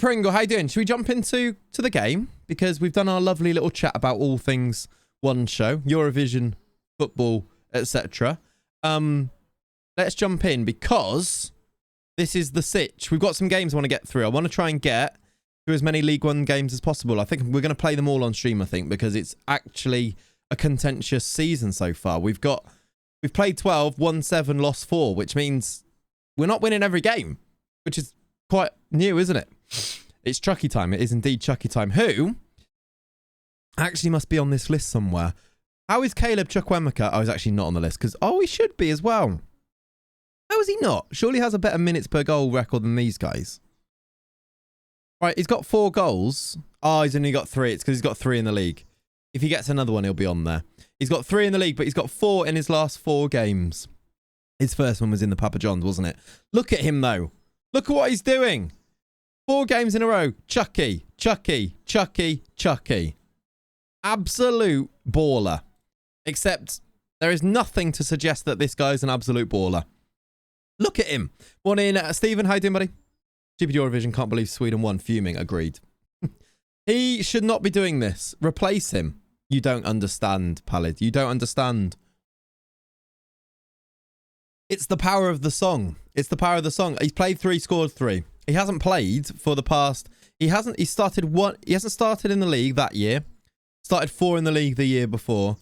Pringle, how you doing? Should we jump into the game? Because we've done our lovely little chat about all things one show, Eurovision, football, etc. Let's jump in because this is the sitch. We've got some games I want to get through. I want to try and get through as many League One games as possible. I think we're going to play them all on stream, I think, because it's actually a contentious season so far. We've played 12, won 7, lost 4, which means we're not winning every game, which is quite new, isn't it? It's Chucky time. It is indeed Chucky time. Who actually must be on this list somewhere. How is Caleb Chukwuemeka? Oh, he's actually not on the list because, he should be as well. How is he not? Surely he has a better minutes per goal record than these guys. Right, he's got 4 goals. Oh, he's only got 3. It's because he's got 3 in the league. If he gets another one, he'll be on there. He's got 3 in the league, but he's got 4 in his last 4 games. His first one was in the Papa John's, wasn't it? Look at him, though. Look at what he's doing. 4 games in a row. Chucky, Chucky, Chucky, Chucky. Absolute baller. Except there is nothing to suggest that this guy is an absolute baller. Look at him. Morning, Stephen. How you doing, buddy? Stupid Eurovision. Can't believe Sweden won. Fuming. Agreed. He should not be doing this. Replace him. You don't understand, Pallid. You don't understand. It's the power of the song. It's the power of the song. He's played 3, scored 3. He hasn't played for the past... He hasn't started in the league that year. Started 4 in the league the year before.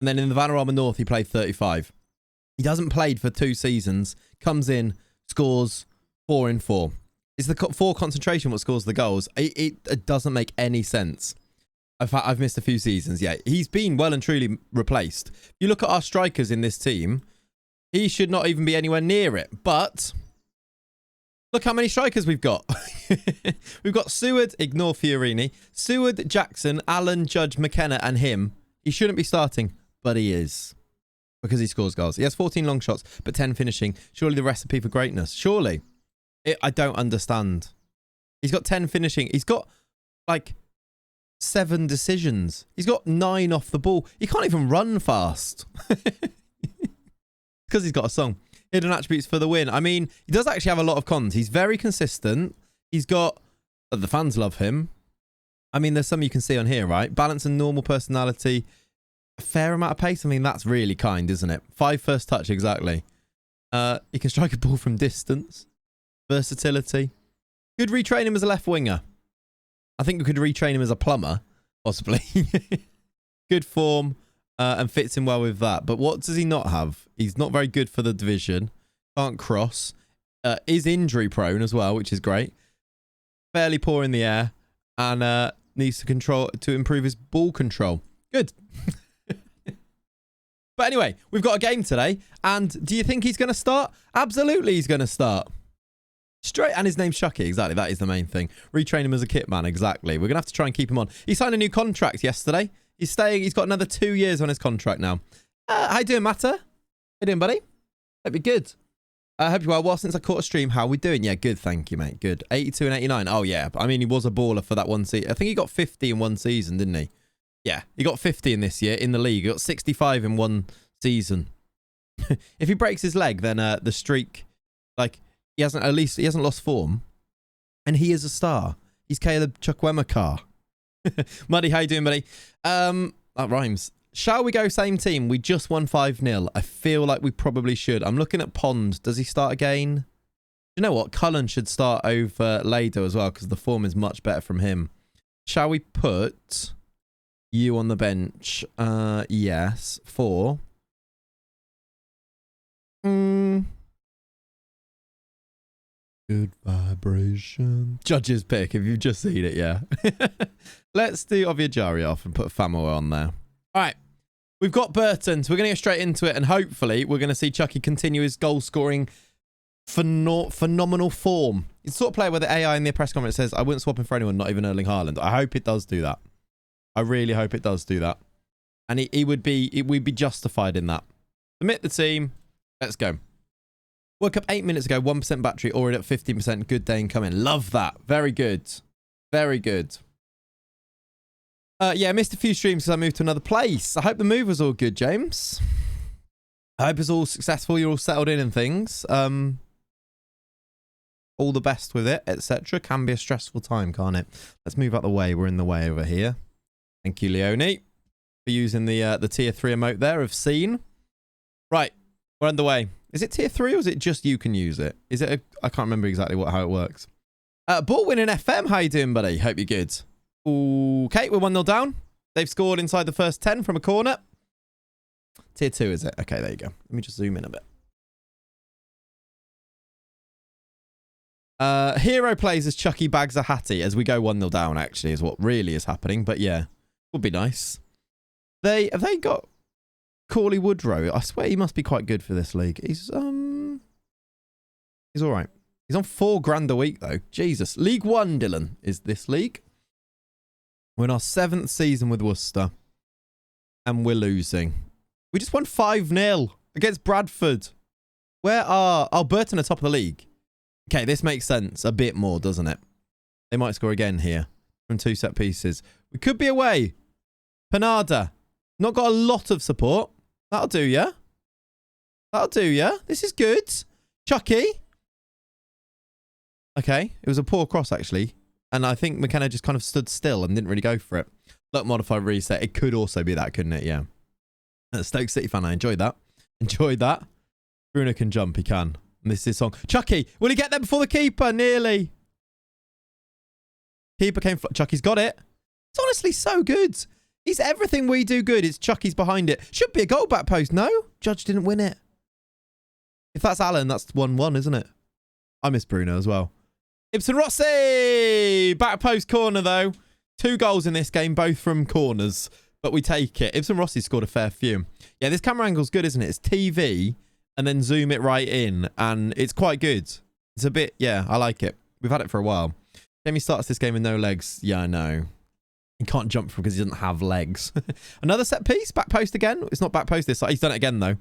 And then in the Vanarama North, he played 35. He hasn't played for 2 seasons. Comes in, scores 4 in 4. It's the 4 concentration what scores the goals. It doesn't make any sense. I've missed a few seasons. Yeah, he's been well and truly replaced. If you look at our strikers in this team, he should not even be anywhere near it. But look how many strikers we've got. We've got Seward, ignore Fiorini, Seward, Jackson, Allen, Judge, McKenna, and him. He shouldn't be starting, but he is. Because he scores goals. He has 14 long shots, but 10 finishing. Surely the recipe for greatness. Surely. I don't understand. He's got 10 finishing. He's got, 7 decisions. He's got 9 off the ball. He can't even run fast. Because he's got a song. Hidden attributes for the win. I mean, he does actually have a lot of cons. He's very consistent. He's got... The fans love him. I mean, there's some you can see on here, right? Balance and normal personality. A fair amount of pace. I mean, that's really kind, isn't it? 5 first touch, exactly. He can strike a ball from distance. Versatility. Could retrain him as a left winger. I think we could retrain him as a plumber, possibly. Good form and fits in well with that. But what does he not have? He's not very good for the division. Can't cross. Is injury prone as well, which is great. Fairly poor in the air. And needs to improve his ball control. Good. But anyway, we've got a game today. And do you think he's going to start? Absolutely he's going to start. Straight, and his name's Chucky, exactly. That is the main thing. Retrain him as a kit man, exactly. We're going to have to try and keep him on. He signed a new contract yesterday. He's staying. He's got another 2 years on his contract now. How you doing, Matter? How you doing, buddy? Hope you're good. I hope you are. Well, since I caught a stream, how are we doing? Yeah, good, thank you, mate. Good. 82 and 89. Oh, yeah. I mean, he was a baller for that one season. I think he got 50 in one season, didn't he? Yeah, he got 50 in this year in the league. He got 65 in one season. If he breaks his leg, then the streak, he hasn't lost form, and he is a star. He's Caleb Chukwuemeka. Muddy, how you doing, buddy? That rhymes. Shall we go same team? We just won 5-0. I feel like we probably should. I'm looking at Pond. Does he start again? You know what? Cullen should start over Lado as well because the form is much better from him. Shall we put you on the bench? Yes. 4. Good vibration. Judge's pick, if you've just seen it, yeah. Let's do Oviajari off and put Famo on there. All right. We've got Burton, so we're going to get straight into it, and hopefully we're going to see Chucky continue his goal-scoring phenomenal form. He's the sort of player where the AI in the press conference says, I wouldn't swap him for anyone, not even Erling Haaland. I hope it does do that. I really hope it does do that. And we'd be justified in that. Submit the team. Let's go. Woke up 8 minutes ago, 1% battery, already at 15%. Good day incoming. Love that. Very good. Very good. Yeah, I missed a few streams because I moved to another place. I hope the move was all good, James. I hope it's all successful. You're all settled in and things. all the best with it, etc. Can be a stressful time, can't it? Let's move out the way. We're in the way over here. Thank you, Leonie, for using the tier 3 emote there of scene. Right, we're underway. Is it tier 3 or is it just you can use it? Is it? I can't remember exactly how it works. Ball winning FM, how you doing, buddy? Hope you're good. Okay, we're 1-0 down. They've scored inside the first 10 from a corner. Tier 2, is it? Okay, there you go. Let me just zoom in a bit. Hero plays as Chucky bags a Hattie as we go 1-0 down, actually, is what really is happening. But yeah, would be nice. Have they got Corley Woodrow? I swear he must be quite good for this league. He's all right. He's on £4 a week, though. Jesus. League 1, Dylan, is this league. We're in our 7th season with Worcester. And we're losing. We just won 5-0 against Bradford. Where are... Oh, Burton are top of the league. Okay, this makes sense a bit more, doesn't it? They might score again here from 2 set pieces. We could be away. Panada. Not got a lot of support. That'll do ya. That'll do ya. This is good. Chucky. Okay, it was a poor cross, actually. And I think McKenna just kind of stood still and didn't really go for it. Luck modify reset. It could also be that, couldn't it? Yeah. Stoke City fan, I enjoyed that. Enjoyed that. Bruno can jump. He can. And this is his song. Chucky, will he get there before the keeper? Nearly. Keeper came... Chucky's got it. It's honestly so good. He's everything we do good. It's Chucky's behind it. Should be a goal back post. No? Judge didn't win it. If that's Alan, that's 1-1, isn't it? I miss Bruno as well. Ibsen Rossi! Back post corner, though. 2 goals in this game, both from corners. But we take it. Ibsen Rossi scored a fair few. Yeah, this camera angle's good, isn't it? It's TV, and then zoom it right in. And it's quite good. It's a bit... Yeah, I like it. We've had it for a while. Jamie starts this game with no legs. Yeah, I know. He can't jump because he doesn't have legs. Another set piece. Back post again. It's not back post this side. He's done it again, though.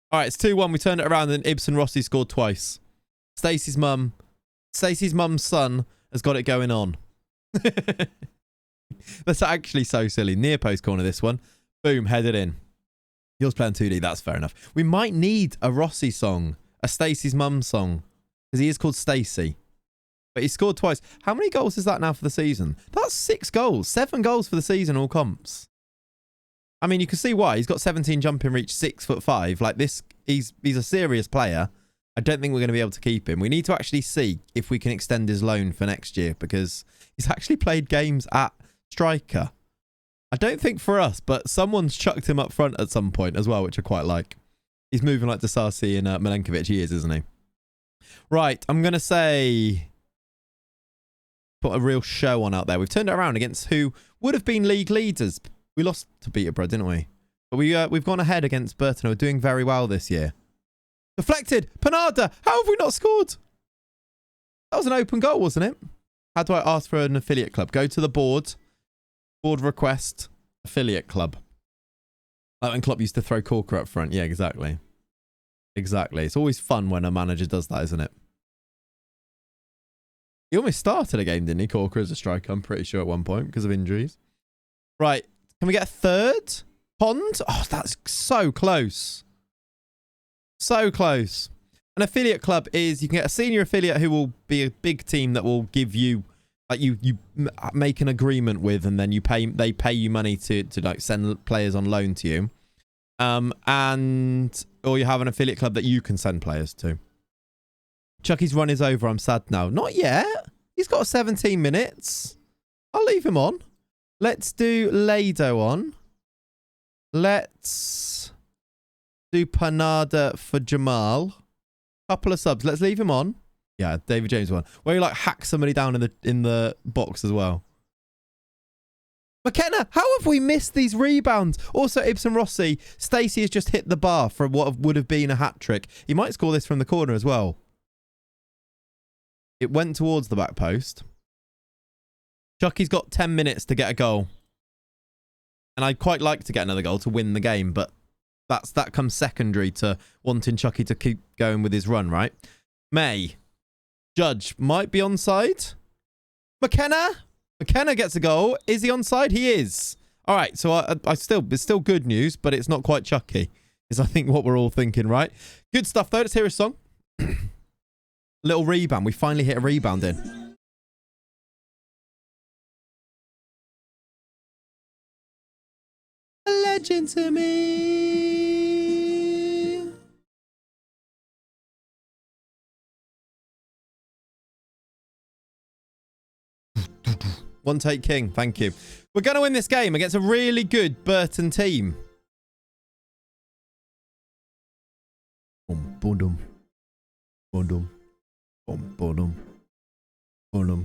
All right, it's 2-1. We turned it around, and Ibsen Rossi scored twice. Stacey's mum's son has got it going on. That's actually so silly. Near post corner, this one. Boom, headed in. Yours playing 2D. That's fair enough. We might need a Rossi song. A Stacey's mum song. Because he is called Stacey. But he scored twice. How many goals is that now for the season? That's 6 goals. 7 goals for the season, all comps. I mean, you can see why. He's got 17 jumping reach, 6'5". Like this, he's a serious player. I don't think we're going to be able to keep him. We need to actually see if we can extend his loan for next year because he's actually played games at striker. I don't think for us, but someone's chucked him up front at some point as well, which I quite like. He's moving like Disasi and Milenkovic. He is, isn't he? Right, I'm going to say... Put a real show on out there. We've turned it around against who would have been league leaders. We lost to Peterborough, didn't we? But we've gone ahead against Burton, who are doing very well this year. Deflected. Panada. How have we not scored? That was an open goal, wasn't it? How do I ask for an affiliate club? Go to the board. Board request. Affiliate club. Like when Klopp used to throw Corker up front. Yeah, exactly. Exactly. It's always fun when a manager does that, isn't it? He almost started a game, didn't he? Corker as a striker, I'm pretty sure at one point because of injuries. Right. Can we get a third? Pond? Oh, that's so close. So close. An affiliate club is you can get a senior affiliate who will be a big team that will give you, like you make an agreement with, and then they pay you money to like send players on loan to you. Or you have an affiliate club that you can send players to. Chucky's run is over. I'm sad now. Not yet. He's got 17 minutes. I'll leave him on. Let's do Lado on. Let's do Panada for Jamal. Couple of subs. Let's leave him on. Yeah, David James one. Where you like hack somebody down in the box as well. McKenna, how have we missed these rebounds? Also, Ibsen Rossi. Stacey has just hit the bar for what would have been a hat trick. He might score this from the corner as well. It went towards the back post. Chucky's got 10 minutes to get a goal. And I'd quite like to get another goal to win the game, but that comes secondary to wanting Chucky to keep going with his run, right? May. Judge might be onside. McKenna gets a goal. Is he onside? He is. All right, so it's still good news, but it's not quite Chucky, is I think what we're all thinking, right? Good stuff, though. Let's hear a song. Little rebound. We finally hit a rebound in. A legend to me. One take king. Thank you. We're going to win this game against a really good Burton team.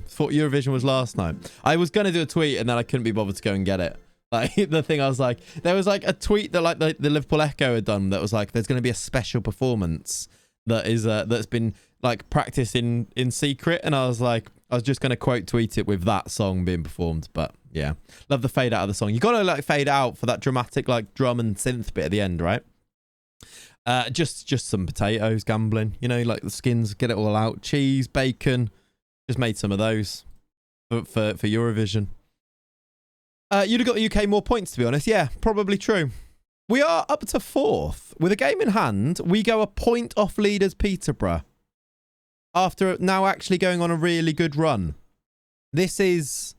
Thought Eurovision was last night. I was going to do a tweet and then I couldn't be bothered to go and get it. Like the thing I was like, there was like a tweet that like the Liverpool Echo had done that was like, there's going to be a special performance that is that's been like practiced in secret. And I was like, I was just going to quote tweet it with that song being performed. But yeah, love the fade out of the song. You got to like fade out for that dramatic like drum and synth bit at the end, right? Just some potatoes, gambling, you know, like the skins, get it all out. Cheese, bacon, just made some of those for Eurovision. You'd have got the UK more points, to be honest. Yeah, probably true. We are up to 4th. With a game in hand, we go a point off leaders Peterborough. After now actually going on a really good run. This is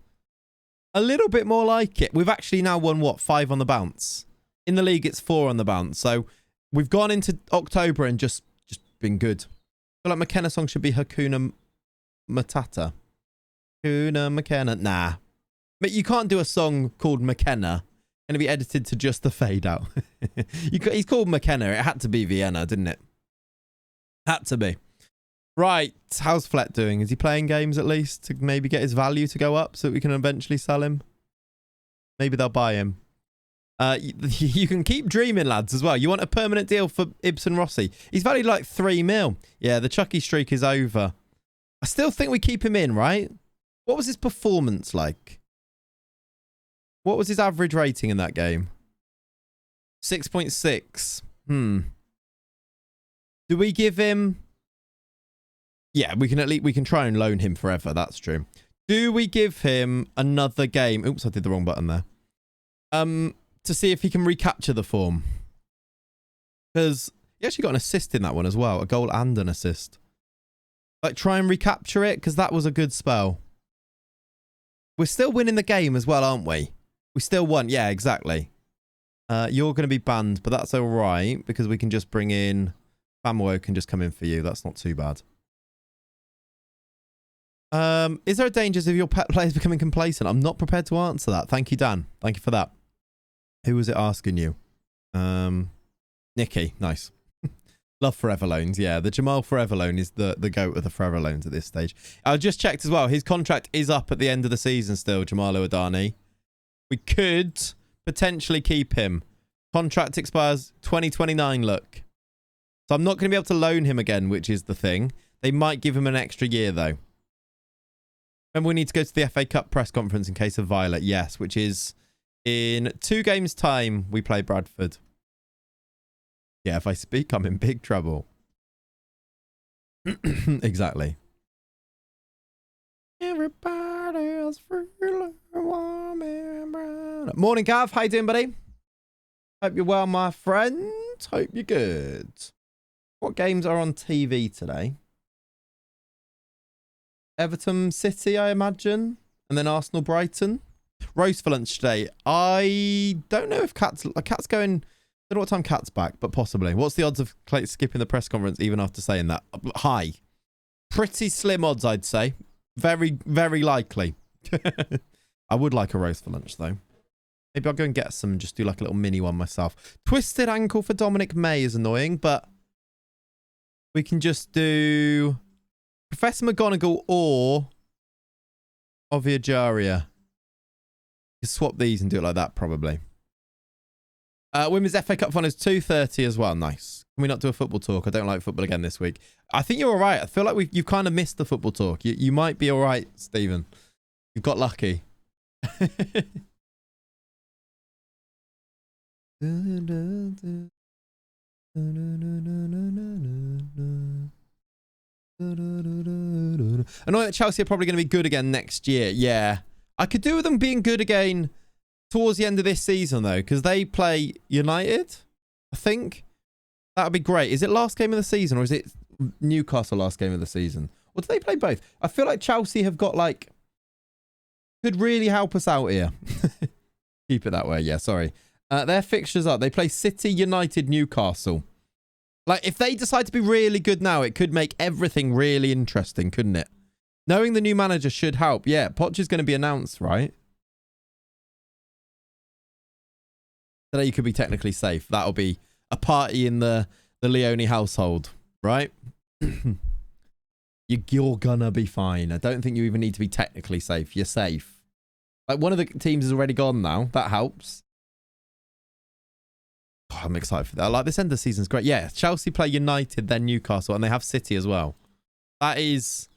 a little bit more like it. We've actually now won, what, 5 on the bounce? In the league, it's 4 on the bounce. So we've gone into October and just been good. I feel like McKenna's song should be Hakuna Matata. Hakuna McKenna. Nah. But you can't do a song called McKenna and be edited to just the fade out. He's called McKenna. It had to be Vienna, didn't it? Had to be. Right. How's Flet doing? Is he playing games at least to maybe get his value to go up so that we can eventually sell him? Maybe they'll buy him. You can keep dreaming, lads, as well. You want a permanent deal for Ibsen Rossi? He's valued like 3 mil. Yeah, the Chucky streak is over. I still think we keep him in, right? What was his performance like? What was his average rating in that game? 6.6. Do we give him... Yeah, we can at least try and loan him forever. That's true. Do we give him another game? Oops, I did the wrong button there. To see if he can recapture the form. Because he actually got an assist in that one as well. A goal and an assist. Like, try and recapture it, because that was a good spell. We're still winning the game as well, aren't we? We still won. Yeah, exactly. You're going to be banned, but that's all right, because we can just bring in... Famo can just come in for you. That's not too bad. Is there a danger of your pet players becoming complacent? I'm not prepared to answer that. Thank you, Dan. Thank you for that. Who was it asking you? Nikki. Nice. Love Forever Loans. Yeah, the Jamal Forever Loan is the goat of the Forever Loans at this stage. I just checked as well. His contract is up at the end of the season still, Jamal Adani. We could potentially keep him. Contract expires 2029, look. So I'm not going to be able to loan him again, which is the thing. They might give him an extra year, though. Remember, we need to go to the FA Cup press conference in case of Violet. Yes, which is in 2 games' time, we play Bradford. Yeah, if I speak, I'm in big trouble. Exactly. Everybody's free. Morning, Gav. How you doing, buddy? Hope you're well, my friend. Hope you're good. What games are on TV today? Everton City, I imagine. And then Arsenal Brighton. Roast for lunch today. I don't know if Cat's going... I don't know what time Cat's back, but possibly. What's the odds of Clay skipping the press conference even after saying that? High. Pretty slim odds, I'd say. Very, very likely. I would like a roast for lunch, though. Maybe I'll go and get some and just do like a little mini one myself. Twisted ankle for Dominic May is annoying, but we can just do Professor McGonagall or Oviajaria. Swap these and do it like that, probably. Women's FA Cup final is 2:30 as well. Nice. Can we not do a football talk? I don't like football again this week. I think you're all right. I feel like you've kind of missed the football talk. You might be all right, Stephen. You've got lucky. I know that Chelsea are probably going to be good again next year. Yeah. I could do with them being good again towards the end of this season, though, because they play United, I think. That would be great. Is it last game of the season or is it Newcastle last game of the season? Or did they play both? I feel like Chelsea have got like... Could really help us out here. Keep it that way. Yeah, sorry. Their fixtures are... They play City, United, Newcastle. Like, if they decide to be really good now, it could make everything really interesting, couldn't it? Knowing the new manager should help. Yeah, Poch is going to be announced, right? Today you could be technically safe. That'll be a party in the Leone household, right? You're gonna be fine. I don't think you even need to be technically safe. You're safe. Like, one of the teams is already gone now. That helps. Oh, I'm excited for that. Like, this end of the season's great. Yeah, Chelsea play United, then Newcastle, and they have City as well. That is...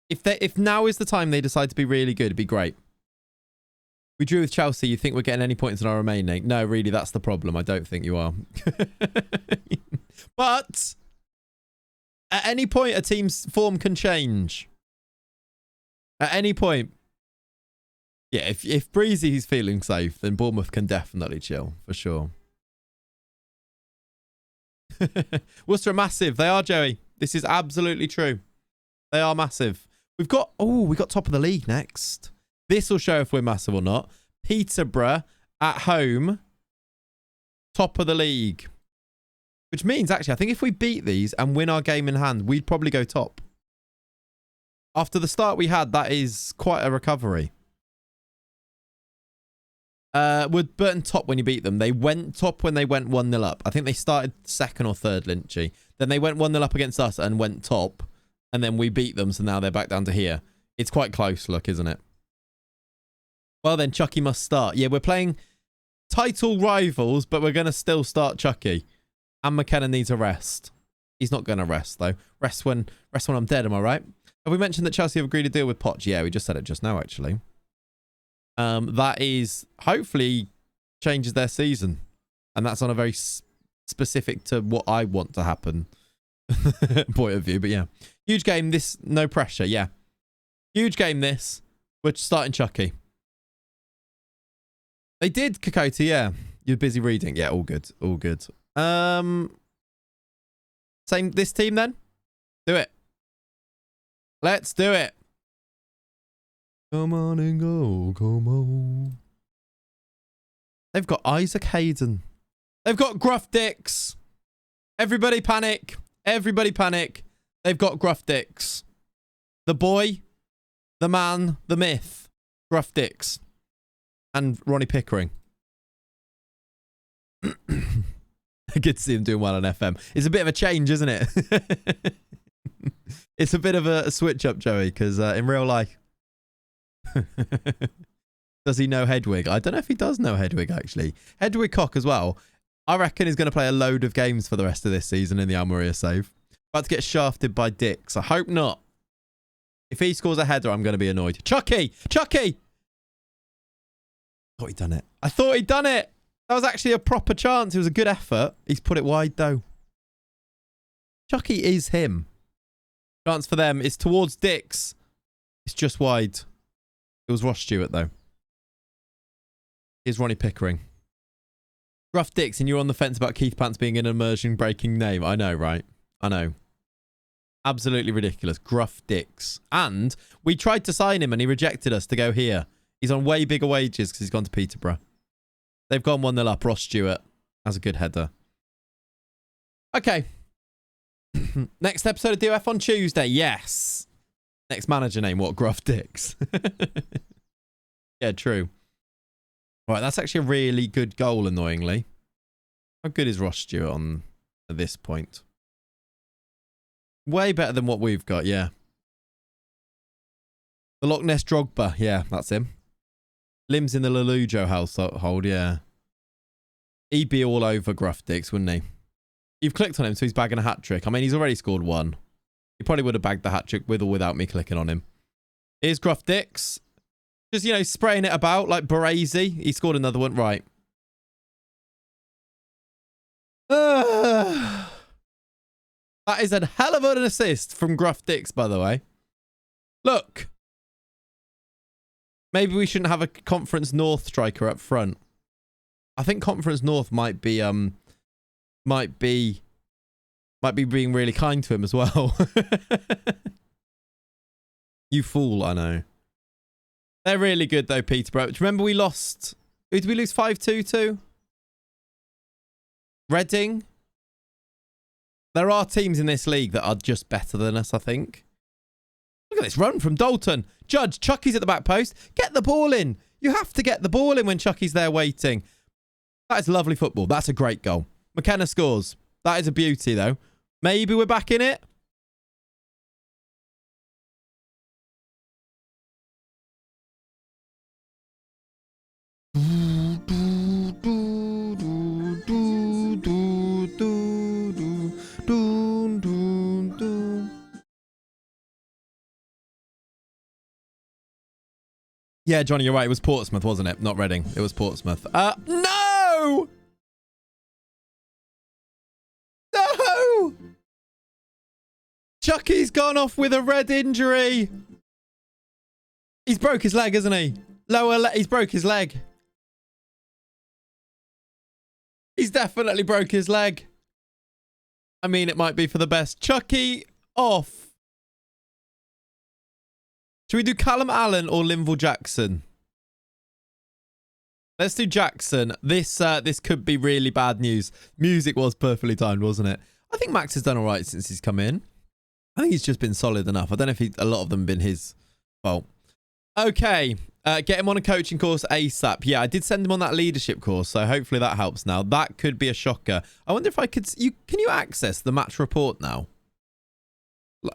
If now is the time they decide to be really good, it'd be great. We drew with Chelsea. You think we're getting any points in our remaining? No, really, that's the problem. I don't think you are. But at any point, a team's form can change. At any point. Yeah, if Breezy's feeling safe, then Bournemouth can definitely chill, for sure. Worcester are massive. They are, Joey. This is absolutely true. They are massive. We got top of the league next. This will show if we're massive or not. Peterborough at home. Top of the league. Which means, actually, I think if we beat these and win our game in hand, we'd probably go top. After the start we had, that is quite a recovery. Would Burton top when you beat them? They went top when they went 1-0 up. I think they started second or third, Lynchy. Then they went 1-0 up against us and went top. And then we beat them, so now they're back down to here. It's quite close, look, isn't it? Well, then Chucky must start. Yeah, we're playing title rivals, but we're going to still start Chucky. And McKenna needs a rest. He's not going to rest, though. Rest when I'm dead, am I right? Have we mentioned that Chelsea have agreed to deal with Poch? Yeah, we just said it just now, actually. That is, hopefully, changes their season. And that's on a very specific to what I want to happen point of view. But yeah, huge game. This, no pressure. Yeah, huge game. This, we're starting Chucky. They did Kakota. Yeah, you're busy reading. Yeah, all good. All good. Same this team then. Do it. Let's do it. Come on and go. Come on. They've got Isaac Hayden. They've got Gruff Dix. Everybody panic. Everybody panic. They've got Gruff Dix. The boy, the man, the myth. Gruff Dix. And Ronnie Pickering. Good to see him doing well on FM. It's a bit of a change, isn't it? It's a bit of a switch up, Joey, because in real life... Does he know Hedwig? I don't know if he does know Hedwig, actually. Hedwig Cock as well. I reckon he's going to play a load of games for the rest of this season in the Almeria save. About to get shafted by Dix. I hope not. If he scores a header, I'm going to be annoyed. Chucky! Chucky! I thought he'd done it. I thought he'd done it! That was actually a proper chance. It was a good effort. He's put it wide, though. Chucky is him. Chance for them is towards Dix. It's just wide. It was Ross Stewart, though. Here's Ronnie Pickering. Gruff Dix, and you're on the fence about Keith Pants being an immersion breaking name. I know, right? I know. Absolutely ridiculous. Gruff Dix. And we tried to sign him and he rejected us to go here. He's on way bigger wages because he's gone to Peterborough. They've gone 1-0 up. Ross Stewart has a good header. Okay. Next episode of DOF on Tuesday. Yes. Next manager name, what? Gruff Dix. Yeah, true. Right, that's actually a really good goal, annoyingly. How good is Ross Stewart on at this point? Way better than what we've got, yeah. The Loch Ness Drogba, yeah, that's him. Limbs in the Lelujo household, yeah. He'd be all over Gruff Dix, wouldn't he? You've clicked on him, so he's bagging a hat-trick. I mean, he's already scored one. He probably would have bagged the hat-trick with or without me clicking on him. Here's Gruff Dix. Just, you know, spraying it about like Baresi. He scored another one. Right. That is a hell of an assist from Gruff Dix, by the way. Look. Maybe we shouldn't have a Conference North striker up front. I think Conference North might be Might be being really kind to him as well. You fool, I know. They're really good though, Peterborough. Do you remember we lost... Who did we lose 5-2 to? Reading? There are teams in this league that are just better than us, I think. Look at this run from Dalton. Judge, Chucky's at the back post. Get the ball in. You have to get the ball in when Chucky's there waiting. That is lovely football. That's a great goal. McKenna scores. That is a beauty, though. Maybe we're back in it. Yeah, Johnny, you're right. It was Portsmouth, wasn't it? Not Reading. It was Portsmouth. No! No! Chucky's gone off with a red injury. He's broke his leg, hasn't he? He's broke his leg. He's definitely broke his leg. I mean, it might be for the best. Chucky off. Should we do Callum Allen or Linville Jackson? Let's do Jackson. This could be really bad news. Music was perfectly timed, wasn't it? I think Max has done all right since he's come in. I think he's just been solid enough. I don't know if a lot of them have been his fault. Okay. Get him on a coaching course ASAP. Yeah, I did send him on that leadership course, so hopefully that helps now. That could be a shocker. I wonder if I could... Can you access the match report now?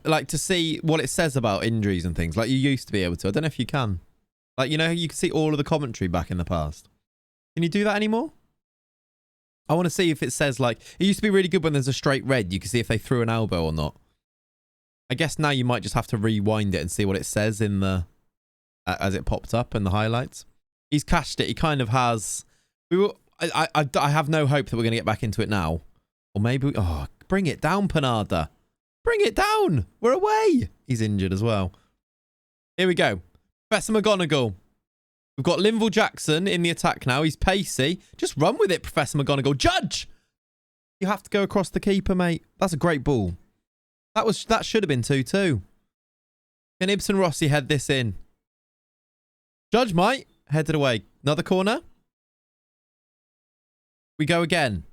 Like to see what it says about injuries and things, like you used to be able to. I don't know if you can. Like, you know, you can see all of the commentary back in the past. Can you do that anymore? I want to see if it says, like, it used to be really good when there's a straight red. You can see if they threw an elbow or not. I guess now you might just have to rewind it and see what it says in the, as it popped up in the highlights. He's cashed it. He kind of has. I have no hope that we're going to get back into it now. Or maybe, oh, bring it down, Panada. Bring it down. We're away. He's injured as well. Here we go. Professor McGonagall. We've got Linville Jackson in the attack now. He's pacey. Just run with it, Professor McGonagall. Judge! You have to go across the keeper, mate. That's a great ball. That should have been 2-2. Can Ibsen Rossi head this in? Judge might. Headed away. Another corner. We go again.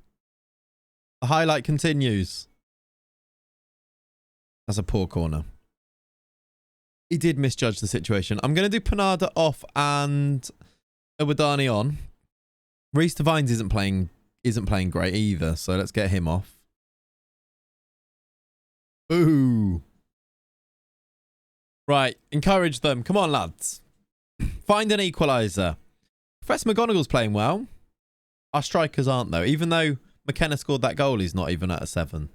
The highlight continues. That's a poor corner. He did misjudge the situation. I'm going to do Panada off and Obadani on. Reece Devines isn't playing great either, so let's get him off. Ooh. Right, encourage them. Come on, lads. Find an equaliser. Professor McGonagall's playing well. Our strikers aren't, though. Even though McKenna scored that goal, he's not even at a 7.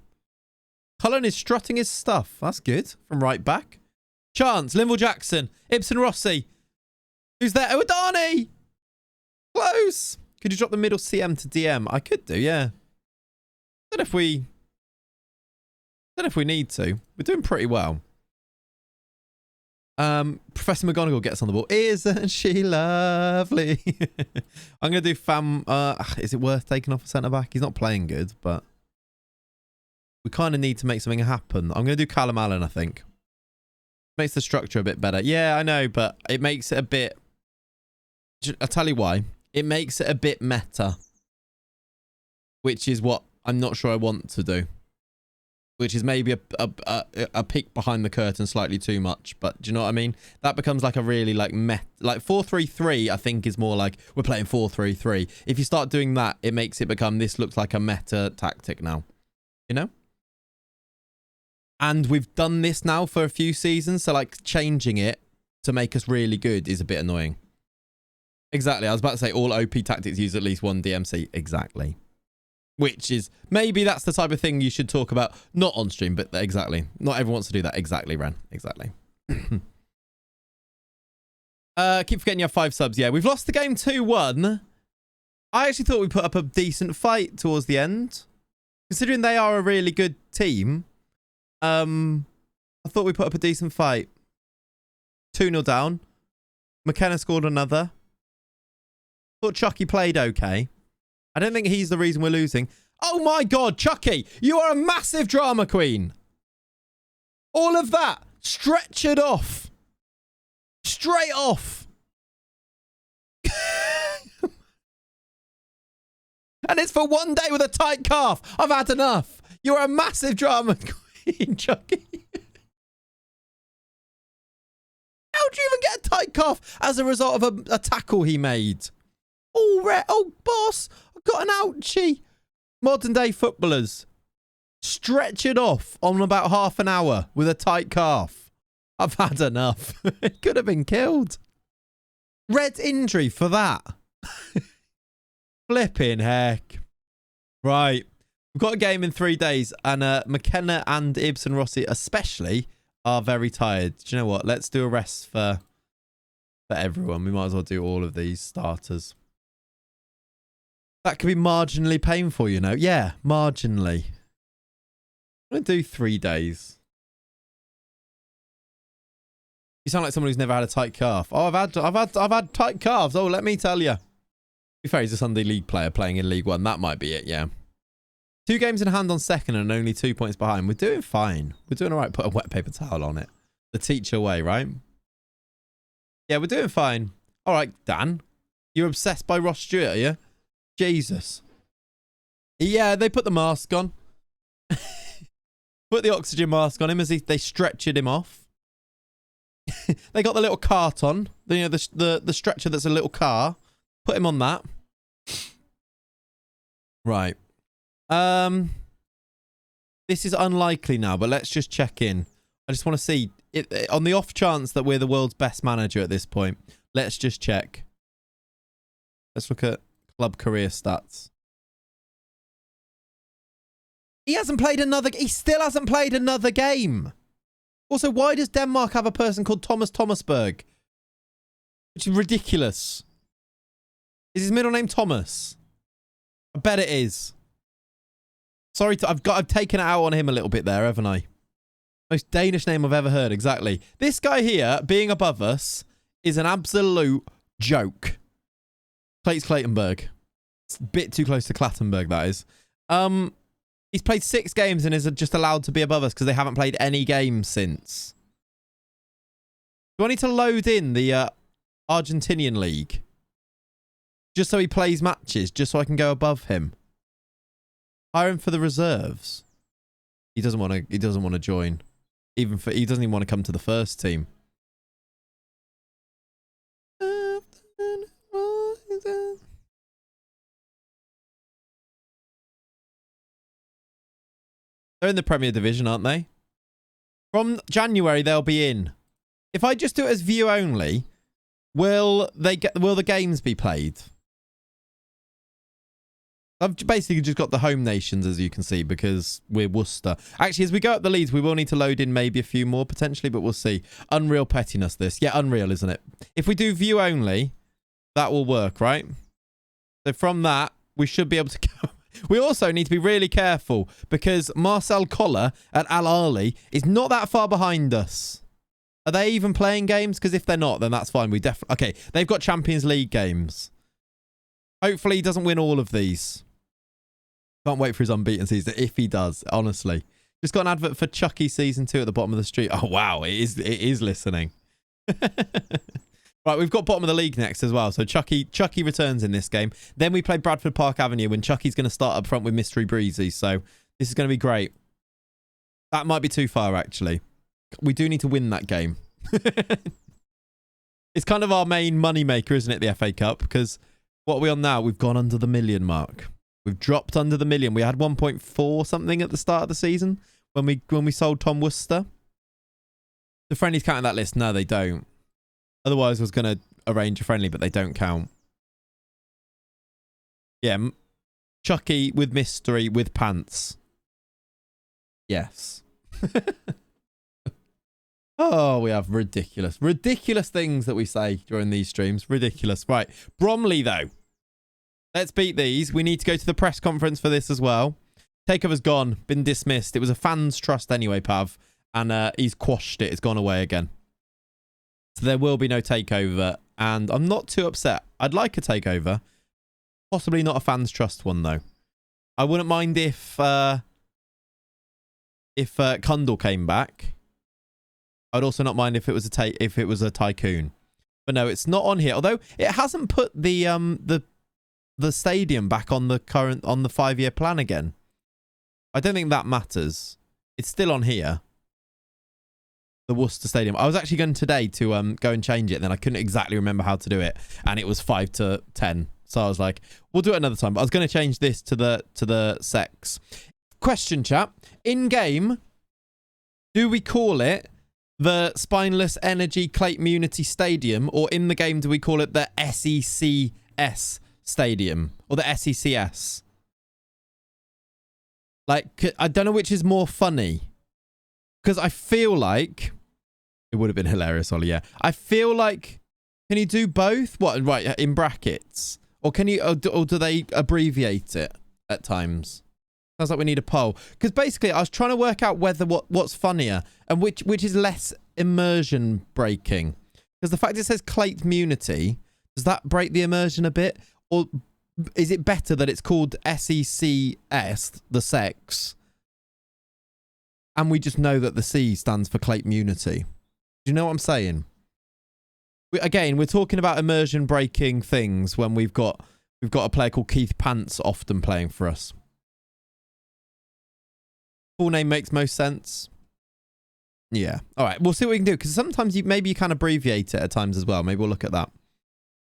Cullen is strutting his stuff. That's good. From right back. Chance. Linville Jackson. Ibsen Rossi. Who's there? Owadani! Close. Could you drop the middle CM to DM? I could do, yeah. Don't know if we need to. We're doing pretty well. Professor McGonagall gets on the ball. Isn't she lovely? I'm going to do is it worth taking off a centre-back? He's not playing good, but we kind of need to make something happen. I'm going to do Callum Allen, I think. Makes the structure a bit better. Yeah, I know, but it makes it a bit... I'll tell you why. It makes it a bit meta. Which is what I'm not sure I want to do. Which is maybe a peek behind the curtain slightly too much. But do you know what I mean? That becomes like a really like meta... Like 4-3-3, I think, is more like we're playing 4-3-3. If you start doing that, it makes it become this looks like a meta tactic now. You know? And we've done this now for a few seasons. So like changing it to make us really good is a bit annoying. Exactly. I was about to say all OP tactics use at least one DMC. Exactly. Which is, maybe that's the type of thing you should talk about. Not on stream, but exactly. Not everyone wants to do that. Exactly, Ren. Exactly. Keep forgetting you have 5 subs. Yeah, we've lost the game 2-1. I actually thought we put up a decent fight towards the end. Considering they are a really good team. I thought we put up a decent fight. 2-0 down. McKenna scored another. Thought Chucky played okay. I don't think he's the reason we're losing. Oh my God, Chucky, you are a massive drama queen. All of that stretchered off. Straight off. And it's for one day with a tight calf. I've had enough. You're a massive drama queen, Chucky. How do you even get a tight calf as a result of a tackle he made? Oh, boss, I've got an ouchie. Modern day footballers stretch it off on about half an hour with a tight calf. I've had enough. It could have been killed. Red injury for that. Flipping heck. Right. We've got a game in 3 days, and McKenna and Ibs and Rossi especially are very tired. Do you know what? Let's do a rest for everyone. We might as well do all of these starters. That could be marginally painful, you know. Yeah, marginally. I'm going to do 3 days. You sound like someone who's never had a tight calf. Oh, I've had tight calves. Oh, let me tell you. To be fair, he's a Sunday League player playing in League One. That might be it, yeah. 2 games in hand on second and only 2 points behind. We're doing fine. We're doing all right. Put a wet paper towel on it. The teacher way, right? Yeah, we're doing fine. All right, Dan. You're obsessed by Ross Stewart, are you? Jesus. Yeah, they put the mask on. Put the oxygen mask on him as they stretchered him off. They got the little cart on. You know, the stretcher that's a little car. Put him on that. Right. This is unlikely now, but let's just check in. I just want to see it on the off chance that we're the world's best manager at this point. Let's just check. Let's look at club career stats. He still hasn't played another game. Also, why does Denmark have a person called Thomas Thomasberg? Which is ridiculous. Is his middle name Thomas? I bet it is. Sorry, I've taken it out on him a little bit there, haven't I? Most Danish name I've ever heard, exactly. This guy here, being above us, is an absolute joke. Claytonberg. It's a bit too close to Clattenburg, that is. He's played 6 games and is just allowed to be above us because they haven't played any games since. Do I need to load in the Argentinian league? Just so he plays matches, just so I can go above him. Hire him for the reserves. He doesn't want to join. He doesn't even want to come to the first team. They're in the Premier Division, aren't they? From January, they'll be in. If I just do it as view only, will the games be played? I've basically just got the home nations, as you can see, because we're Worcester. Actually, as we go up the leads, we will need to load in maybe a few more, potentially, but we'll see. Unreal pettiness, this. Yeah, unreal, isn't it? If we do view only, that will work, right? So from that, we should be able to go... We also need to be really careful, because Marcel Koller at Al Ahly is not that far behind us. Are they even playing games? Because if they're not, then that's fine. We definitely... Okay, they've got Champions League games. Hopefully, he doesn't win all of these. Can't wait for his unbeaten season, if he does, honestly. Just got an advert for Chucky Season 2 at the bottom of the street. Oh, wow, it is listening. Right, we've got bottom of the league next as well. So Chucky returns in this game. Then we play Bradford Park Avenue when Chucky's going to start up front with Mystery Breezy. So this is going to be great. That might be too far, actually. We do need to win that game. It's kind of our main money maker, isn't it, the FA Cup? Because what are we on now? We've gone under the million mark. We've dropped under the million. We had 1.4 something at the start of the season when we sold Tom Worcester. The friendlies count in that list? No, they don't. Otherwise, I was going to arrange a friendly, but they don't count. Yeah, Chucky with mystery with pants. Yes. Oh, we have ridiculous things that we say during these streams. Ridiculous. Right. Bromley, though. Let's beat these. We need to go to the press conference for this as well. Takeover's gone. Been dismissed. It was a fan's trust anyway, Pav. And he's quashed it. It's gone away again. So there will be no takeover. And I'm not too upset. I'd like a takeover. Possibly not a fan's trust one, though. I wouldn't mind if Kundal came back. I'd also not mind if it was a tycoon. But no, it's not on here. Although it hasn't put the stadium back on the 5-year plan again. I don't think that matters. It's still on here. The Worcester Stadium. I was actually going today to go and change it, and then I couldn't exactly remember how to do it, and it was 5 to 10. So I was like, we'll do it another time. But I was going to change this to the sex. Question, chat. In game, do we call it the Spineless Energy Clayton Unity Stadium, or in the game do we call it the SECS Stadium or the SECS? Like, I don't know which is more funny, because I feel like it would have been hilarious, Ollie. Yeah, I feel like, can you do both? What, right, in brackets, or can you, or do they abbreviate it at times? Sounds like we need a poll, because basically I was trying to work out whether what's funnier and which is less immersion breaking, because the fact it says Clayton Unity, does that break the immersion a bit, or is it better that it's called SECS, the sex, and we just know that the C stands for Clayton Unity? Do you know what I'm saying? We're talking about immersion breaking things when we've got a player called Keith Pants often playing for us. Full name makes most sense. Yeah. All right. We'll see what we can do, because sometimes maybe you can abbreviate it at times as well. Maybe we'll look at that.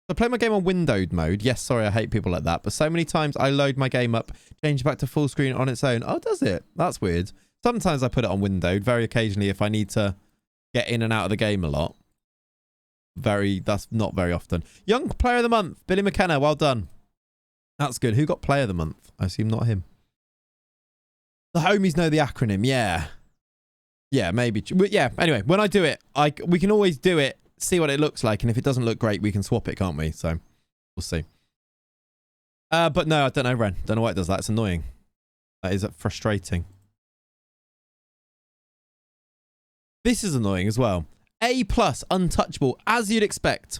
I play my game on windowed mode. Yes, sorry, I hate people like that. But so many times I load my game up, change back to full screen on its own. Oh, does it? That's weird. Sometimes I put it on windowed. Very occasionally if I need to get in and out of the game a lot. That's not very often. Young Player of the Month, Billy McKenna. Well done. That's good. Who got Player of the Month? I assume not him. The homies know the acronym. Yeah. Yeah, maybe. Yeah, anyway, when I do it, we can always do it, see what it looks like, and if it doesn't look great, we can swap it, can't we? So, we'll see. But no, I don't know, Ren. Don't know why it does that. It's annoying. That is frustrating. This is annoying as well. A+, untouchable, as you'd expect.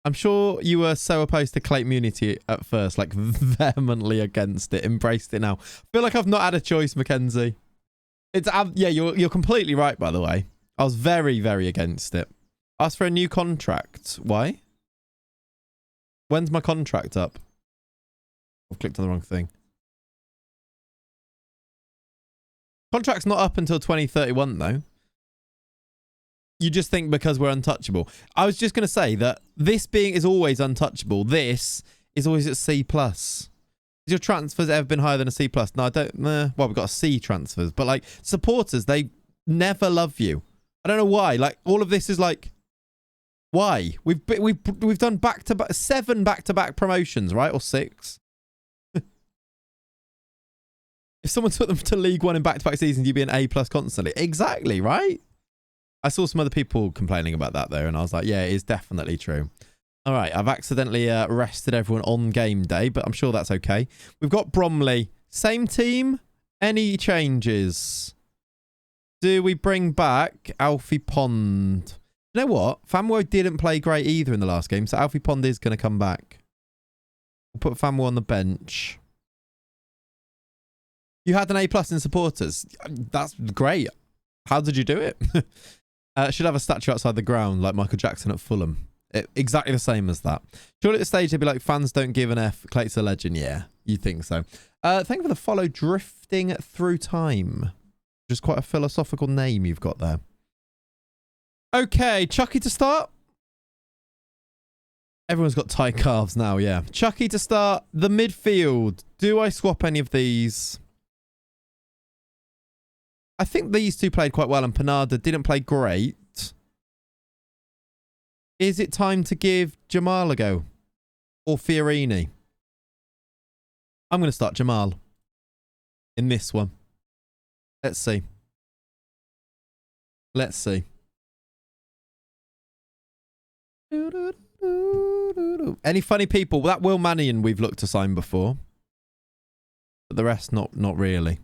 I'm sure you were so opposed to Clayton Unity at first, like vehemently against it, embraced it now. I feel like I've not had a choice, Mackenzie. Yeah, you're completely right, by the way. I was very, very against it. Asked for a new contract. Why? When's my contract up? I've clicked on the wrong thing. Contract's not up until 2031, though. You just think because we're untouchable. I was just going to say that this is always untouchable. This is always at C+. Has your transfers ever been higher than a C+? No, I don't. Well, we've got a C transfers. But, like, supporters, they never love you. I don't know why. Like, all of this is like, why? We've done back-to-back, 7 back-to-back promotions, right? Or 6. If someone took them to League One in back-to-back seasons, you'd be an A+ constantly. Exactly, right? I saw some other people complaining about that, though, and I was like, yeah, it is definitely true. All right, I've accidentally rested everyone on game day, but I'm sure that's okay. We've got Bromley. Same team? Any changes? Do we bring back Alfie Pond? You know what? Famwo didn't play great either in the last game, so Alfie Pond is going to come back. We'll put Famwo on the bench. You had an A+ in supporters. That's great. How did you do it? Should have a statue outside the ground like Michael Jackson at Fulham. Exactly the same as that. Surely at the stage they'd be like, fans don't give an F. Clayton's a legend. Yeah, you think so. Thank you for the follow. Drifting Through Time. Just quite a philosophical name you've got there. Okay, Chucky to start. Everyone's got tight calves now, yeah. Chucky to start. The midfield. Do I swap any of these? I think these two played quite well and Panada didn't play great. Is it time to give Jamal a go? Or Fiorini? I'm going to start Jamal in this one. Let's see. Let's see. Any funny people? That Will Mannion we've looked to sign before. But the rest, not really.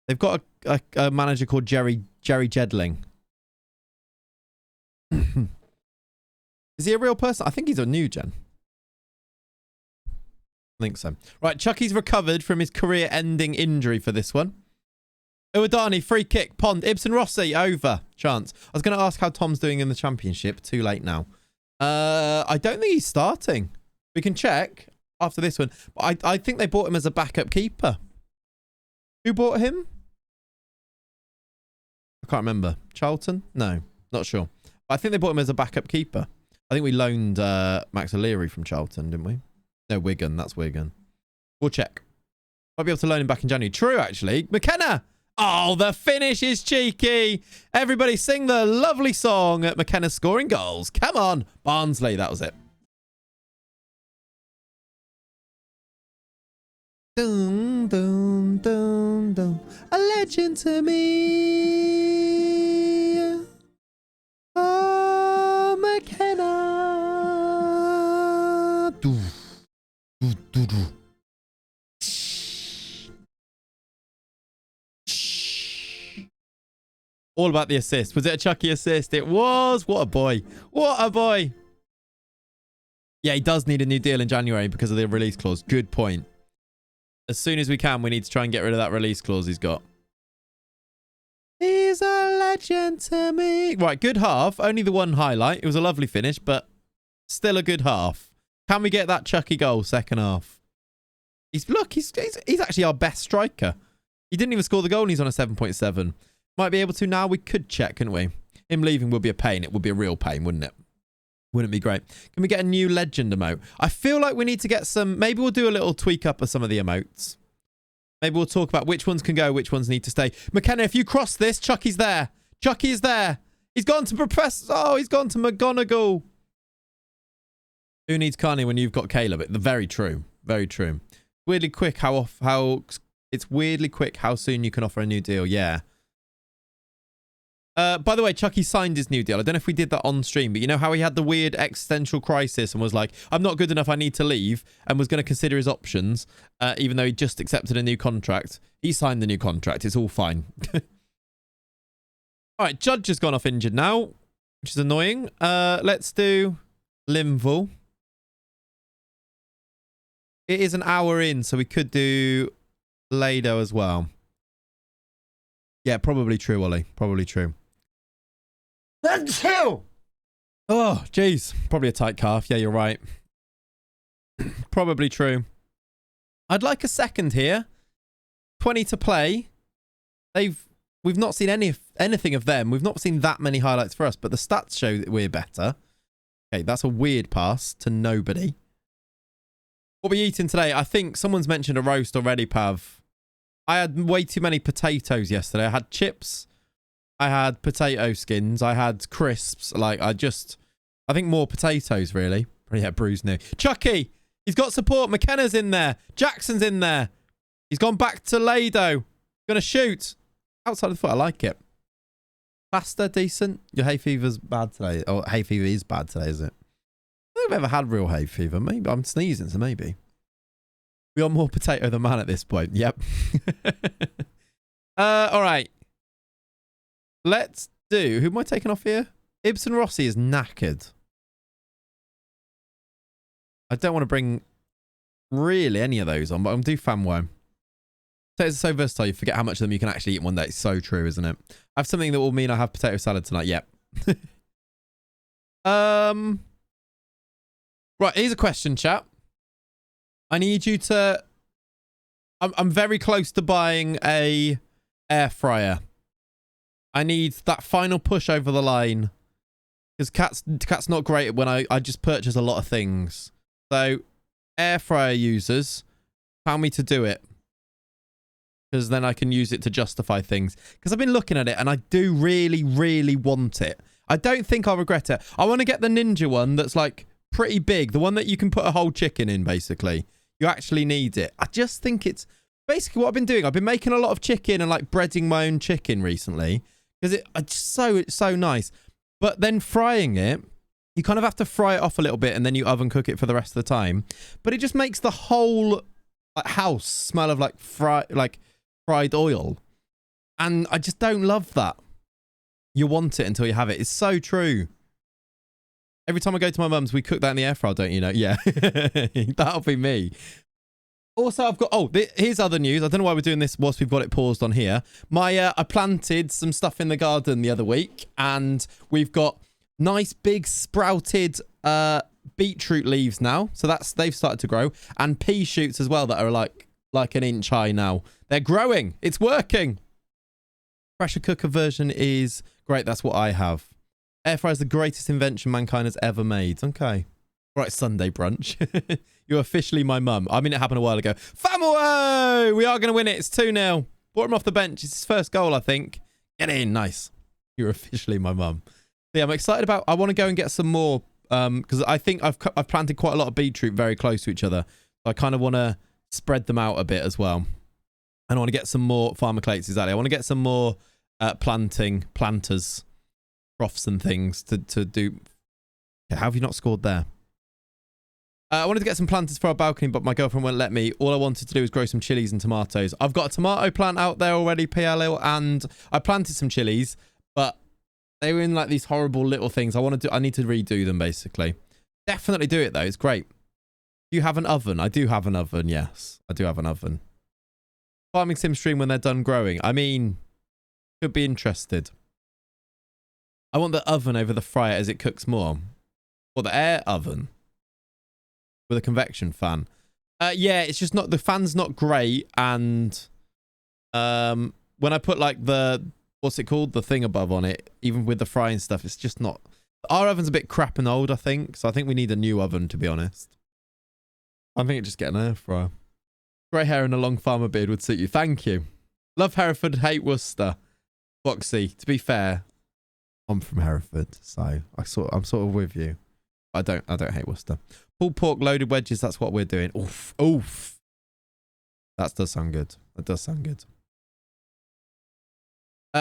They've got a manager called Jerry Jedling. Is he a real person? I think he's a new gen. I think so. Right, Chucky's recovered from his career-ending injury for this one. Uwadani, free kick, Pond, Ibsen Rossi, over. Chance. I was going to ask how Tom's doing in the championship. Too late now. I don't think he's starting. We can check after this one. But I think they bought him as a backup keeper. Who bought him? I can't remember. Charlton? No, not sure. But I think they bought him as a backup keeper. I think we loaned Max O'Leary from Charlton, didn't we? No, Wigan. That's Wigan. We'll check. Might be able to loan him back in January. True, actually. McKenna! Oh, the finish is cheeky. Everybody sing the lovely song at McKenna scoring goals. Come on. Barnsley, that was it. Dun, dun, dun, dun. A legend to me. Oh, McKenna. Do, do, do, do. All about the assist. Was it a Chucky assist? It was. What a boy. What a boy. Yeah, he does need a new deal in January because of the release clause. Good point. As soon as we can, we need to try and get rid of that release clause he's got. He's a legend to me. Right, good half. Only the one highlight. It was a lovely finish, but still a good half. Can we get that Chucky goal second half? He's actually our best striker. He didn't even score the goal and he's on a 7.7. Might be able to now. We could check, couldn't we? Him leaving would be a pain. It would be a real pain, wouldn't it? Wouldn't it be great? Can we get a new legend emote? I feel like we need to get some... Maybe we'll do a little tweak up of some of the emotes. Maybe we'll talk about which ones can go, which ones need to stay. McKenna, if you cross this, Chucky's there. Chucky is there. He's gone to Professor... Oh, he's gone to McGonagall. Who needs Carney when you've got Caleb? Very true. Very true. Weirdly quick it's weirdly quick how soon you can offer a new deal. Yeah. By the way, Chucky signed his new deal. I don't know if we did that on stream, but you know how he had the weird existential crisis and was like, I'm not good enough, I need to leave, and was going to consider his options, even though he just accepted a new contract. He signed the new contract. It's all fine. All right, Judge has gone off injured now, which is annoying. Let's do Limval. It is an hour in, so we could do Lado as well. Yeah, probably true, Ollie. Probably true. Oh, jeez. Probably a tight calf. Yeah, you're right. Probably true. I'd like a second here. 20 to play. We've not seen anything of them. We've not seen that many highlights for us, but the stats show that we're better. Okay, that's a weird pass to nobody. What are we eating today? I think someone's mentioned a roast already, Pav. I had way too many potatoes yesterday. I had chips. I had potato skins. I had crisps. I think more potatoes, really. Yeah, Bruce new. Chucky! He's got support. McKenna's in there. Jackson's in there. He's gone back to Lado. Gonna shoot. Outside of the foot. I like it. Faster, decent. Your hay fever's bad today. Oh, hay fever is bad today, is it? I don't think I've ever had real hay fever. Maybe I'm sneezing, so maybe. We are more potato than man at this point. Yep. All right. Let's do... Who am I taking off here? Ibsen Rossi is knackered. I don't want to bring really any of those on, but I'm going to do Famwo. Potatoes are so versatile, you forget how much of them you can actually eat in one day. It's so true, isn't it? I have something that will mean I have potato salad tonight. Yep. Right, here's a question, chat. I need you to... I'm very close to buying a air fryer. I need that final push over the line. Because Cat's not great when I just purchase a lot of things. So, air fryer users, tell me to do it. Because then I can use it to justify things. Because I've been looking at it and I do really, really want it. I don't think I'll regret it. I want to get the Ninja one that's like pretty big. The one that you can put a whole chicken in, basically. You actually need it. I just think it's basically what I've been doing. I've been making a lot of chicken and like breading my own chicken recently. Because it's so nice. But then frying it, you kind of have to fry it off a little bit and then you oven cook it for the rest of the time. But it just makes the whole house smell of like fried oil. And I just don't love that. You want it until you have it. It's so true. Every time I go to my mum's, we cook that in the air fryer, don't you know? Yeah. That'll be me. Also, I've got... Oh, here's other news. I don't know why we're doing this whilst we've got it paused on here. I planted some stuff in the garden the other week, and we've got nice big sprouted beetroot leaves now. So they've started to grow. And pea shoots as well that are like an inch high now. They're growing. It's working. Pressure cooker version is great. That's what I have. Air fryer is the greatest invention mankind has ever made. Okay. Right, Sunday brunch. You're officially my mum. I mean, it happened a while ago. Famo! We are going to win it. It's 2-0. Brought him off the bench. It's his first goal, I think. Get in. Nice. You're officially my mum. Yeah, I'm excited about... I want to go and get some more because I think I've planted quite a lot of beetroot very close to each other. So I kind of want to spread them out a bit as well. And I want to get some more farmaclates, exactly. I want to get some more planters, troughs and things to do. Yeah, how have you not scored there? I wanted to get some planters for our balcony, but my girlfriend won't let me. All I wanted to do was grow some chilies and tomatoes. I've got a tomato plant out there already, PLL, and I planted some chilies, but they were in like these horrible little things. I need to redo them, basically. Definitely do it, though. It's great. Do you have an oven? I do have an oven, yes. I do have an oven. Farming sim stream when they're done growing. I mean, could be interested. I want the oven over the fryer as it cooks more. Or the air oven. With a convection fan. Yeah, it's just not... The fan's not great. And when I put like the... What's it called? The thing above on it. Even with the frying stuff, it's just not... Our oven's a bit crap and old, I think. So I think we need a new oven, to be honest. I think it just get an air fryer. Grey hair and a long farmer beard would suit you. Thank you. Love Hereford, hate Worcester. Boxy, to be fair, I'm from Hereford, so I'm sort of with you. I don't hate Worcester. Pulled pork, loaded wedges, that's what we're doing. Oof. Oof. That does sound good. That does sound good.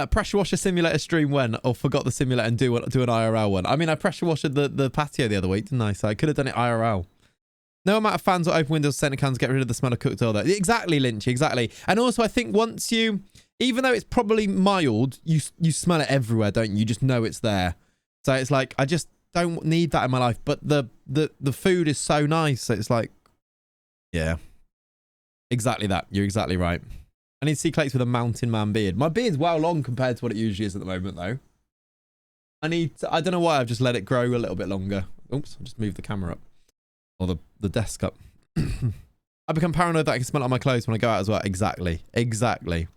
Pressure washer simulator stream when? Or forgot the simulator and do an IRL one. I mean, I pressure washed the patio the other week, didn't I? So I could have done it IRL. No amount of fans or open windows, center cans, get rid of the smell of cooked oil there. Exactly, Lynchy, exactly. And also, I think once you, even though it's probably mild, you smell it everywhere, don't you? You just know it's there. So it's like, I just don't need that in my life. But the food is so nice. So it's like, yeah. Exactly that. You're exactly right. I need to see Clates with a mountain man beard. My beard's well long compared to what it usually is at the moment, though. I don't know why I've just let it grow a little bit longer. Oops, I just moved the camera up. Or the desk up. I become paranoid that I can smell it on my clothes when I go out as well. Exactly. Exactly.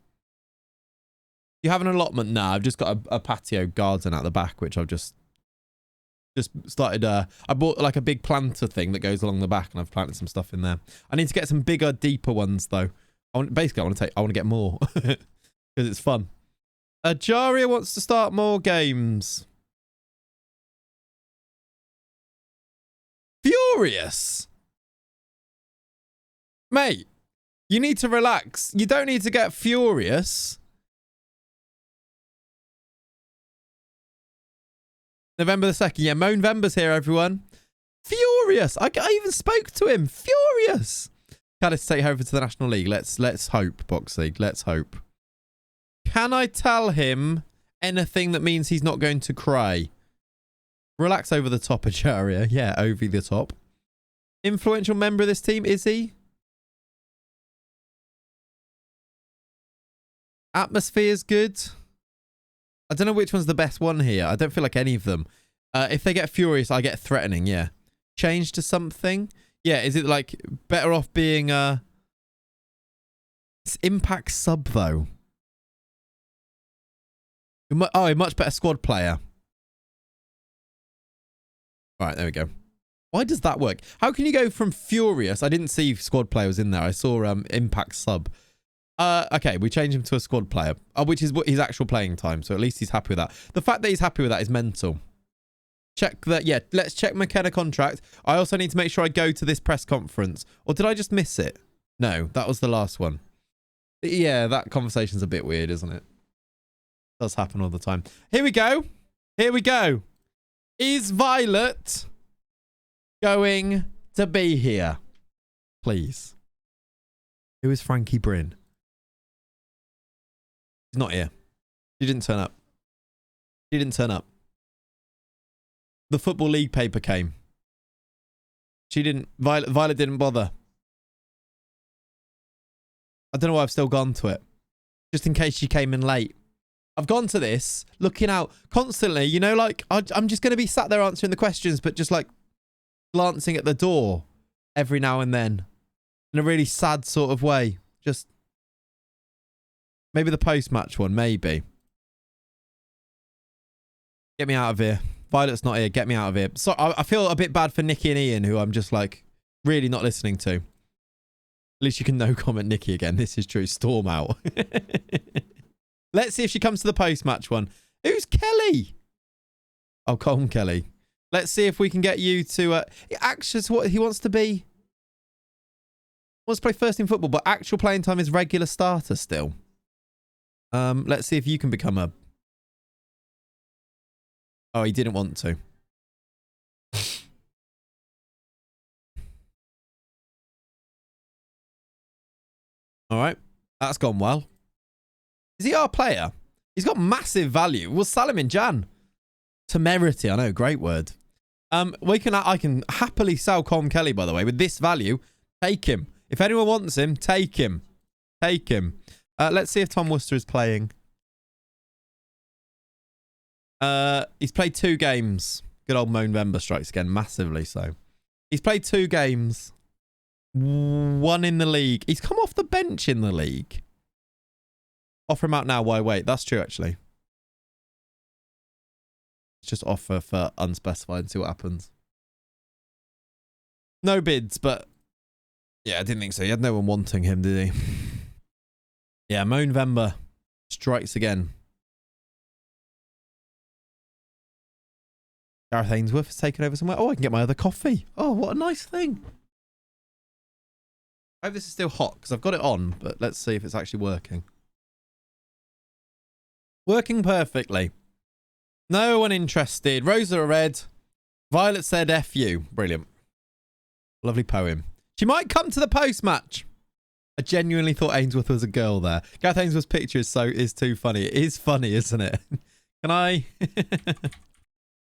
You have an allotment? Nah, I've just got a patio garden at the back, which I've just started. I bought like a big planter thing that goes along the back, and I've planted some stuff in there. I need to get some bigger, deeper ones, though. I want to get more. Because it's fun. Jaria wants to start more games. Furious. Mate, you need to relax. You don't need to get furious. November the 2nd. Yeah, Moanvember's here, everyone. Furious. I even spoke to him. Furious. Caddice take over to the National League. Let's hope, Boxy. Let's hope. Can I tell him anything that means he's not going to cry? Relax over the top, Acharia. Yeah, over the top. Influential member of this team, is he? Atmosphere's good. I don't know which one's the best one here. I don't feel like any of them. If they get furious, I get threatening, yeah. Change to something? Yeah, is it like better off being it's impact sub, though. Oh, a much better squad player. Right, there we go. Why does that work? How can you go from furious? I didn't see squad player was in there. I saw impact sub. Okay, we changed him to a squad player, which is what his actual playing time. So at least he's happy with that. The fact that he's happy with that is mental. Check that. Yeah, let's check McKenna contract. I also need to make sure I go to this press conference. Or did I just miss it? No, that was the last one. Yeah, that conversation's a bit weird, isn't it? Does happen all the time. Here we go. Here we go. Is Violet going to be here? Please. Who is Frankie Bryn? She's not here. She didn't turn up. She didn't turn up. The Football League paper came. She didn't. Violet didn't bother. I don't know why I've still gone to it. Just in case you came in late. I've gone to this, looking out constantly, you know, like, I'm just going to be sat there answering the questions, but just like glancing at the door every now and then in a really sad sort of way. Just maybe the post-match one, maybe. Get me out of here. Violet's not here. Get me out of here. So I feel a bit bad for Nikki and Ian, who I'm just like really not listening to. At least you can no comment Nikki again. This is true. Storm out. Let's see if she comes to the post-match one. Who's Kelly? Oh, Colm Kelly. Let's see if we can get you to... actually, what he wants to be. He wants to play first team football, but actual playing time is regular starter still. Let's see if you can become a... Oh, he didn't want to. All right. That's gone well. Is he our player? He's got massive value. We'll sell him in Jan. Temerity. I know. Great word. I can happily sell Colm Kelly, by the way, with this value. Take him. If anyone wants him, take him. Take him. Let's see if Tom Worcester is playing. He's played 2 games. Good old Movember strikes again. Massively so. He's played 2 games. 1 in the league. He's come off the bench in the league. Offer him out now. Why wait? That's true, actually. Just offer for unspecified and see what happens. No bids, but... Yeah, I didn't think so. He had no one wanting him, did he? Yeah, Movember strikes again. Gareth Ainsworth has taken over somewhere. Oh, I can get my other coffee. Oh, what a nice thing. I hope this is still hot because I've got it on, but let's see if it's actually working. Working perfectly. No one interested. Rosa are red. Violet said F you. Brilliant. Lovely poem. She might come to the post-match. I genuinely thought Ainsworth was a girl there. Gareth Ainsworth's picture is too funny. It is funny, isn't it? Can I...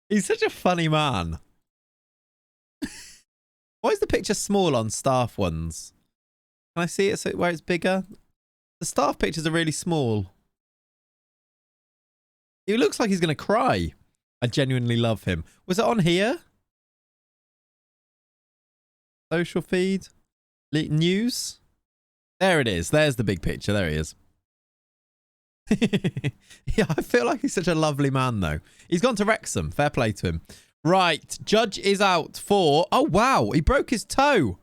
He's such a funny man. Why is the picture small on staff ones? Can I see it where it's bigger? The staff pictures are really small. He looks like he's going to cry. I genuinely love him. Was it on here? Social feed? News? There it is. There's the big picture. There he is. Yeah, I feel like he's such a lovely man, though. He's gone to Wrexham. Fair play to him. Right. Judge is out for... Oh, wow. He broke his toe.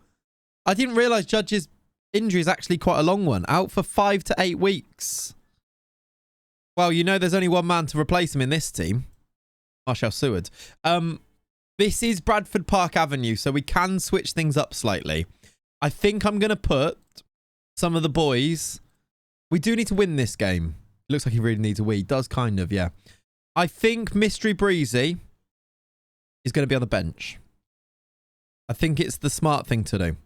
I didn't realise Judge's injury is actually quite a long one. Out for 5 to 8 weeks. Well, you know there's only one man to replace him in this team. Marshall Seward. This is Bradford Park Avenue, so we can switch things up slightly. I think I'm going to put some of the boys... We do need to win this game. It looks like he really needs a win. He does kind of, yeah. I think Mystery Breezy is going to be on the bench. I think it's the smart thing to do.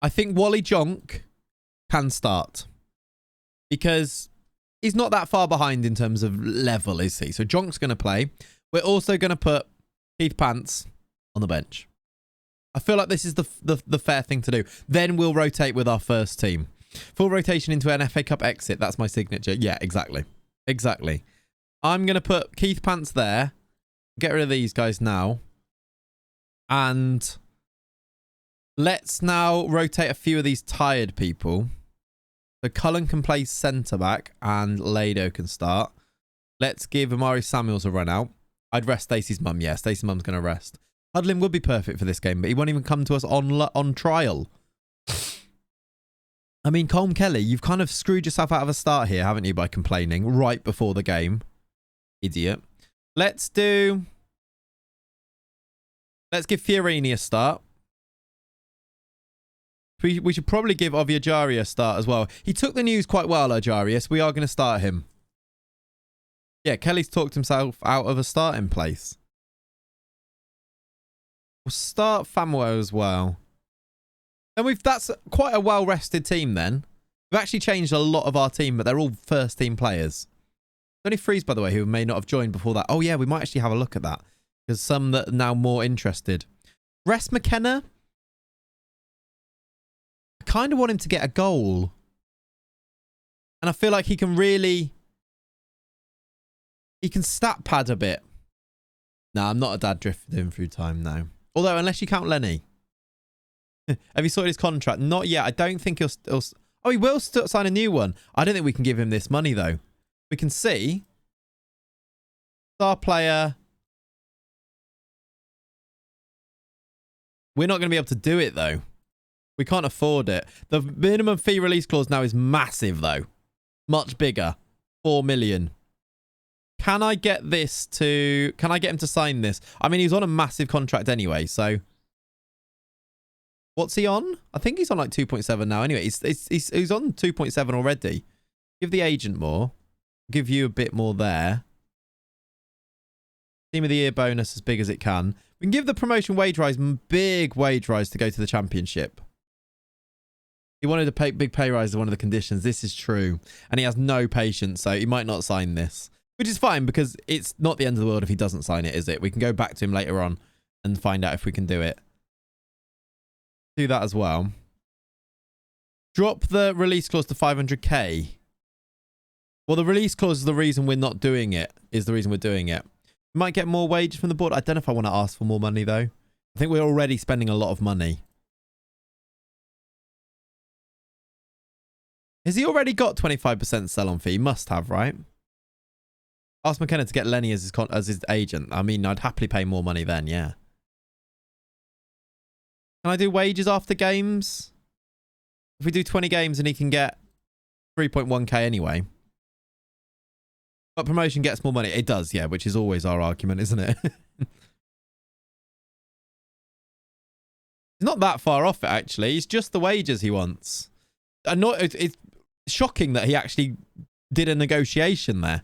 I think Wally Jonk can start. Because... he's not that far behind in terms of level, is he? So Jonk's going to play. We're also going to put Keith Pants on the bench. I feel like this is the fair thing to do. Then we'll rotate with our first team. Full rotation into an FA Cup exit. That's my signature. Yeah, exactly. Exactly. I'm going to put Keith Pants there. Get rid of these guys now. And let's now rotate a few of these tired people. So Cullen can play centre-back and Lado can start. Let's give Amari Samuels a run out. I'd rest Stacey's mum. Yeah, Stacey's mum's going to rest. Hudlin would be perfect for this game, but he won't even come to us on trial. I mean, Colm Kelly, you've kind of screwed yourself out of a start here, haven't you, by complaining right before the game. Idiot. Let's give Fiorini a start. We should probably give Oviajari a start as well. He took the news quite well, Ajarius. We are going to start him. Yeah, Kelly's talked himself out of a starting place. We'll start Famwell as well. And that's quite a well-rested team then. We've actually changed a lot of our team, but they're all first-team players. Only Freeze, by the way, who may not have joined before that. Oh, yeah, we might actually have a look at that. Because some that are now more interested. Rest McKenna. I kind of want him to get a goal. And I feel like he can really... He can stat pad a bit. No, I'm not a dad drifting through time now. Although, unless you count Lenny. Have you sorted his contract? Not yet. I don't think he'll... Oh, he will still sign a new one. I don't think we can give him this money, though. We can see. Star player. We're not going to be able to do it, though. We can't afford it. The minimum fee release clause now is massive, though. Much bigger. 4 million. Can I get this to... Can I get him to sign this? I mean, he's on a massive contract anyway, so... What's he on? I think he's on like 2.7 now. Anyway, he's on 2.7 already. Give the agent more. Give you a bit more there. Team of the year bonus as big as it can. We can give the promotion wage rise, big wage rise to go to the championship. He wanted a big pay rise as one of the conditions. This is true. And he has no patience, so he might not sign this. Which is fine, because it's not the end of the world if he doesn't sign it, is it? We can go back to him later on and find out if we can do it. Do that as well. Drop the release clause to 500k. Well, the release clause is the reason we're not doing it. Is the reason we're doing it. We might get more wages from the board. I don't know if I want to ask for more money, though. I think we're already spending a lot of money. Has he already got 25% sell-on fee? He must have, right? Ask McKenna to get Lenny as his agent. I mean, I'd happily pay more money then, yeah. Can I do wages after games? If we do 20 games and he can get 3.1k anyway. But promotion gets more money. It does, yeah, which is always our argument, isn't it? It's not that far off it, actually. It's just the wages he wants. It's shocking that he actually did a negotiation there.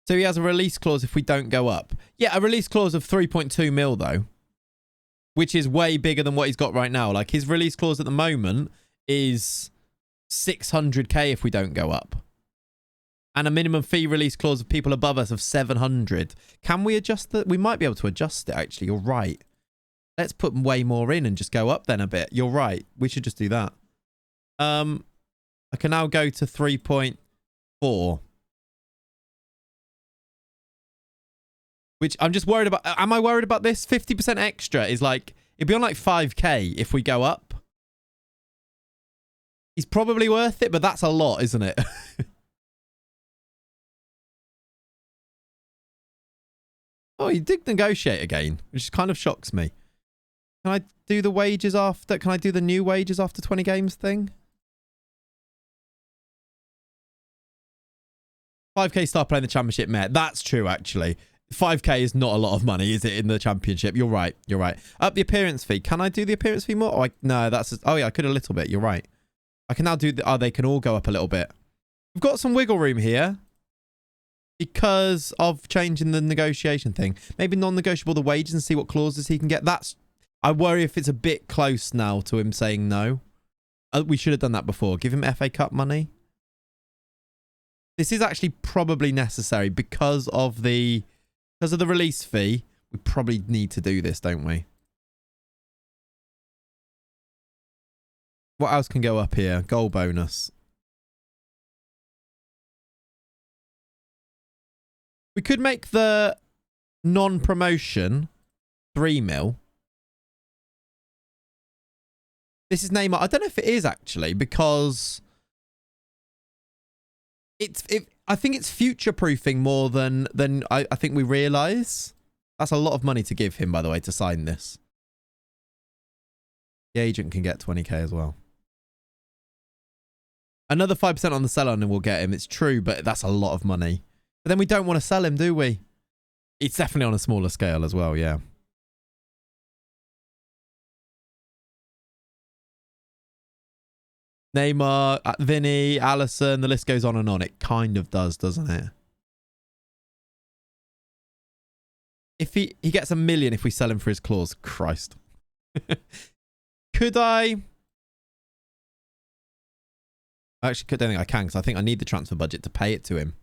So he has a release clause if we don't go up. Yeah, a release clause of 3.2 mil, though. Which is way bigger than what he's got right now. Like, his release clause at the moment is 600k if we don't go up. And a minimum fee release clause of people above us of 700. Can we adjust that? We might be able to adjust it, actually. You're right. Let's put way more in and just go up then a bit. You're right. We should just do that. I can now go to 3.4. Which I'm just worried about. Am I worried about this? 50% extra is like... It'd be on like 5k if we go up. He's probably worth it, but that's a lot, isn't it? Oh, he did negotiate again, which kind of shocks me. Can I do the wages after... Can I do the new wages after 20 games thing? 5k star playing the championship, mate. That's true, actually. 5k is not a lot of money, is it, in the championship? You're right. You're right. Up the appearance fee. Can I do the appearance fee more? Oh, no, that's... Oh, yeah, I could a little bit. You're right. I can now do... Oh, they can all go up a little bit. We've got some wiggle room here. Because of changing the negotiation thing. Maybe non-negotiable the wages and see what clauses he can get. That's... I worry if it's a bit close now to him saying no. We should have done that before. Give him FA Cup money. This is actually probably necessary because of the release fee. We probably need to do this, don't we? What else can go up here? Goal bonus. We could make the non-promotion 3 mil. This is Neymar. I don't know if it is actually, because I think it's future-proofing more than I think we realise. That's a lot of money to give him, by the way, to sign this. The agent can get 20k as well. Another 5% on the sell-on and we'll get him. It's true, but that's a lot of money. But then we don't want to sell him, do we? It's definitely on a smaller scale as well, yeah. Neymar, Vinny, Alisson, the list goes on and on. It kind of does, doesn't it? If he gets 1 million if we sell him for his clause. Christ. Could I... I actually don't think I can, because I think I need the transfer budget to pay it to him.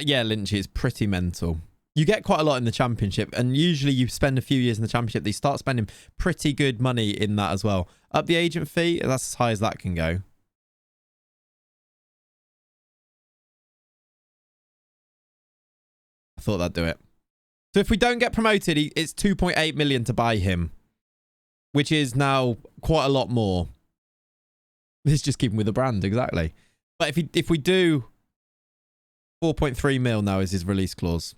Yeah, Lynch is pretty mental. You get quite a lot in the Championship, and usually you spend a few years in the Championship, they start spending pretty good money in that as well. Up the agent fee, that's as high as that can go. I thought that'd do it. So if we don't get promoted, it's 2.8 million to buy him, which is now quite a lot more. This is just keeping with the brand, exactly. But if we do, 4.3 mil now is his release clause.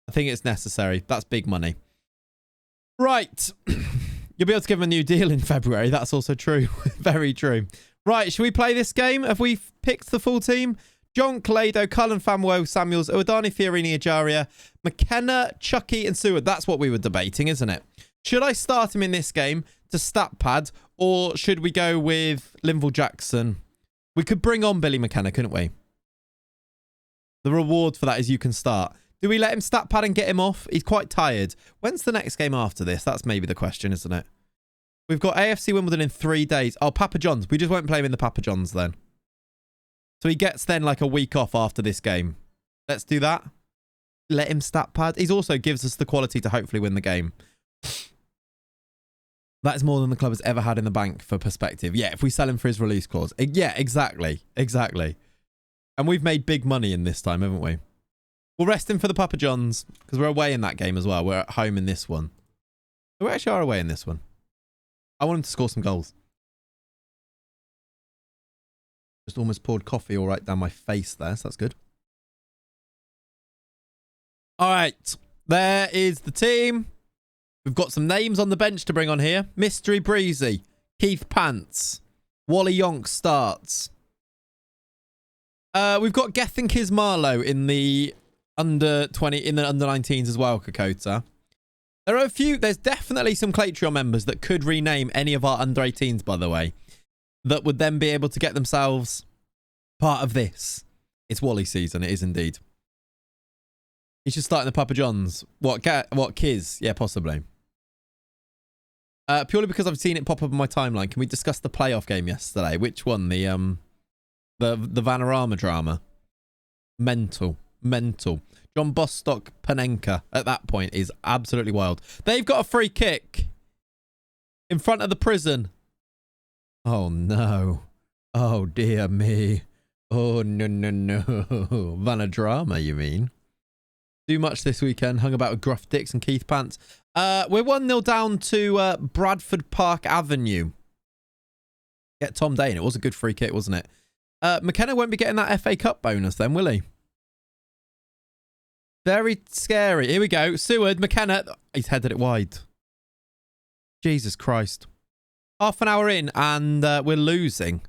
I think it's necessary. That's big money. Right. You'll be able to give him a new deal in February. That's also true. Very true. Right, should we play this game? Have we picked the full team? John Calado, Cullen Famwo, Samuels, Uwadani, Fiorini, Ajaria, McKenna, Chucky, and Seward. That's what we were debating, isn't it? Should I start him in this game to stat pad, or should we go with Linville Jackson? We could bring on Billy McKenna, couldn't we? The reward for that is you can start. Do we let him stat pad and get him off? He's quite tired. When's the next game after this? That's maybe the question, isn't it? We've got AFC Wimbledon in 3 days. Oh, Papa John's. We just won't play him in the Papa John's then. So he gets then like a week off after this game. Let's do that. Let him stat pad. He also gives us the quality to hopefully win the game. That is more than the club has ever had in the bank for perspective. Yeah, if we sell him for his release clause. Yeah, exactly. Exactly. And we've made big money in this time, haven't we? We'll rest him for the Papa John's because we're away in that game as well. We're at home in this one. We actually are away in this one. I want him to score some goals. Just almost poured coffee all right down my face there, so that's good. All right. There is the team. We've got some names on the bench to bring on here. Mystery Breezy, Keith Pants, Wally Yonk starts. We've got Gethin Kismarlow in the under 20, in the under 19s as well, Kokota. There are a few, there's definitely some Claytreon members that could rename any of our under 18s, by the way, that would then be able to get themselves part of this. It's Wally season, it is indeed. He should start in the Papa John's. What, Kiz? Yeah, possibly. Purely because I've seen it pop up on my timeline. Can we discuss the playoff game yesterday? Which one? The Vanarama drama. Mental. John Bostock Panenka at that point is absolutely wild. They've got a free kick in front of the prison. Oh no. Oh dear me. Oh no. Vanadrama, you mean? Do much this weekend. Hung about with Gruff Dix and Keith Pants. We're 1-0 down to Bradford Park Avenue. Get Tom Day in. It was a good free kick, wasn't it? McKenna won't be getting that FA Cup bonus then, will he? Very scary. Here we go. Seward, McKenna. He's headed it wide. Jesus Christ. Half an hour in and we're losing.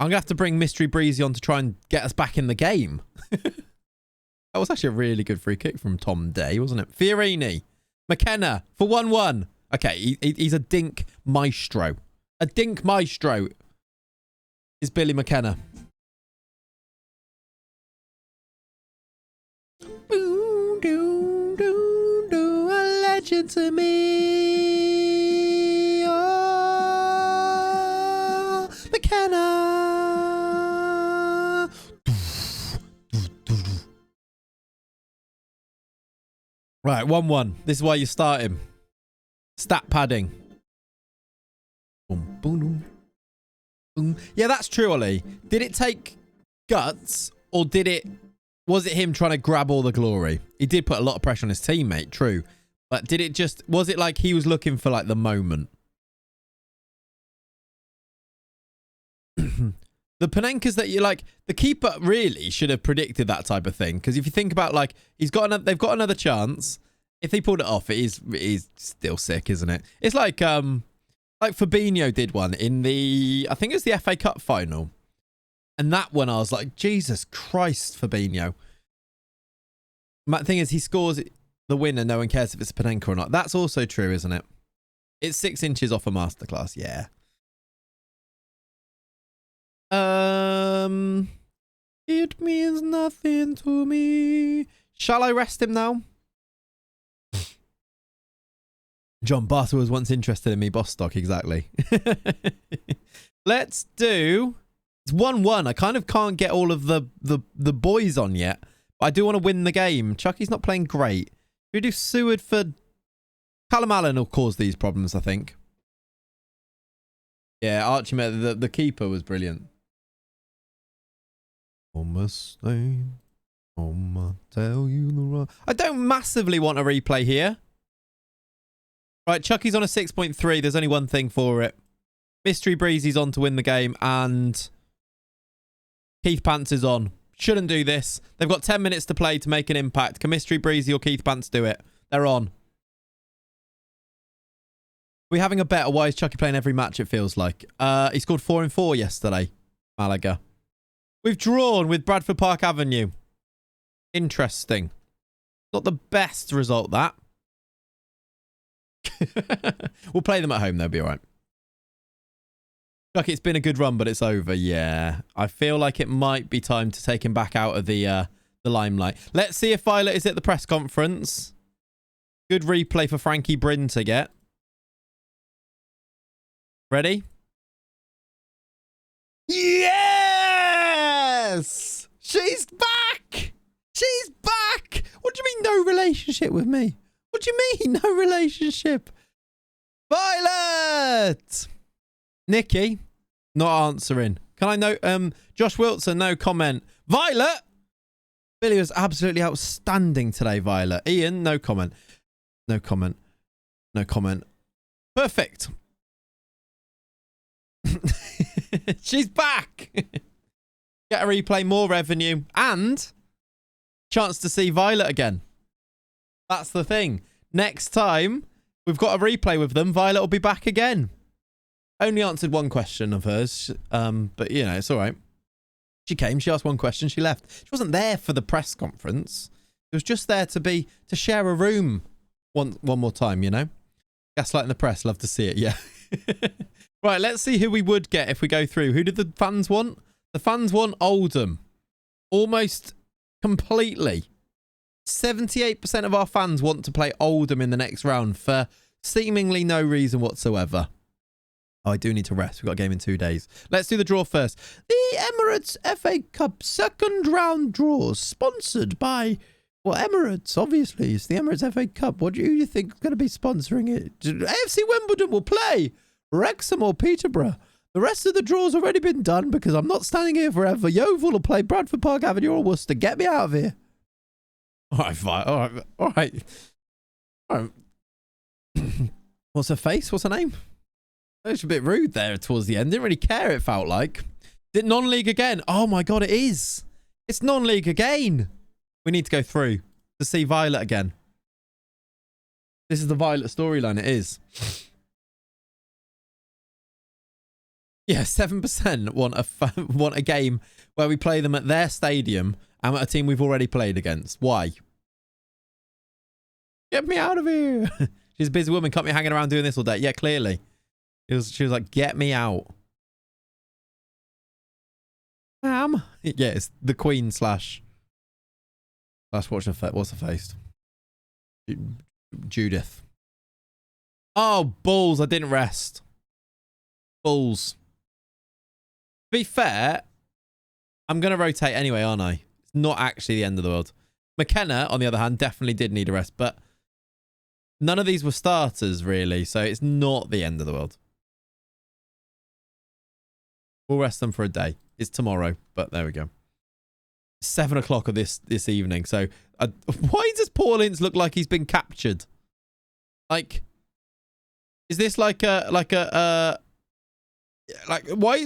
I'm going to have to bring Mystery Breezy on to try and get us back in the game. That was actually a really good free kick from Tom Day, wasn't it? Fiorini. McKenna for 1-1. Okay, he's a dink maestro. A dink maestro is Billy McKenna. Boom, doom, doom, doom, a legend to me. Oh, McKenna. Right, 1-1. This is why you start him. Stat padding. Boom, boom, boom, boom. Yeah, that's true, Ollie. Did it take guts or was it him trying to grab all the glory? He did put a lot of pressure on his teammate, true. But was it like he was looking for like the moment? The Panenkas that you like, the keeper really should have predicted that type of thing. Because if you think about like, they've got another chance. If they pulled it off, it is still sick, isn't it? It's like Fabinho did one in I think it was the FA Cup final. And that one I was like, Jesus Christ, Fabinho. The thing is, he scores the winner. No one cares if it's a Panenka or not. That's also true, isn't it? It's 6 inches off a masterclass. Yeah. It means nothing to me. Shall I rest him now? John Barter was once interested in me, Bostock, exactly. Let's do... It's 1-1. I kind of can't get all of the boys on yet But I do want to win the game. Chucky's not playing great. We do Seward for... Callum Allen will cause these problems, I think. Yeah, Archie, the keeper was brilliant. Almost stain. Tell you the right. I don't massively want a replay here. Right, Chucky's on a 6.3. There's only one thing for it. Mystery Breezy's on to win the game, and Keith Pants is on. Shouldn't do this. They've got 10 minutes to play to make an impact. Can Mystery Breezy or Keith Pants do it? They're on. We're having a bet. Why is Chucky playing every match, it feels like? He scored 4 in 4 yesterday, Malaga. We've drawn with Bradford Park Avenue. Interesting. Not the best result, that. We'll play them at home, they'll be all right. Chucky, it's been a good run, but it's over. Yeah. I feel like it might be time to take him back out of the limelight. Let's see if Violet is at the press conference. Good replay for Frankie Bryn to get. Ready? Yes! She's back! She's back! What do you mean no relationship with me? What do you mean no relationship? Violet! Nikki, not answering. Can I note? Josh Wilson, no comment. Violet! Billy was absolutely outstanding today, Violet. Ian, no comment. No comment. No comment. Perfect. She's back. Get a replay, more revenue, and chance to see Violet again. That's the thing. Next time we've got a replay with them, Violet will be back again. Only answered one question of hers, but you know, it's all right. She came, she asked one question, she left. She wasn't there for the press conference. She was just there to share a room one more time, you know. Gaslighting the press, love to see it, yeah. Right, let's see who we would get if we go through. Who did the fans want? The fans want Oldham. Almost completely. 78% of our fans want to play Oldham in the next round for seemingly no reason whatsoever. Oh, I do need to rest. We've got a game in 2 days. Let's do the draw first. The Emirates FA Cup second round draws sponsored by... Well, Emirates, obviously. It's the Emirates FA Cup. What do you think is going to be sponsoring it? AFC Wimbledon will play Wrexham or Peterborough. The rest of the draw's already been done because I'm not standing here forever. Yeovil will play Bradford Park Avenue or Worcester. Get me out of here. All right, fine. All right. All right. All right. What's her face? What's her name? It's a bit rude there towards the end. Didn't really care, it felt like. Is it non-league again? Oh my God, it is. It's non-league again. We need to go through to see Violet again. This is the Violet storyline. It is. Yeah, 7% want a game where we play them at their stadium and at a team we've already played against. Why? Get me out of here. She's a busy woman. Can't be hanging around doing this all day. Yeah, clearly. She was like, get me out. Yeah, it's the Queen slash what's her face? Judith. Oh, balls. I didn't rest. Balls. To be fair, I'm going to rotate anyway, aren't I? It's not actually the end of the world. McKenna, on the other hand, definitely did need a rest, but none of these were starters, really, so it's not the end of the world. We'll rest them for a day. It's tomorrow, but there we go. 7 o'clock of this evening, so why does Paul Ince look like he's been captured? Like, is this like why?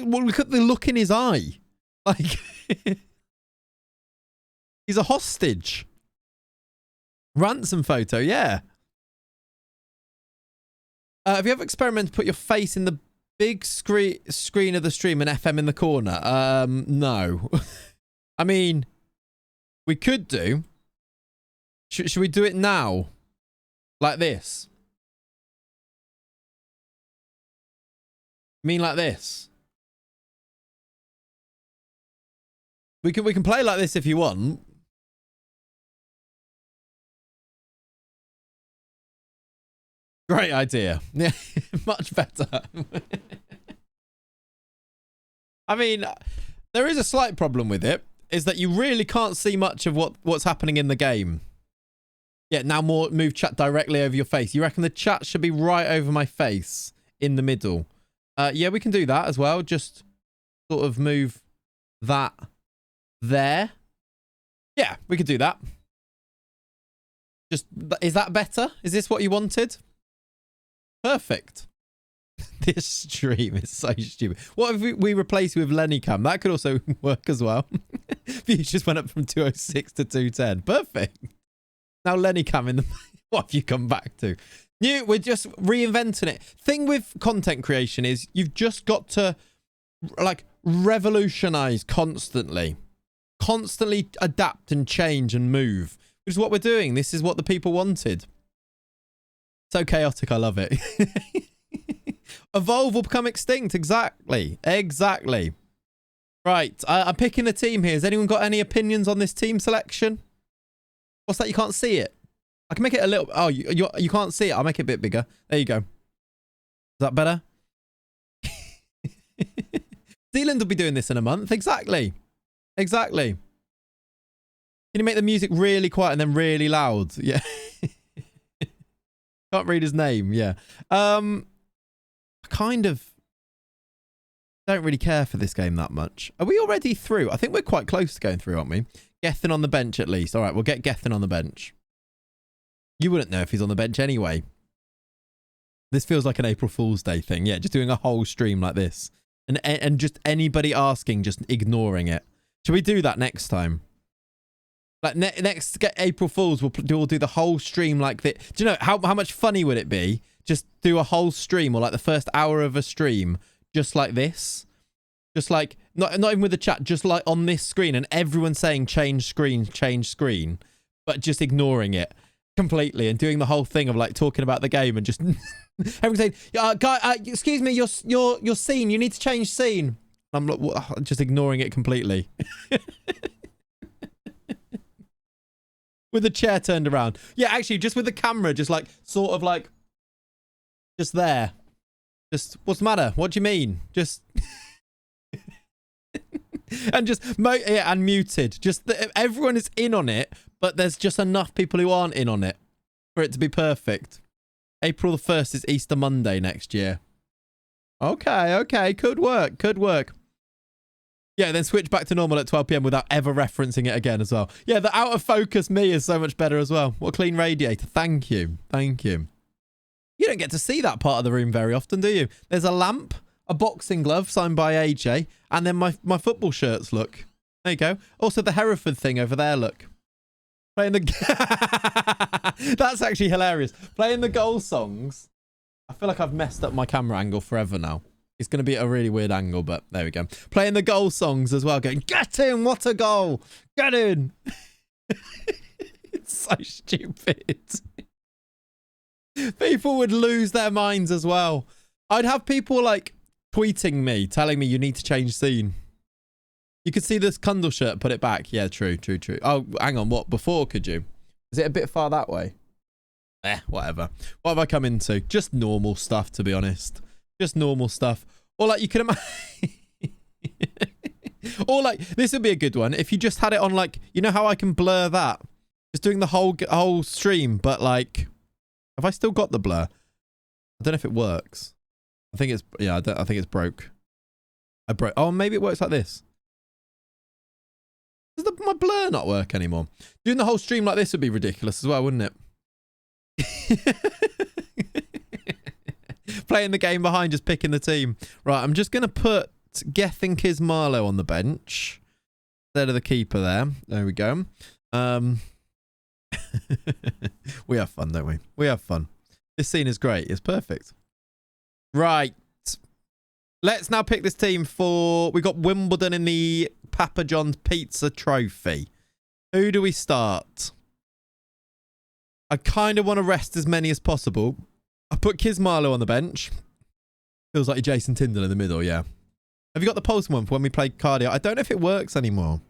Well, look at the look in his eye. Like, he's a hostage. Ransom photo, yeah. Have you ever experimented to put your face in the big screen of the stream and FM in the corner? No. I mean, we could do. Should we do it now? Like this? I mean like this? We can play like this if you want. Great idea. Yeah, much better. I mean, there is a slight problem with it. is that you really can't see much of what's happening in the game. Yeah, now move chat directly over your face. You reckon the chat should be right over my face in the middle? Yeah, we can do that as well. Just sort of move that there. Yeah, we could do that. Just, is that better? Is this what you wanted? Perfect. This stream is so stupid. What if we replace it with Lenny Cam? That could also work as well. Views just went up from 206 to 210. Perfect. Now Lenny Cam in the... What have you come back to? We're just reinventing it. Thing with content creation is you've just got to like revolutionize constantly. Constantly adapt and change and move. Which is what we're doing. This is what the people wanted. So chaotic, I love it. Evolve or become extinct. Exactly. Exactly. Right. I'm picking a team here. Has anyone got any opinions on this team selection? What's that? You can't see it. I can make it a little... Oh, you can't see it. I'll make it a bit bigger. There you go. Is that better? Zealand will be doing this in a month. Exactly. Exactly. Can you make the music really quiet and then really loud? Yeah. Can't read his name. Yeah. I kind of don't really care for this game that much. Are we already through? I think we're quite close to going through, aren't we? Gethin on the bench at least. All right, we'll get Gethin on the bench. You wouldn't know if he's on the bench anyway. This feels like an April Fool's Day thing. Yeah, just doing a whole stream like this. And just anybody asking, just ignoring it. Should we do that next time? Like next April Fools, we'll do the whole stream like this. Do you know how much funny would it be? Just do a whole stream, or like the first hour of a stream, just like this. Just like, not even with the chat, just like on this screen, and everyone saying change screen, but just ignoring it completely and doing the whole thing of like talking about the game and just everyone saying, guy, excuse me, your scene, you need to change scene. I'm like, just ignoring it completely. With the chair turned around. Yeah, actually, just with the camera, just like, sort of like, just there. Just, what's the matter? What do you mean? Just... and just, yeah, and muted. Just, everyone is in on it, but there's just enough people who aren't in on it for it to be perfect. April the 1st is Easter Monday next year. Okay. Could work. Yeah, then switch back to normal at 12 PM without ever referencing it again as well. Yeah, the out of focus me is so much better as well. What a clean radiator. Thank you. You don't get to see that part of the room very often, do you? There's a lamp, a boxing glove signed by AJ, and then my football shirts, look. There you go. Also the Hereford thing over there, look. Playing the... That's actually hilarious. Playing the goal songs. I feel like I've messed up my camera angle forever now. It's going to be a really weird angle, but there we go. Playing the goal songs as well, going, get in, what a goal. Get in. It's so stupid. People would lose their minds as well. I'd have people like tweeting me, telling me you need to change scene. You could see this Cundle shirt, put it back. Yeah, true. Oh, hang on, what? Before could you? Is it a bit far that way? Whatever. What have I come into? Just normal stuff, to be honest. Just normal stuff. Or like you can imagine... Or like, this would be a good one. If you just had it on like, you know how I can blur that? Just doing the whole stream, but like... Have I still got the blur? I don't know if it works. I think it's... Yeah, I think it's broke. Oh, maybe it works like this. Does my blur not work anymore? Doing the whole stream like this would be ridiculous as well, wouldn't it? Playing the game behind, just picking the team. Right, I'm just going to put Gethinkiz Marlow on the bench instead of the keeper there. There we go. We have fun, don't we? We have fun. This scene is great. It's perfect. Right. Let's now pick this team for... We got Wimbledon in the Papa John's Pizza Trophy. Who do we start? I kind of want to rest as many as possible. I put Kiz Marlow on the bench. Feels like you're Jason Tyndall in the middle, yeah. Have you got the pulse one for when we played cardio? I don't know if it works anymore.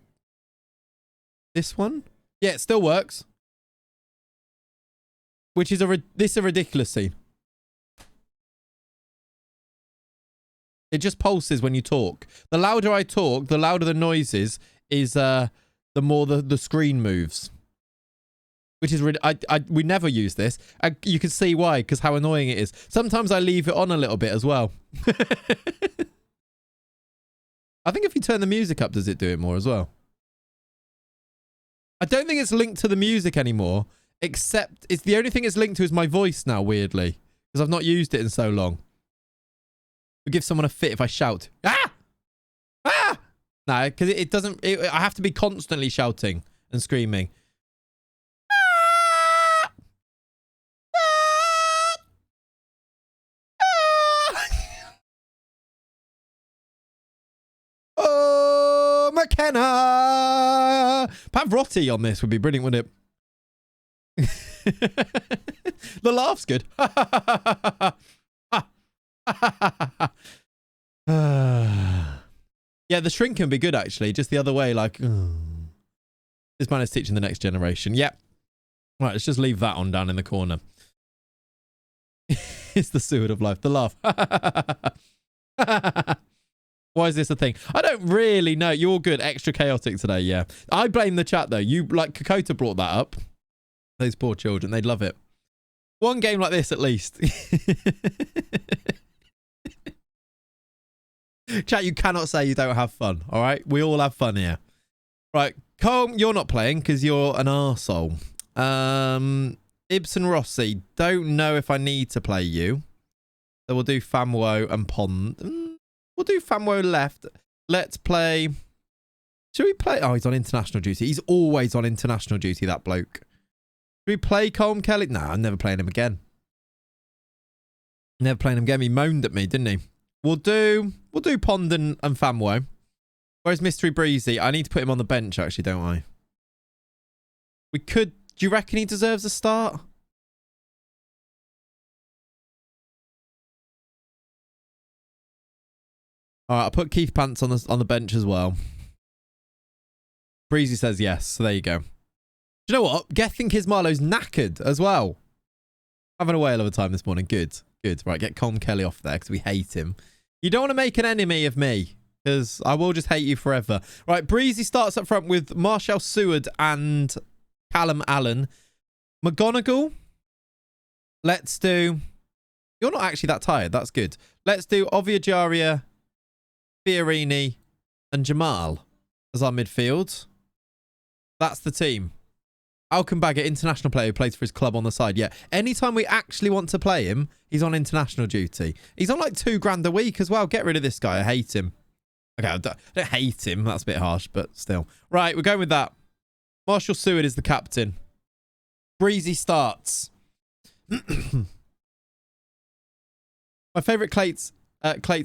This one? Yeah, it still works. Which is this is a ridiculous scene. It just pulses when you talk. The louder I talk, the louder the noises is the more the screen moves. Which is really, we never use this. You can see why, because how annoying it is. Sometimes I leave it on a little bit as well. I think if you turn the music up, does it do it more as well? I don't think it's linked to the music anymore, except it's the only thing it's linked to is my voice now, weirdly, because I've not used it in so long. I'll give someone a fit if I shout. Ah! Ah! No, because it doesn't, I have to be constantly shouting and screaming. Oh, McKenna! Pavarotti on this would be brilliant, wouldn't it? The laugh's good. Yeah, the shrink can be good, actually. Just the other way, like... This man is teaching the next generation. Yep. Right, let's just leave that on down in the corner. It's the Seward of life. The laugh. Why is this a thing? I don't really know. You're good. Extra chaotic today, yeah. I blame the chat, though. You, like, Kokota brought that up. Those poor children. They'd love it. One game like this, at least. Chat, you cannot say you don't have fun, all right? We all have fun here. Right, Cole, you're not playing because you're an arsehole. Ibsen Rossi, don't know if I need to play you. So we'll do Famwo and Pond. We'll do Famwo left. Let's play... Should we play... Oh, he's on international duty. He's always on international duty, that bloke. Should we play Colm Kelly? Nah, I'm never playing him again. Never playing him again. He moaned at me, didn't he? We'll do Pond and Famwo. Where's Mystery Breezy? I need to put him on the bench, actually, don't I? We could... Do you reckon he deserves a start? All right, I'll put Keith Pants on the bench as well. Breezy says yes, so there you go. Do you know what? Think his Marlowe's knackered as well. Having a whale of a time this morning. Good, good. Right, get Colm Kelly off there because we hate him. You don't want to make an enemy of me because I will just hate you forever. Right, Breezy starts up front with Marshall Seward and Callum Allen. McGonagall. Let's do... You're not actually that tired. That's good. Let's do Ovia Jaria, Fiorini and Jamal as our midfield. That's the team. Alkenbagger, international player who plays for his club on the side. Yeah, anytime we actually want to play him, he's on international duty. He's on like $2,000 a week as well. Get rid of this guy. I hate him. Okay, I don't hate him. That's a bit harsh, but still. Right, we're going with that. Marshall Seward is the captain. Breezy starts. My favourite Clates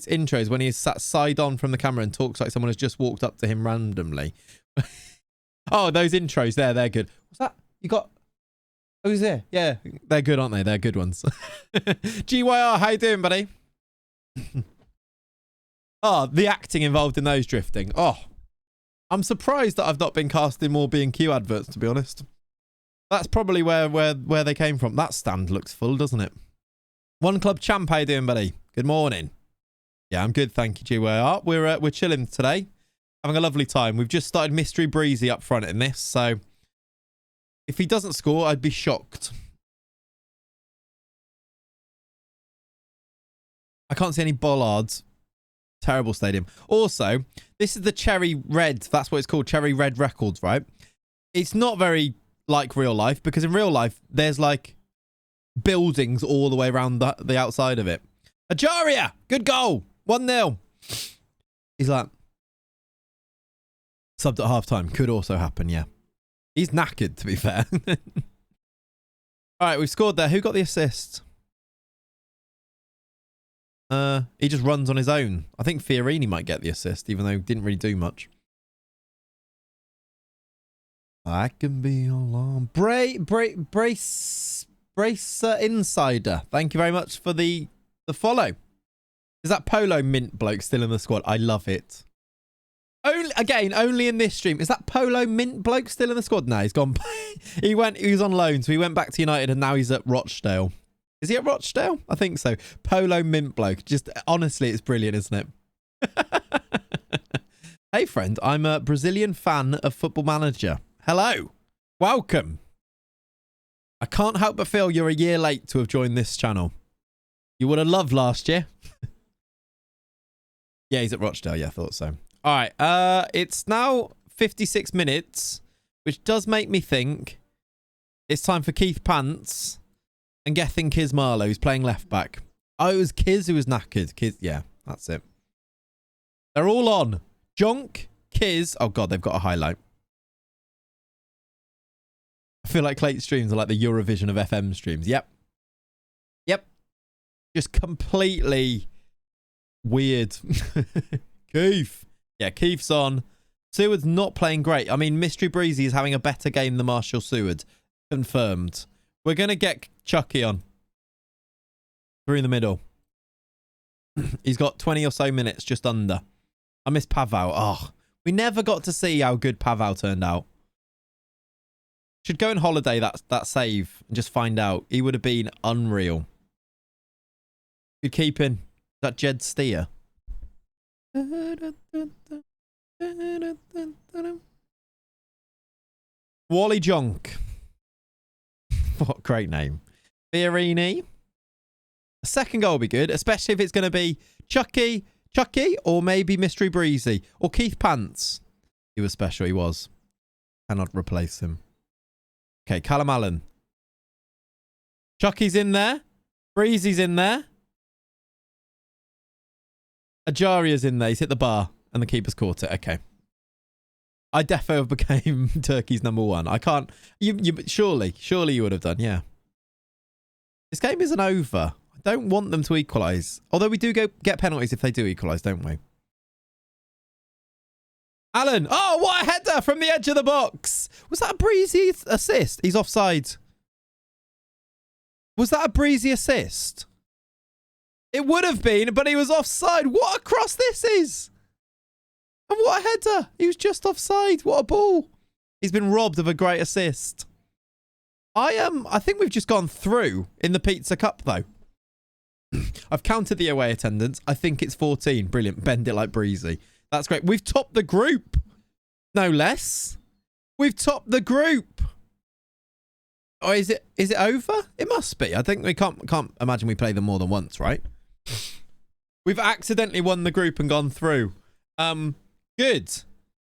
intro is when he is sat side on from the camera and talks like someone has just walked up to him randomly. Oh, those intros there, they're good. What's that? You got... Oh, he's there. Yeah, they're good, aren't they? They're good ones. GYR, how you doing, buddy? Oh, the acting involved in those drifting. Oh, I'm surprised that I've not been casting more B&Q adverts, to be honest. That's probably where they came from. That stand looks full, doesn't it? One Club Champ, how you doing, buddy? Good morning. Yeah, I'm good, thank you, GYR. We're chilling today. Having a lovely time. We've just started Mystery Breezy up front in this, so if he doesn't score, I'd be shocked. I can't see any bollards. Terrible stadium. Also, this is the Cherry Red. That's what it's called, Cherry Red Records, right? It's not very like real life because in real life, there's like buildings all the way around the outside of it. Ajaria! Good goal! 1-0. He's like... Subbed at half-time. Could also happen, yeah. He's knackered, to be fair. All right, we've scored there. Who got the assist? He just runs on his own. I think Fiorini might get the assist, even though he didn't really do much. I can be alone. Brace Insider. Thank you very much for the follow. Is that Polo Mint bloke still in the squad? I love it. Only in this stream. Is that Polo Mint bloke still in the squad? No, he's gone. He was on loan, so he went back to United and now he's at Rochdale. Is he at Rochdale? I think so. Polo Mint bloke. Just honestly, it's brilliant, isn't it? Hey, friend, I'm a Brazilian fan of Football Manager. Hello. Welcome. I can't help but feel you're a year late to have joined this channel. You would have loved last year. Yeah, he's at Rochdale. Yeah, I thought so. All right. It's now 56 minutes, which does make me think it's time for Keith Pants and Gethin Kismarlo, who's playing left back. Oh, it was Kiz who was knackered. Kiz, yeah, that's it. They're all on. Jonk, Kiz. Oh, God, they've got a highlight. I feel like Clate's streams are like the Eurovision of FM streams. Yep. Yep. Just completely weird. Keith. Yeah, Keith's on. Seward's not playing great. I mean, Mystery Breezy is having a better game than Marshall Seward. Confirmed. We're going to get Chucky on. Through in the middle. He's got 20 or so minutes, just under. I miss Pavao. Oh, we never got to see how good Pavao turned out. Should go on holiday that save and just find out. He would have been unreal. Good keeping. Is that Jed Steer? Wally Jonk. What a great name. Fiorini. A second goal will be good, especially if it's going to be Chucky, or maybe Mystery Breezy, or Keith Pants. He was special, he was. Cannot replace him. Okay, Callum Allen. Chucky's in there. Breezy's in there. Ajaria's in there. He's hit the bar, and the keeper's caught it. Okay. I defo became Turkey's #1. I can't... Surely you would have done, yeah. This game isn't over. I don't want them to equalise. Although we do get penalties if they do equalise, don't we? Alan. Oh, what a header from the edge of the box. Was that a Breezy assist? He's offside. Was that a Breezy assist? It would have been, but he was offside. What a cross this is. And what a header. He was just offside. What a ball. He's been robbed of a great assist. I think we've just gone through in the Pizza Cup, though. I've counted the away attendance. I think it's 14. Brilliant. Bend it like Breezy. That's great. We've topped the group. No less. We've topped the group. Oh, is it over? It must be. I think we can't imagine we play them more than once, right? We've accidentally won the group and gone through. Good.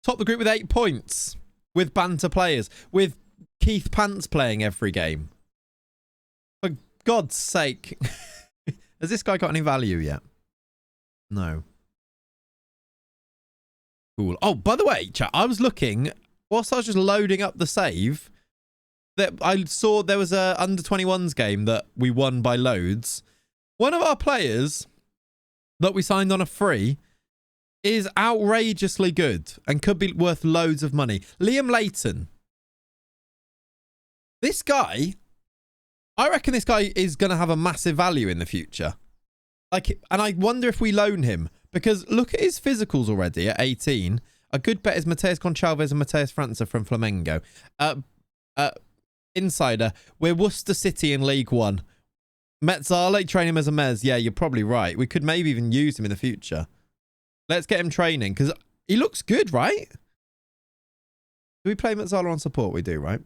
Top the group with 8 points. With banter players. With Keith Pants playing every game. For God's sake. Has this guy got any value yet? No. Cool. Oh, by the way, chat, I was looking, whilst I was just loading up the save, that I saw there was a under-21s game that we won by loads. One of our players that we signed on a free is outrageously good and could be worth loads of money. Liam Layton. This guy, I reckon this guy is going to have a massive value in the future. And I wonder if we loan him. Because look at his physicals already at 18. A good bet is Mateus Goncalves and Mateus França from Flamengo. Insider, we're Worcester City in League One. Metzala, train him as a Mez. Yeah, you're probably right. We could maybe even use him in the future. Let's get him training because he looks good, right? Do we play Metzala on support? We do, right?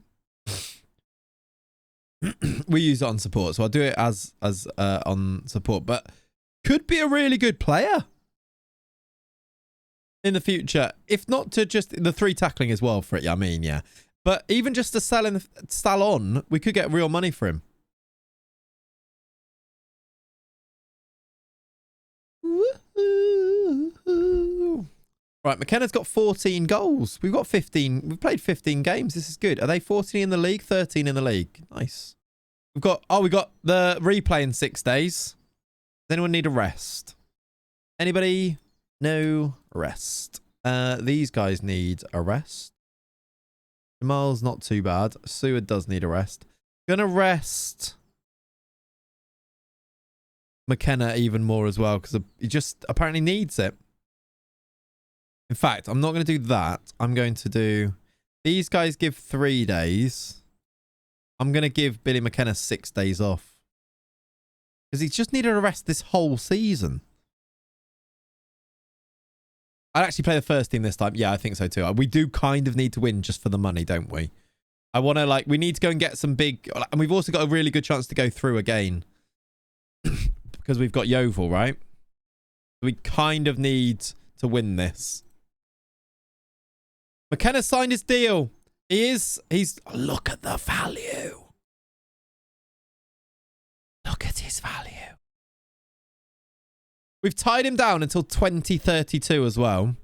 We use it on support, so I'll do it as on support. But could be a really good player in the future, if not to just the 3 tackling as well for it. I mean, yeah, but even just to sell on, we could get real money for him. Right, McKenna's got 14 goals. We've got 15. We've played 15 games. This is good. Are they 14 in the league? 13 in the league. Nice. We got the replay in 6 days. Does anyone need a rest? Anybody? No rest. These guys need a rest. Jamal's not too bad. Seward does need a rest. Gonna rest McKenna even more as well because he just apparently needs it. In fact, I'm not going to do that. I'm going to do... These guys give 3 days. I'm going to give Billy McKenna 6 days off. Because he's just needed a rest this whole season. I'd actually play the first team this time. Yeah, I think so too. We do kind of need to win just for the money, don't we? I want to, like, we need to go and get some big... And we've also got a really good chance to go through again. Because we've got Yeovil, right? We kind of need to win this. McKenna signed his deal. He's... Look at the value. Look at his value. We've tied him down until 2032 as well.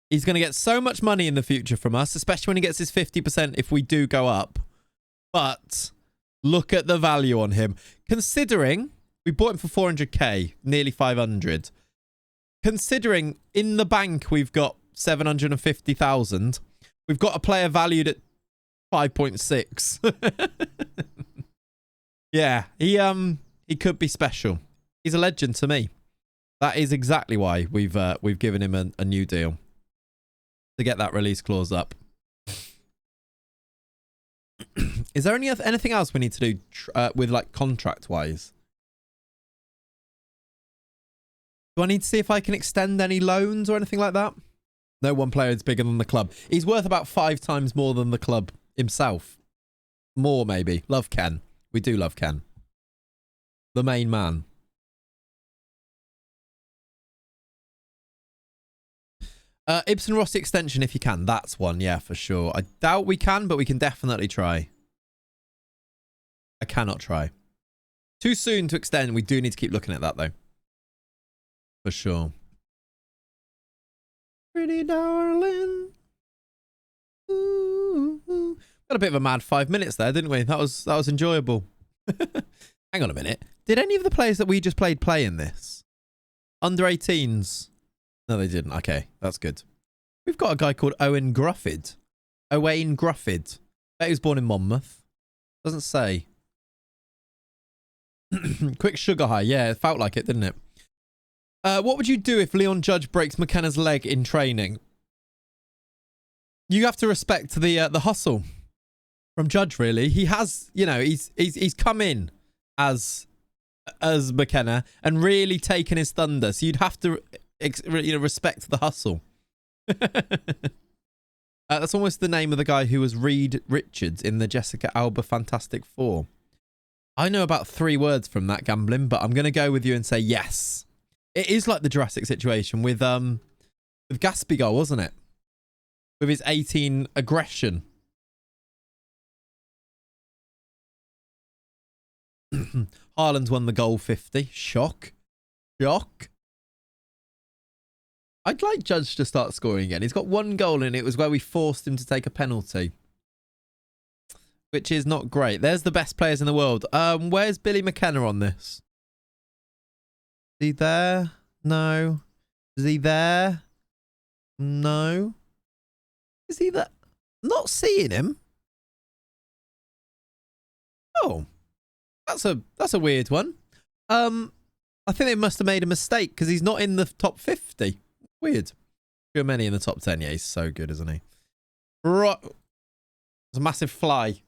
He's going to get so much money in the future from us, especially when he gets his 50% if we do go up. But look at the value on him. Considering we bought him for 400k, nearly 500. Considering in the bank we've got 750,000. We've got a player valued at 5.6. Yeah, he could be special. He's a legend to me. That is exactly why we've given him a new deal. To get that release clause up. Is there anything else we need to do with, like, contract-wise? Do I need to see if I can extend any loans or anything like that? No one player is bigger than the club. He's worth about 5 times more than the club himself. More, maybe. Love Ken. We do love Ken. The main man. Ibsen Rossi extension if you can. That's one, yeah, for sure. I doubt we can, but we can definitely try. I cannot try. Too soon to extend. We do need to keep looking at that, though. For sure. Pretty darling. Ooh, ooh. Got a bit of a mad 5 minutes there, didn't we? That was enjoyable. Hang on a minute. Did any of the players that we just played play in this? Under 18s? No, they didn't. Okay, that's good. We've got a guy called Owen Grufford. Owain Grufford. Bet he was born in Monmouth. Doesn't say. Quick sugar high. Yeah, it felt like it, didn't it? What would you do if Leon Judge breaks McKenna's leg in training? You have to respect the hustle from Judge, really. He has, you know, he's come in as McKenna and really taken his thunder. So you'd have to... respect the hustle. That's almost the name of the guy who was Reed Richards in the Jessica Alba Fantastic Four. I know about 3 words from that, gambling, but I'm going to go with you and say yes. It is like the Jurassic situation with Gaspigar, wasn't it? With his 18 aggression. Haaland's won the goal 50. Shock. Shock. I'd like Judge to start scoring again. He's got 1 goal and it was where we forced him to take a penalty. Which is not great. There's the best players in the world. Where's Billy McKenna on this? Is he there? No. Is he there? No. Is he there? Not seeing him. Oh. That's a weird one. I think they must have made a mistake because he's not in the top 50. Weird. Too many in the top 10. Yeah, he's so good, isn't he? Right. It's a massive fly.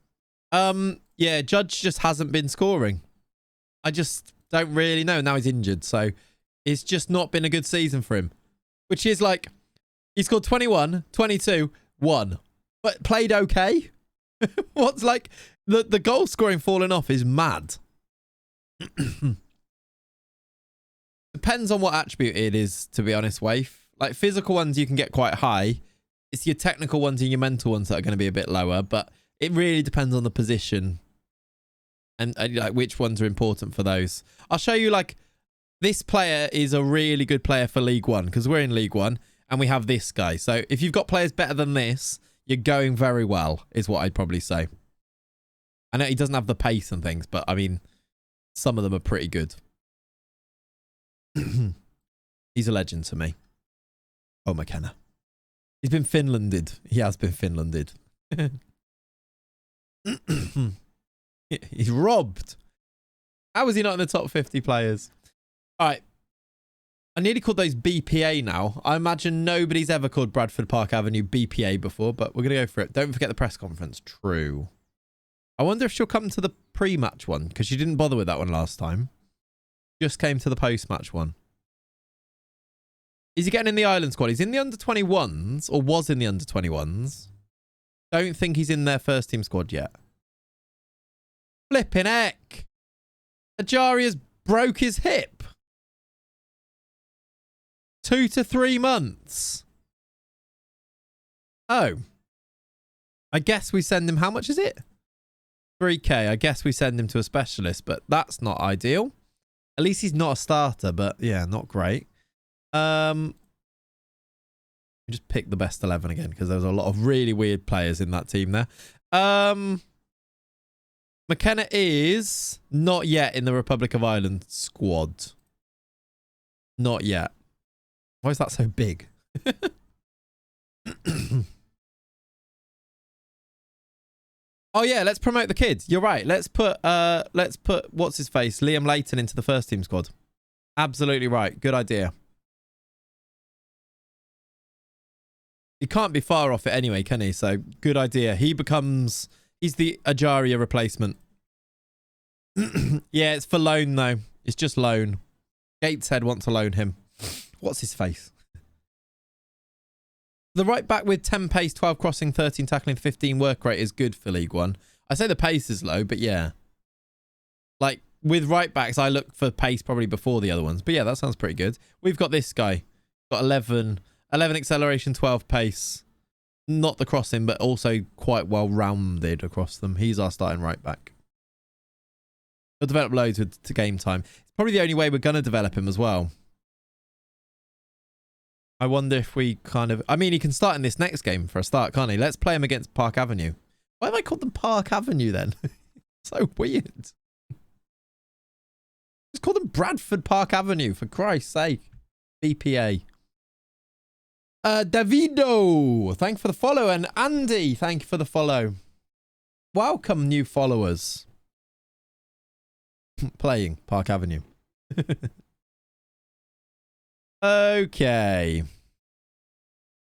Yeah, Judge just hasn't been scoring. I just don't really know. Now he's injured, so it's just not been a good season for him. Which is like, he scored 21, 22, 1. But played okay. What's like, the goal scoring falling off is mad. Depends on what attribute it is, to be honest, Waif. Like, physical ones you can get quite high. It's your technical ones and your mental ones that are going to be a bit lower. But it really depends on the position. And like, which ones are important for those. I'll show you, like, this player is a really good player for League One. Because we're in League One. And we have this guy. So, if you've got players better than this, you're going very well, is what I'd probably say. I know he doesn't have the pace and things. But, I mean, some of them are pretty good. He's a legend to me. Oh, McKenna. He's been Finlanded. He has been Finlanded. He's robbed. How is he not in the top 50 players? All right. I nearly called those BPA now. I imagine nobody's ever called Bradford Park Avenue BPA before, but we're going to go for it. Don't forget the press conference. True. I wonder if she'll come to the pre-match one, because she didn't bother with that one last time. Just came to the post-match one. Is he getting in the Ireland squad? He's in the under-21s, or was in the under-21s. Don't think he's in their first team squad yet. Flipping heck. Ajaria's broke his hip. 2 to 3 months. Oh. I guess we send him... How much is it? 3k. I guess we send him to a specialist, but that's not ideal. At least he's not a starter, but yeah, not great. Just pick the best 11 again because there's a lot of really weird players in that team there. McKenna is not yet in the Republic of Ireland squad. Not yet. Why is that so big? Oh yeah, let's promote the kids. You're right. Let's put what's his face, Liam Layton into the first team squad. Absolutely right. Good idea. He can't be far off it anyway, can he? So good idea. He's the Ajaria replacement. Yeah, it's for loan though. It's just loan. Gateshead want to loan him. What's his face? The right back with 10 pace, 12 crossing, 13 tackling, 15 work rate is good for League One. I say the pace is low, but yeah. Like, with right backs, I look for pace probably before the other ones. But yeah, that sounds pretty good. We've got this guy. Got 11 acceleration, 12 pace. Not the crossing, but also quite well rounded across them. He's our starting right back. We'll develop loads to game time. It's probably the only way we're going to develop him as well. I wonder if we kind of... I mean, he can start in this next game for a start, can't he? Let's play him against Park Avenue. Why have I called them Park Avenue then? So weird. Just call them Bradford Park Avenue, for Christ's sake. BPA. Davido, thank you for the follow. And Andy, thank you for the follow. Welcome, new followers. Playing Park Avenue. Okay.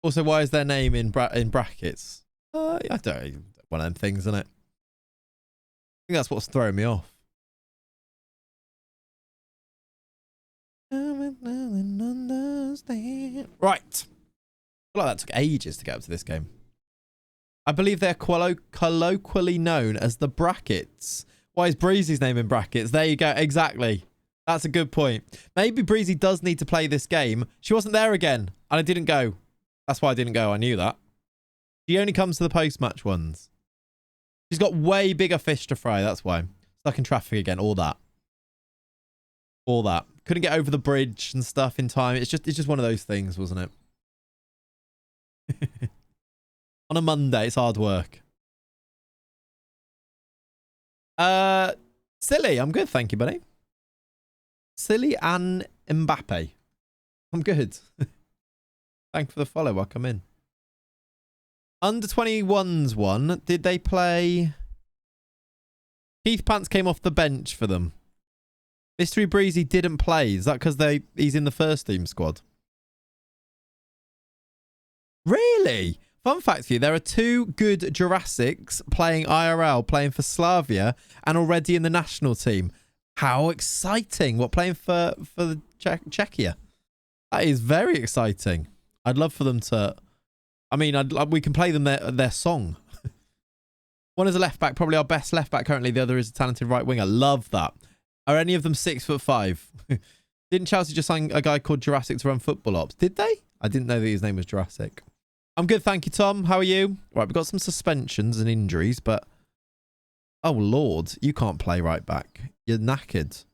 Also, why is their name in brackets? I don't... One of them things, isn't it? I think that's what's throwing me off. Right. I feel like that took ages to get up to this game. I believe they're colloquially known as the brackets. Why is Breezy's name in brackets? There you go. Exactly. That's a good point. Maybe Breezy does need to play this game. She wasn't there again, and I didn't go. That's why I didn't go. I knew that. She only comes to the post-match ones. She's got way bigger fish to fry. That's why. Stuck in traffic again. All that. All that. Couldn't get over the bridge and stuff in time. It's just one of those things, wasn't it? On a Monday, it's hard work. Silly. I'm good, thank you, buddy. Silly and Mbappe. I'm good. Thanks for the follow. I'll come in. Under 21s one. Did they play? Keith Pants came off the bench for them. Mystery Breezy didn't play. Is that because he's in the first team squad? Really? Fun fact for you, there are 2 good Jurassics playing IRL, playing for Slavia, and already in the national team. How exciting. What, playing for the Czechia? That is very exciting. I'd love for them to... I mean, we can play them their song. One is a left back, probably our best left back currently. The other is a talented right winger. Love that. Are any of them 6'5"? Didn't Chelsea just sign a guy called Jurassic to run football ops? Did they? I didn't know that his name was Jurassic. I'm good, thank you, Tom. How are you? Right, we've got some suspensions and injuries, but... Oh, Lord. You can't play right back. You're knackered.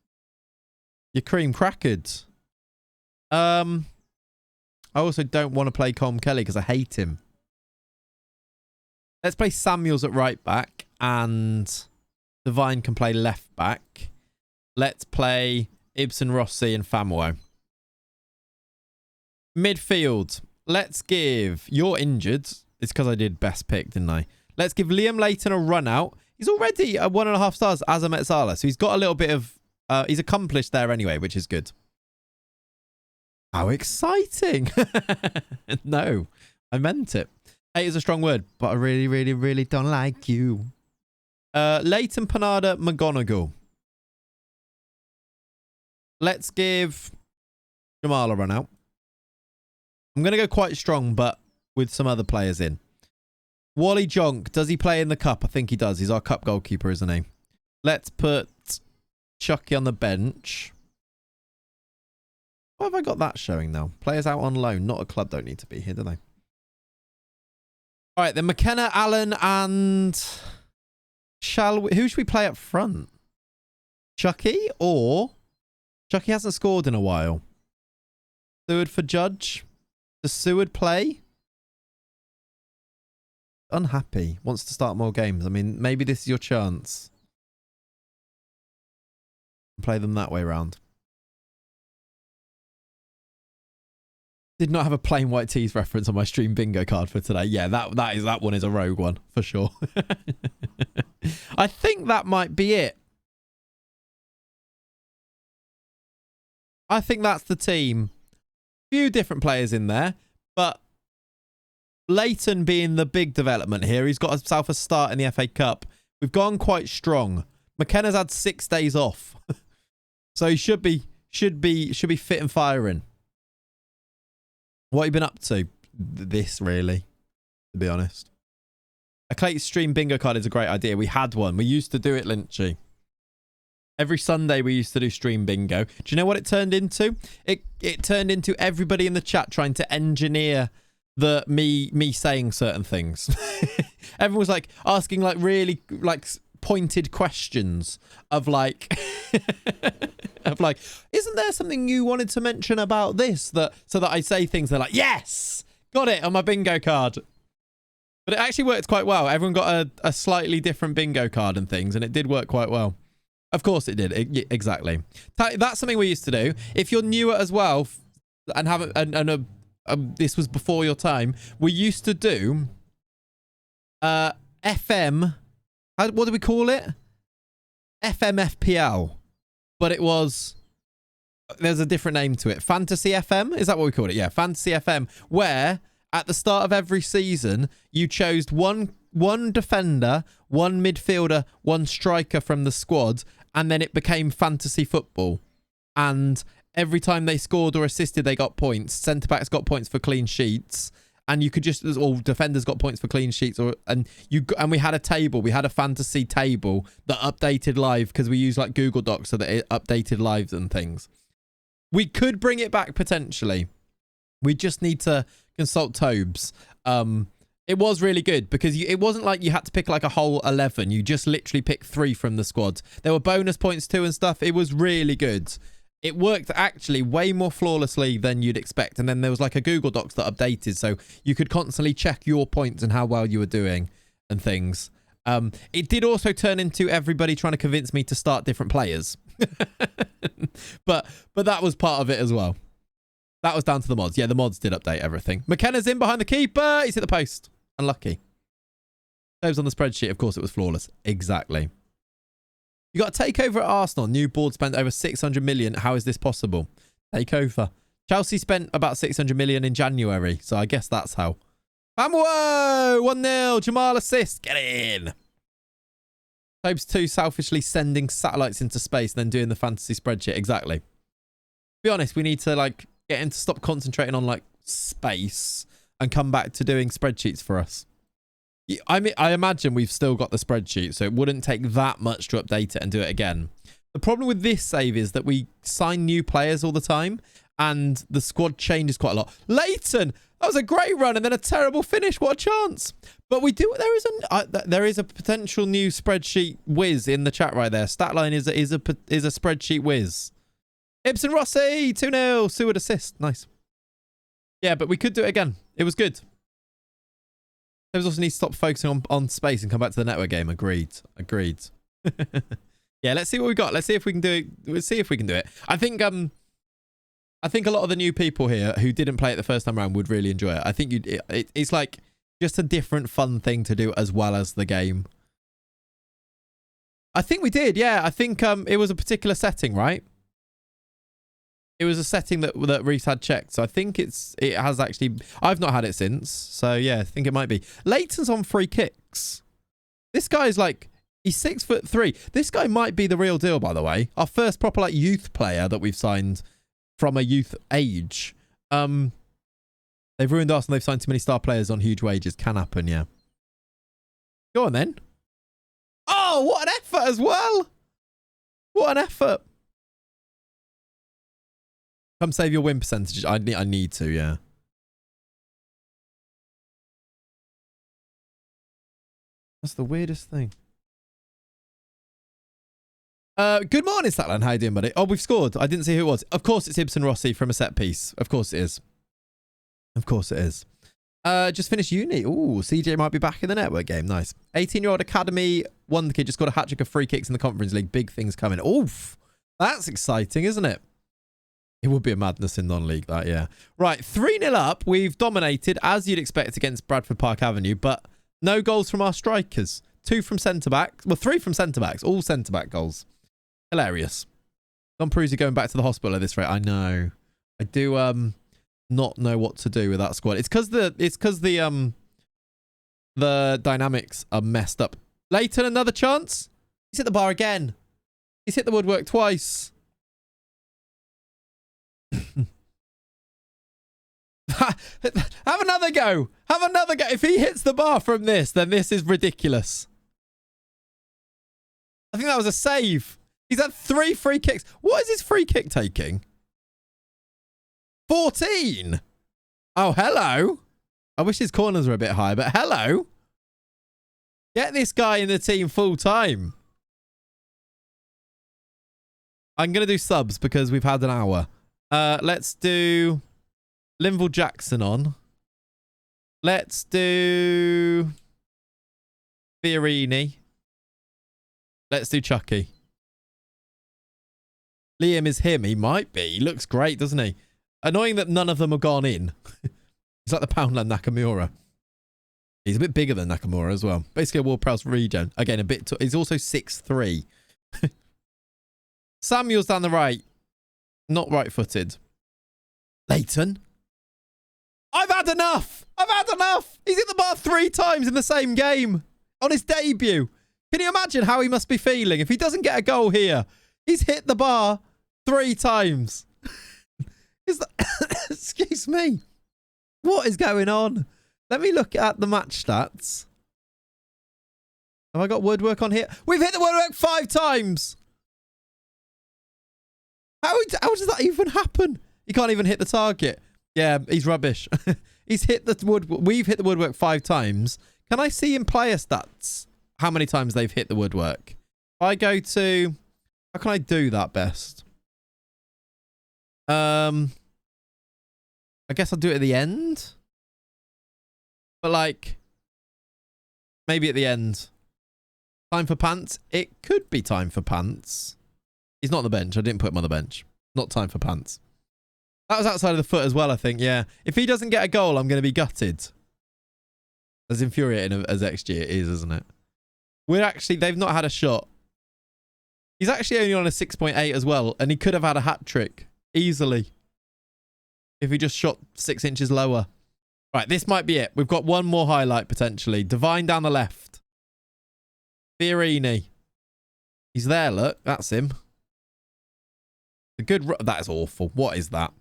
You're cream crackered. I also don't want to play Colm Kelly because I hate him. Let's play Samuels at right back and Devine can play left back. Let's play Ibsen Rossi and Famuo. Midfield. Let's give... You're injured. It's because I did best pick, didn't I? Let's give Liam Layton a run out. He's already at 1.5 stars as a Metzala. So he's got a little bit of... he's accomplished there anyway, which is good. How exciting. No, I meant it. Hate is a strong word, but I really, really, really don't like you. Leighton Panada McGonagall. Let's give Jamal a run out. I'm going to go quite strong, but with some other players in. Wally Jonk, does he play in the cup? I think he does. He's our cup goalkeeper, isn't he? Let's put Chucky on the bench. Why have I got that showing now? Players out on loan, not a club, don't need to be here, do they? All right, then McKenna, Allen, and who should we play up front? Chucky or Chucky hasn't scored in a while. Seward for Judge. Does Seward play? Unhappy. Wants to start more games. I mean, maybe this is your chance. Play them that way round. Did not have a plain white tees reference on my stream bingo card for today. Yeah, that one is a rogue one for sure. I think that might be it. I think that's the team. Few different players in there, but Leighton being the big development here. He's got himself a start in the FA Cup. We've gone quite strong. McKenna's had 6 days off, so he should be fit and firing. What have you been up to? This, really, to be honest. A Clayton stream bingo card is a great idea. We had one. We used to do it, Lynchy. Every Sunday we used to do stream bingo. Do you know what it turned into? It turned into everybody in the chat trying to engineer me saying certain things. Everyone was like asking like really like pointed questions of like of like, isn't there something you wanted to mention about this, so that I say things, they're like, yes, got it on my bingo card. But it actually worked quite well. Everyone got a slightly different bingo card and things, and it did work quite well. Of course it did. Exactly. That's something we used to do. If you're newer as well and haven't, this was before your time, we used to do FM. What do we call it? FMFPL. But it was, there's a different name to it. Fantasy FM? Is that what we called it? Yeah, Fantasy FM. Where at the start of every season, you chose one defender, one midfielder, one striker from the squad, and then it became fantasy football. And every time they scored or assisted, they got points. Centre-backs got points for clean sheets. And you could just, all defenders got points for clean sheets, and we had a table. We had a fantasy table that updated live because we use like Google Docs so that it updated lives and things. We could bring it back potentially. We just need to consult Tobes. It was really good because it wasn't like you had to pick like a whole 11. You just literally picked 3 from the squad. There were bonus points too and stuff. It was really good. It worked actually way more flawlessly than you'd expect. And then there was like a Google Docs that updated, so you could constantly check your points and how well you were doing and things. It did also turn into everybody trying to convince me to start different players. but that was part of it as well. That was down to the mods. Yeah, the mods did update everything. McKenna's in behind the keeper. He's hit the post. Unlucky. Those on the spreadsheet, of course, it was flawless. Exactly. You got a takeover at Arsenal. New board spent over 600 million. How is this possible? Takeover. Chelsea spent about 600 million in January. So I guess that's how. Whoa! 1-0. Jamal assist. Get in. Tobes 2 selfishly sending satellites into space and then doing the fantasy spreadsheet. Exactly. To be honest, we need to like get him to stop concentrating on like space and come back to doing spreadsheets for us. I mean, I imagine we've still got the spreadsheet, so it wouldn't take that much to update it and do it again. The problem with this save is that we sign new players all the time, and the squad changes quite a lot. Leighton, that was a great run, and then a terrible finish. What a chance! But we do. There is a potential new spreadsheet whiz in the chat right there. Statline is a spreadsheet whiz. Ibsen Rossi 2-0. Seward assist. Nice. Yeah, but we could do it again. It was good. There also need to stop focusing on space and come back to the network game. Agreed. Yeah, let's see what we got. Let's see if we can do it. Let's see if we can do it. I think a lot of the new people here who didn't play it the first time around would really enjoy it. I think it's like just a different fun thing to do as well as the game. I think we did. Yeah, I think it was a particular setting, right? It was a setting that Reese had checked. So I think it has actually... I've not had it since. So yeah, I think it might be. Leighton's on free kicks. This guy's like... He's 6'3". This guy might be the real deal, by the way. Our first proper like youth player that we've signed from a youth age. They've ruined Arsenal. They've signed too many star players on huge wages. Can happen, yeah. Go on then. Oh, what an effort as well. What an effort. Come save your win percentage. I need to, yeah. That's the weirdest thing. Good morning, Statland. How you doing, buddy? Oh, we've scored. I didn't see who it was. Of course, it's Ibsen Rossi from a set piece. Of course it is. Of course it is. Just finished uni. Ooh, CJ might be back in the network game. Nice. 18-year-old academy wonder kid just got a hat-trick of free kicks in the Conference League. Big things coming. Oof. That's exciting, isn't it? It would be a madness in non-league, that, yeah. Right, 3-0 up. We've dominated, as you'd expect, against Bradford Park Avenue, but no goals from our strikers. 2 from centre-backs. Well, 3 from centre-backs. All centre-back goals. Hilarious. Don Peruzzi going back to the hospital at this rate. I know. I do not know what to do with that squad. It's because the dynamics are messed up. Leighton, another chance. He's hit the bar again. He's hit the woodwork twice. Have another go. Have another go. If he hits the bar from this, then this is ridiculous. I think that was a save. He's had 3 free kicks. What is his free kick taking? 14. Oh, hello. I wish his corners were a bit higher, but hello. Get this guy in the team full time. I'm going to do subs because we've had an hour. Let's do Linville Jackson on. Let's do Fiorini. Let's do Chucky. Liam is him. He might be. He looks great, doesn't he? Annoying that none of them have gone in. He's like the Poundland Nakamura. He's a bit bigger than Nakamura as well. Basically a Ward-Prowse regen. Again, a bit... He's also 6'3". Samuel's down the right. Not right-footed. Leighton. I've had enough. I've had enough. He's hit the bar 3 times in the same game. On his debut. Can you imagine how he must be feeling if he doesn't get a goal here? He's hit the bar 3 times. Is that... Excuse me. What is going on? Let me look at the match stats. Have I got woodwork on here? We've hit the woodwork 5 times. How does that even happen? He can't even hit the target. Yeah, he's rubbish. He's hit the wood. We've hit the woodwork 5 times. Can I see in player stats how many times they've hit the woodwork? If I go to... How can I do that best? I guess I'll do it at the end. But like, maybe at the end. Time for pants? It could be time for pants. He's not on the bench. I didn't put him on the bench. Not time for pants. That was outside of the foot as well, I think. Yeah. If he doesn't get a goal, I'm going to be gutted. As infuriating as XG it is, isn't it? They've not had a shot. He's actually only on a 6.8 as well. And he could have had a hat trick. Easily. If he just shot 6 inches lower. Right, this might be it. We've got one more highlight potentially. Divine down the left. Fiorini. He's there, look. That's him. That is awful. What is that?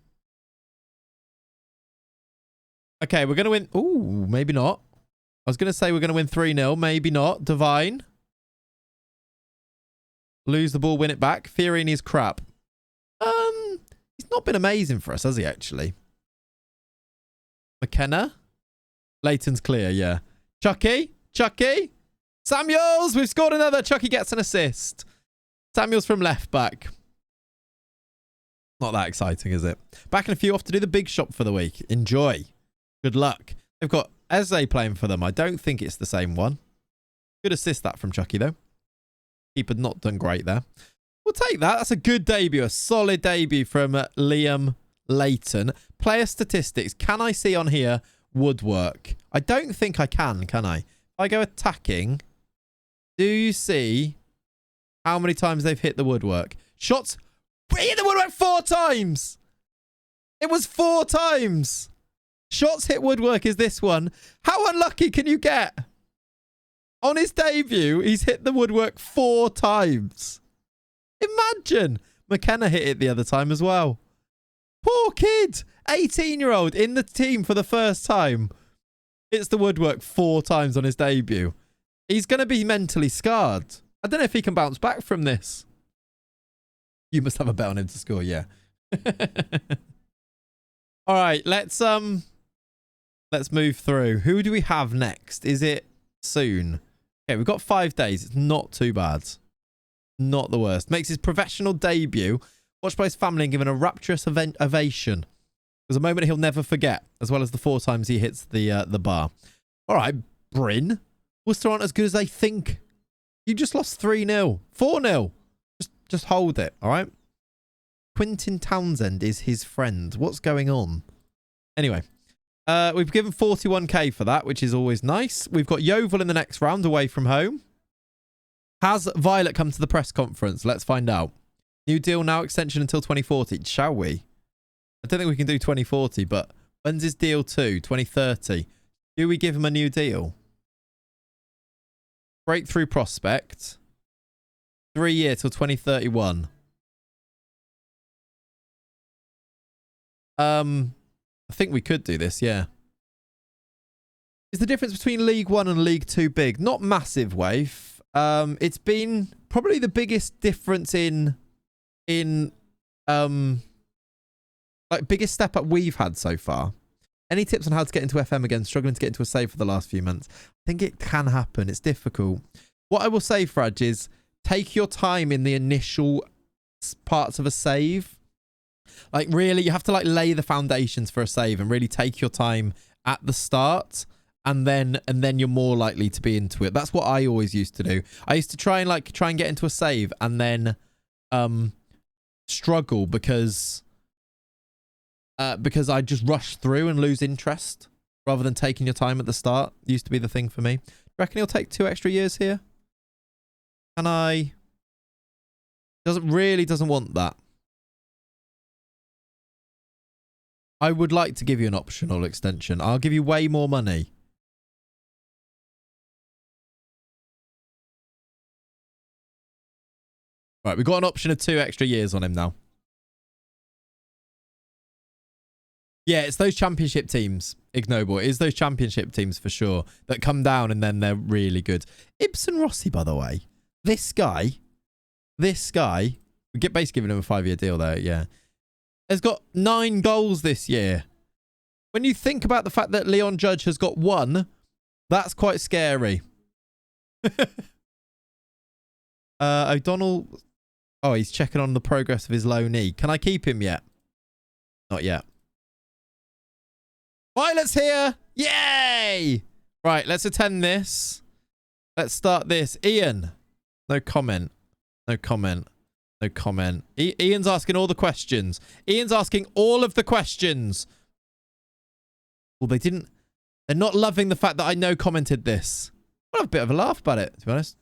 Okay, we're going to win. Ooh, maybe not. I was going to say we're going to win 3-0. Maybe not. Divine. Lose the ball, win it back. Fiorini's crap. He's not been amazing for us, has he, actually? McKenna? Leighton's clear, yeah. Chucky? Samuels! We've scored another. Chucky gets an assist. Samuels from left back. Not that exciting, is it? Back in a few, off to do the big shop for the week. Enjoy. Good luck. They've got Eze playing for them. I don't think it's the same one. Good assist that from Chucky, though. Keeper not done great there. We'll take that. That's a good debut. A solid debut from Liam Leighton. Player statistics. Can I see on here woodwork? I don't think I can I? If I go attacking, do you see how many times they've hit the woodwork? Shots. We hit the woodwork 4 times. It was 4 times. Shots hit woodwork is this one. How unlucky can you get? On his debut, he's hit the woodwork 4 times. Imagine. McKenna hit it the other time as well. Poor kid. 18-year-old in the team for the first time. Hits the woodwork 4 times on his debut. He's going to be mentally scarred. I don't know if he can bounce back from this. You must have a bet on him to score, yeah. All right, let's move through. Who do we have next? Is it soon? Okay, we've got 5 days. It's not too bad. Not the worst. Makes his professional debut. Watched by his family and given a rapturous ovation. It was a moment he'll never forget, as well as the 4 times he hits the bar. All right, Bryn. Worcester aren't as good as they think. You just lost 3-0. 4-0. Just hold it, all right? Quintin Townsend is his friend. What's going on? Anyway, we've given 41k for that, which is always nice. We've got Yeovil in the next round away from home. Has Violet come to the press conference? Let's find out. New deal now, extension until 2040. Shall we? I don't think we can do 2040, but when's his deal to? 2030. Do we give him a new deal? Breakthrough prospect. 3-year till 2031. I think we could do this, yeah. Is the difference between League 1 and League 2 big? Not massive, Waif. It's been probably the biggest difference in like biggest step up we've had so far. Any tips on how to get into FM again? Struggling to get into a save for the last few months. I think it can happen. It's difficult. What I will say, Fraj, is take your time in the initial parts of a save. Like really, you have to like lay the foundations for a save and really take your time at the start, and then you're more likely to be into it. That's what I always used to do. I used to try and get into a save and then struggle because I just rush through and lose interest rather than taking your time at the start. Used to be the thing for me. Reckon he'll take 2 extra years here? Can I? Doesn't want that. I would like to give you an optional extension. I'll give you way more money. Right, we've got an option of 2 extra years on him now. Yeah, it's those championship teams, Ignoble. It is those championship teams for sure that come down and then they're really good. Ibsen Rossi, by the way. This guy, we get basically giving him a 5-year deal there, yeah. Has got 9 goals this year. When you think about the fact that Leon Judge has got 1, that's quite scary. O'Donnell. Oh, he's checking on the progress of his low knee. Can I keep him yet? Not yet. Violet's here. Yay! Right, let's attend this. Let's start this. Ian. No comment. No comment. No comment. Ian's asking all the questions. Ian's asking all of the questions. Well, they're not loving the fact that I no commented this. I'll have a bit of a laugh about it, to be honest.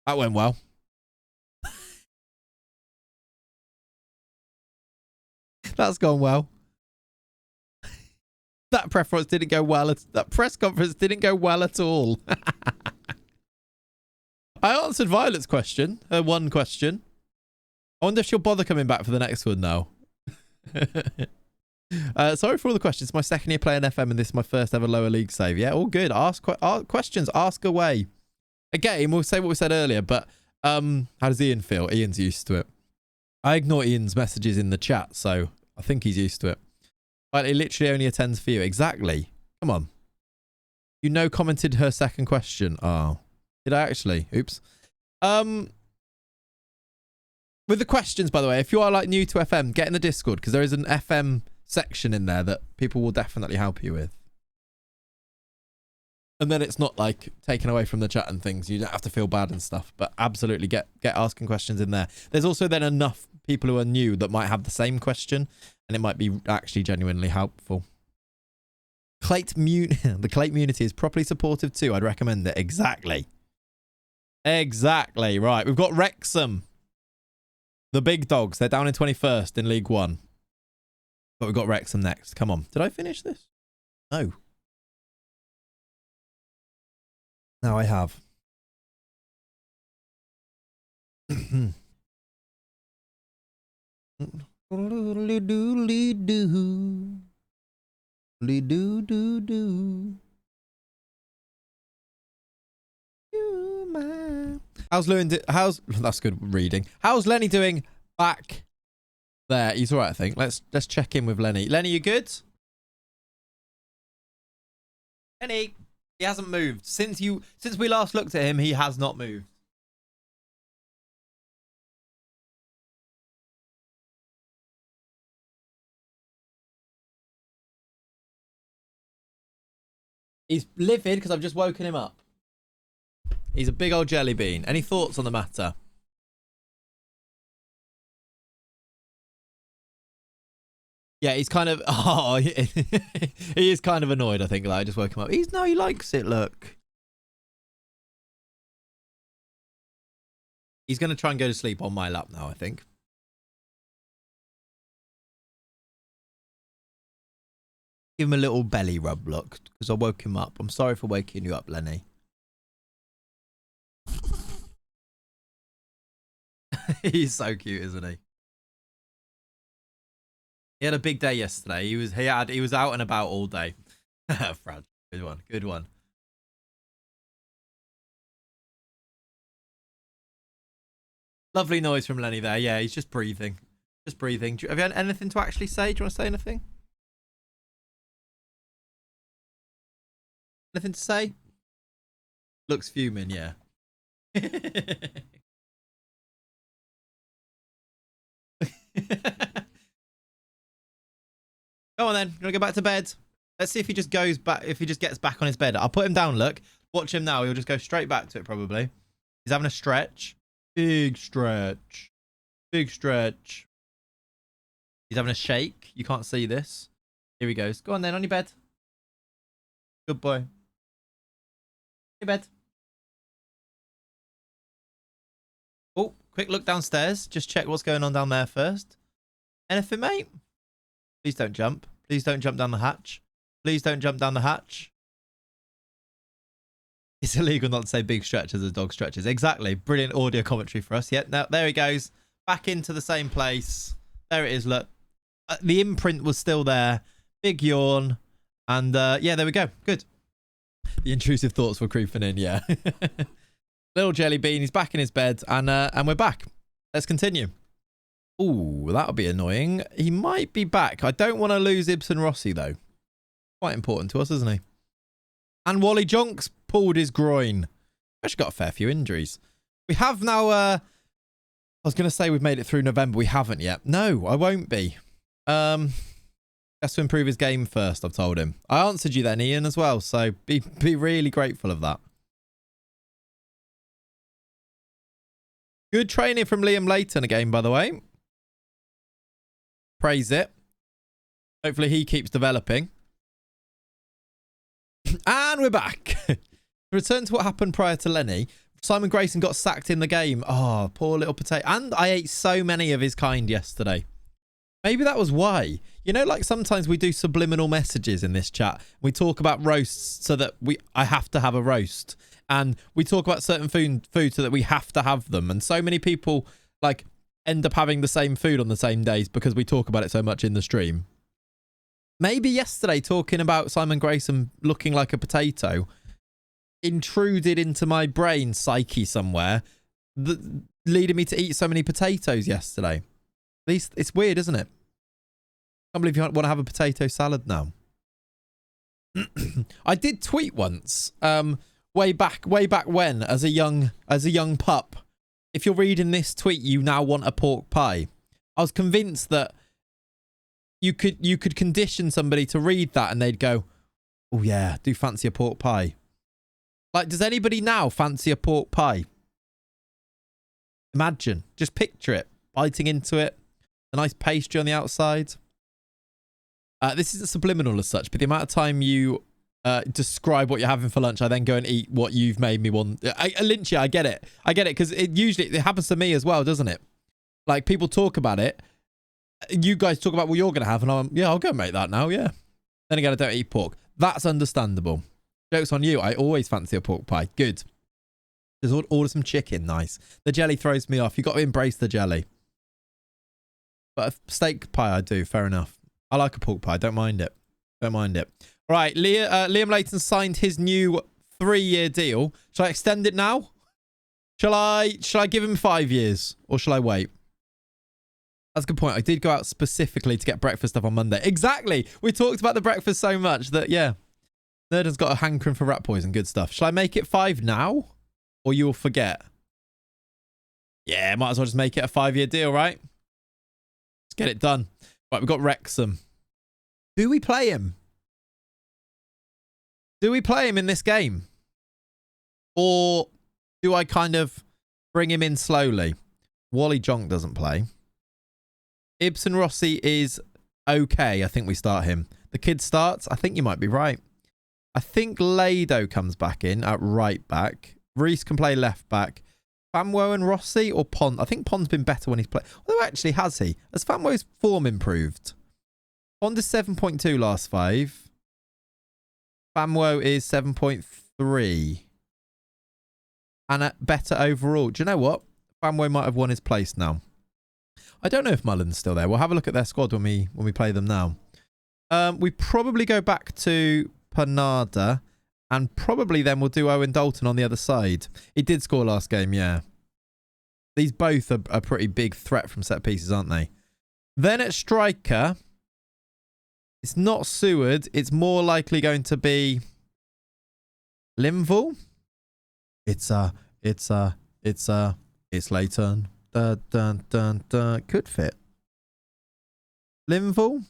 That went well. That's gone well. That preference didn't go well. That press conference didn't go well at all. I answered Violet's question. Her one question. I wonder if she'll bother coming back for the next one now. Sorry for all the questions. It's my 2nd year playing FM and this is my first ever lower league save. Yeah, all good. Ask questions. Ask away. Again, we'll say what we said earlier, but how does Ian feel? Ian's used to it. I ignore Ian's messages in the chat, so I think he's used to it. But it literally only attends for you. Exactly. Come on. You commented her second question. Oh. Did I actually? Oops. With the questions, by the way, if you are like new to FM, get in the Discord because there is an FM section in there that people will definitely help you with. And then it's not like taken away from the chat and things. You don't have to feel bad and stuff. But absolutely get asking questions in there. There's also then enough people who are new that might have the same question. And it might be actually genuinely helpful. The Clate community is properly supportive too. I'd recommend it. Exactly. Exactly. Right. We've got Wrexham. The big dogs. They're down in 21st in League 1. But we've got Wrexham next. Come on. Did I finish this? No. Now I have. How's Lewin? That's good reading. How's Lenny doing back there? He's all right, I think. Let's check in with Lenny. Lenny, you good? Lenny, he hasn't moved since we last looked at him. He has not moved. He's livid because I've just woken him up. He's a big old jelly bean. Any thoughts on the matter? Yeah, he's kind of... Oh, he is kind of annoyed, I think. Like, I just woke him up. He likes it, look. He's going to try and go to sleep on my lap now, I think. Give him a little belly rub, look, because I woke him up. I'm sorry for waking you up, Lenny. He's so cute, isn't he? He had a big day yesterday. He was out and about all day. Frad, good one, good one. Lovely noise from Lenny there. Yeah, he's just breathing. Just breathing. Have you had anything to actually say? Do you want to say anything? Anything to say? Looks fuming, yeah. Go on then. You want to go back to bed? Let's see if he just goes back. If he just gets back on his bed. I'll put him down. Look. Watch him now. He'll just go straight back to it probably. He's having a stretch. Big stretch. Big stretch. He's having a shake. You can't see this. Here he goes. Go on then. On your bed. Good boy. Your bed. Oh, quick look downstairs. Just check what's going on down there first. Anything, mate? Please don't jump. Please don't jump down the hatch. Please don't jump down the hatch. It's illegal not to say big stretches as dog stretches. Exactly. Brilliant audio commentary for us. Yeah, now there he goes. Back into the same place. There it is, look. The imprint was still there. Big yawn. And yeah, there we go. Good. The intrusive thoughts were creeping in, yeah. Little jelly bean. He's back in his bed. And we're back. Let's continue. Ooh, that'll be annoying. He might be back. I don't want to lose Ibsen Rossi, though. Quite important to us, isn't he? And Wally Jonks pulled his groin. Actually got a fair few injuries. We have now... I was going to say we've made it through November. We haven't yet. No, I won't be. Has to improve his game first, I've told him. I answered you then, Ian, as well. So be really grateful of that. Good training from Liam Layton again, by the way. Praise it. Hopefully he keeps developing. And we're back. Return to what happened prior to Lenny. Simon Grayson got sacked in the game. Oh, poor little potato. And I ate so many of his kind yesterday. Maybe that was why. You know, like sometimes we do subliminal messages in this chat. We talk about roasts so that I have to have a roast. And we talk about certain food so that we have to have them. And so many people like end up having the same food on the same days because we talk about it so much in the stream. Maybe yesterday talking about Simon Grayson looking like a potato intruded into my brain psyche somewhere, leading me to eat so many potatoes yesterday. At least it's weird, isn't it? I can't believe you want to have a potato salad now. I did tweet once, way back when, as a young pup. If you're reading this tweet, you now want a pork pie. I was convinced that you could condition somebody to read that and they'd go, oh yeah, do fancy a pork pie. Like, does anybody now fancy a pork pie? Imagine, just picture it, biting into it, a nice pastry on the outside. This isn't subliminal as such, but the amount of time you describe what you're having for lunch, I then go and eat what you've made me want. Lynch, I get it, because it happens to me as well, doesn't it? Like, people talk about it. You guys talk about what you're going to have, and I'll go make that now, yeah. Then again, I don't eat pork. That's understandable. Joke's on you. I always fancy a pork pie. Good. Just order some chicken. Nice. The jelly throws me off. You've got to embrace the jelly. But a steak pie, I do. Fair enough. I like a pork pie. Don't mind it. Don't mind it. All right. Liam Layton signed his new 3-year deal. Shall I extend it now? Shall I give him 5 years? Or shall I wait? That's a good point. I did go out specifically to get breakfast stuff on Monday. Exactly. We talked about the breakfast so much that, yeah. Nerdon's got a hankering for rat poison. Good stuff. Shall I make it 5 now? Or you'll forget? Yeah, might as well just make it a 5-year deal, right? Let's get it done. Right, we've got Wrexham. Do we play him? Do we play him in this game? Or do I kind of bring him in slowly? Wally Jonk doesn't play. Ibsen Rossi is okay. I think we start him. The kid starts. I think you might be right. I think Lado comes back in at right back. Reese can play left back. Famwo and Rossi or Pond? I think Pond's been better when he's played. Although actually, has he? Has Famwo's form improved? Pond is 7.2 last 5. Famwo is 7.3. And better overall. Do you know what? Famwo might have won his place now. I don't know if Mullen's still there. We'll have a look at their squad when we play them now. We probably go back to Panada. And probably then we'll do Owen Dalton on the other side. He did score last game, yeah. These both are a pretty big threat from set pieces, aren't they? Then at striker, it's not Seward. It's more likely going to be Linval. It's Leighton. Could fit. Linval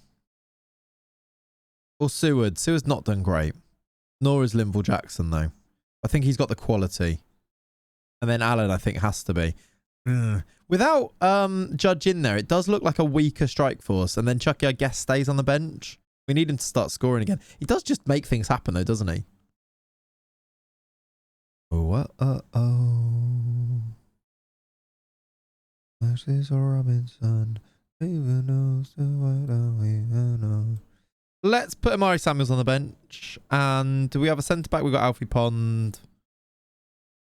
or Seward. Seward's not done great. Nor is Linval Jackson, though. I think he's got the quality. And then Allen, I think, has to be. Without Judge in there, it does look like a weaker strike force. And then Chucky, I guess, stays on the bench. We need him to start scoring again. He does just make things happen, though, doesn't he? This is a Robinson. Even knows the way we know. Let's put Amari Samuels on the bench. And do we have a centre-back? We've got Alfie Pond.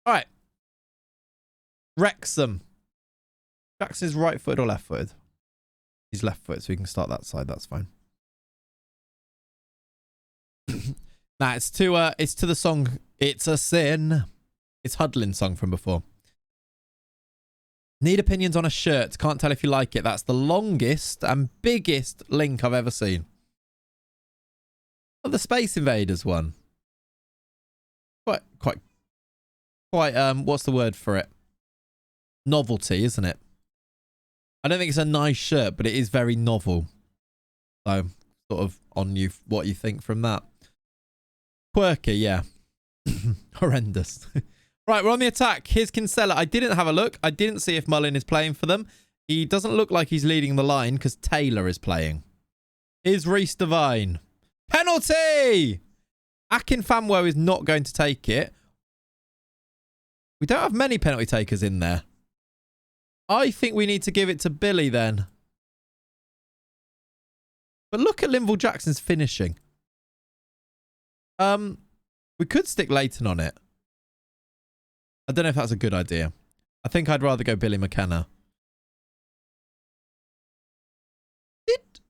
All right. Wrexham. Jackson is right-footed or left-footed? He's left-footed, so we can start that side. That's fine. Nah, it's to the song It's a Sin. It's Hudlin's song from before. Need opinions on a shirt. Can't tell if you like it. That's the longest and biggest link I've ever seen. Oh, the Space Invaders one. Quite, what's the word for it? Novelty, isn't it? I don't think it's a nice shirt, but it is very novel. So, sort of on you, what you think from that. Quirky, yeah. Horrendous. Right, we're on the attack. Here's Kinsella. I didn't have a look. I didn't see if Mullin is playing for them. He doesn't look like he's leading the line because Taylor is playing. Here's Reese Devine. Penalty! Akin Famwo is not going to take it. We don't have many penalty takers in there. I think we need to give it to Billy then. But look at Linval Jackson's finishing. We could stick Leighton on it. I don't know if that's a good idea. I think I'd rather go Billy McKenna.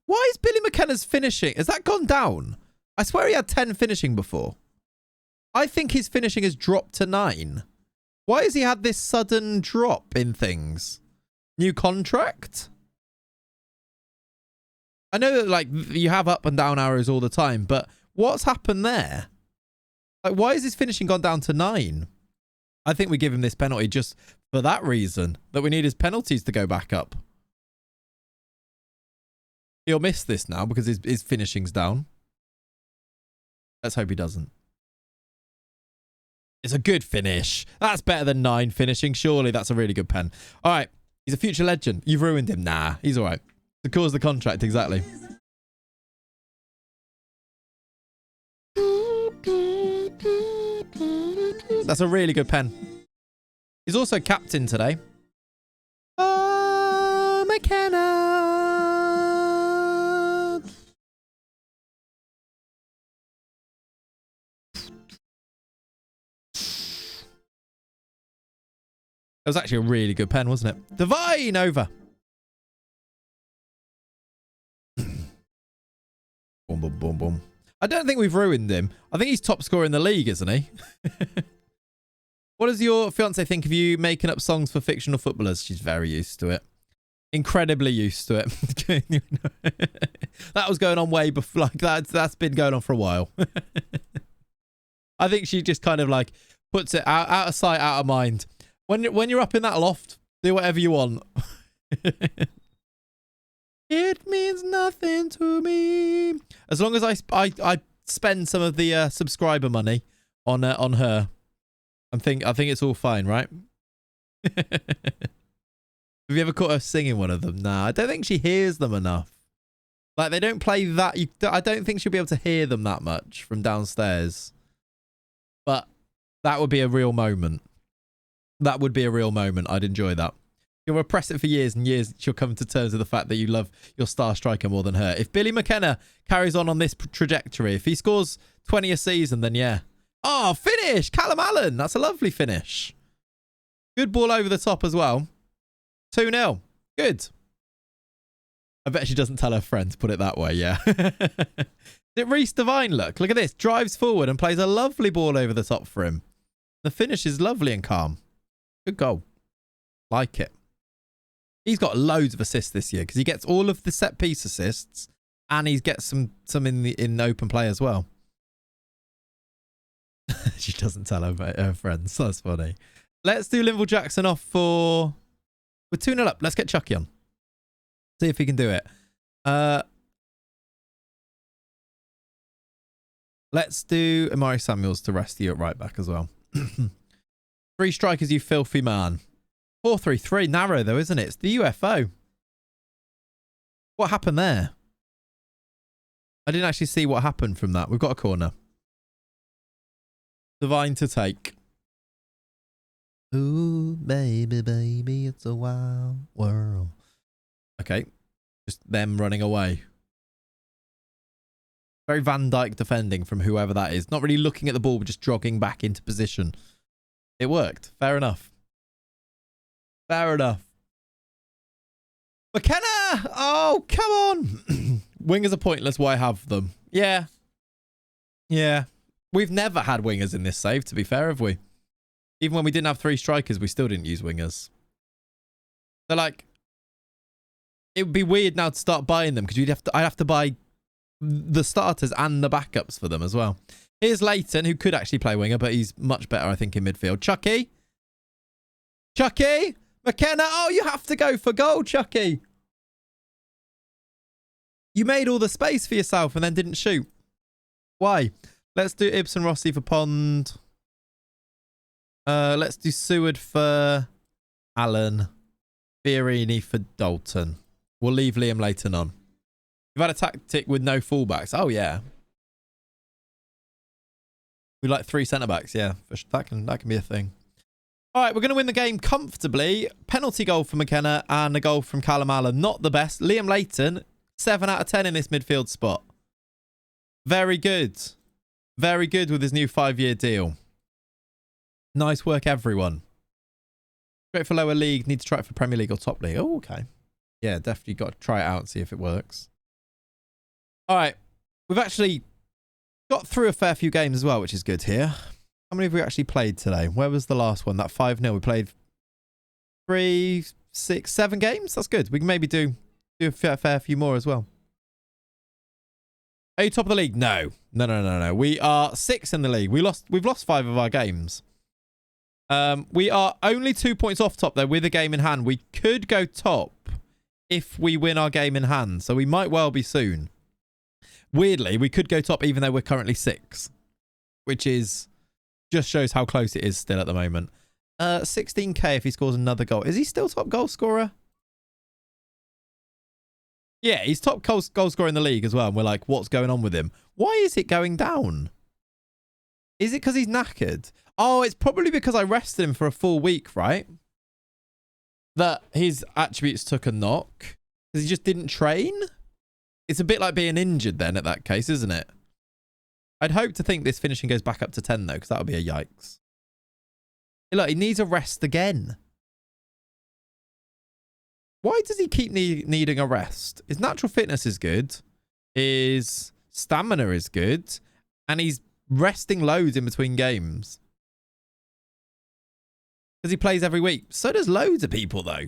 Why is Billy McKenna's finishing? Has that gone down? I swear he had 10 finishing before. I think his finishing has dropped to 9. Why has he had this sudden drop in things? New contract? I know that like you have up and down arrows all the time, but what's happened there? Like, why has his finishing gone down to 9? I think we give him this penalty just for that reason, that we need his penalties to go back up. He'll miss this now because his finishing's down. Let's hope he doesn't. It's a good finish. That's better than 9 finishing. Surely that's a really good pen. All right. He's a future legend. You've ruined him. Nah, he's all right. To cause the contract, exactly. That's a really good pen. He's also captain today. Oh, McKenna. That was actually a really good pen, wasn't it? Divine over. boom, boom, boom. I don't think we've ruined him. I think he's top scorer in the league, isn't he? What does your fiance think of you making up songs for fictional footballers? She's very used to it. Incredibly used to it. That was going on way before. Like that's been going on for a while. I think she just kind of like puts it out of sight, out of mind. When you're up in that loft, do whatever you want. It means nothing to me. As long as I spend some of the subscriber money on her, I think it's all fine, right? Have you ever caught her singing one of them? Nah, I don't think she hears them enough. Like they don't play that. I don't think she'll be able to hear them that much from downstairs. But that would be a real moment. That would be a real moment. I'd enjoy that. You'll repress it for years and years. She'll come to terms with the fact that you love your star striker more than her. If Billy McKenna carries on this trajectory, if he scores 20 a season, then yeah. Oh, finish! Callum Allen. That's a lovely finish. Good ball over the top as well. 2-0. Good. I bet she doesn't tell her friends, put it that way, yeah. Did Reece Devine look at this. Drives forward and plays a lovely ball over the top for him. The finish is lovely and calm. Good goal. Like it. He's got loads of assists this year because he gets all of the set piece assists and he gets some in open play as well. She doesn't tell her friends. That's funny. Let's do Linville Jackson off for... We're 2-0 up. Let's get Chucky on. See if he can do it. Let's do Amari Samuels to rest you at right back as well. 3 strikers, you filthy man. 4-3-3. Narrow though, isn't it? It's the UFO. What happened there? I didn't actually see what happened from that. We've got a corner. Divine to take. Ooh, baby, baby, it's a wild world. Okay. Just them running away. Very Van Dijk defending from whoever that is. Not really looking at the ball, but just jogging back into position. It worked. Fair enough. Fair enough. McKenna! Oh, come on! Wingers are pointless. Why have them? Yeah. Yeah. We've never had wingers in this save, to be fair, have we? Even when we didn't have 3 strikers, we still didn't use wingers. So, like, it would be weird now to start buying them because I'd have to buy the starters and the backups for them as well. Here's Leighton, who could actually play winger, but he's much better, I think, in midfield. Chucky? Chucky? McKenna? Oh, you have to go for goal, Chucky. You made all the space for yourself and then didn't shoot. Why? Let's do Ibsen Rossi for Pond. Let's do Seward for Allen. Fiorini for Dalton. We'll leave Liam Leighton on. We've had a tactic with no fullbacks. Oh, yeah. We like 3 centre-backs. Yeah, that can be a thing. All right, we're going to win the game comfortably. Penalty goal for McKenna and a goal from Callum Allen. Not the best. Liam Leighton, 7 out of 10 in this midfield spot. Very good. Very good with his new 5-year deal. Nice work, everyone. Great for lower league. Need to try it for Premier League or top league. Oh, okay. Yeah, definitely got to try it out and see if it works. All right. We've actually got through a fair few games as well, which is good here. How many have we actually played today? Where was the last one? That 5-0. We played 3, 6, 7 games. That's good. We can maybe do a fair few more as well. Are you top of the league? No. No. We are 6th in the league. We've lost 5 of our games. We are only 2 points off top, though, with a game in hand. We could go top if we win our game in hand, so we might well be soon. Weirdly, we could go top even though we're currently 6th, which is just shows how close it is still at the moment. 16k if he scores another goal. Is he still top goal scorer? Yeah, he's top goal scorer in the league as well, and we're like, what's going on with him? Why is it going down? Is it because he's knackered? Oh, it's probably because I rested him for a full week, right? That his attributes took a knock. Because he just didn't train? It's a bit like being injured then at that case, isn't it? I'd hope to think this finishing goes back up to 10 though, because that would be a yikes. Hey, look, he needs a rest again. Why does he keep needing a rest? His natural fitness is good. His Stamina is good. And he's resting loads in between games. Because he plays every week. So does loads of people, though.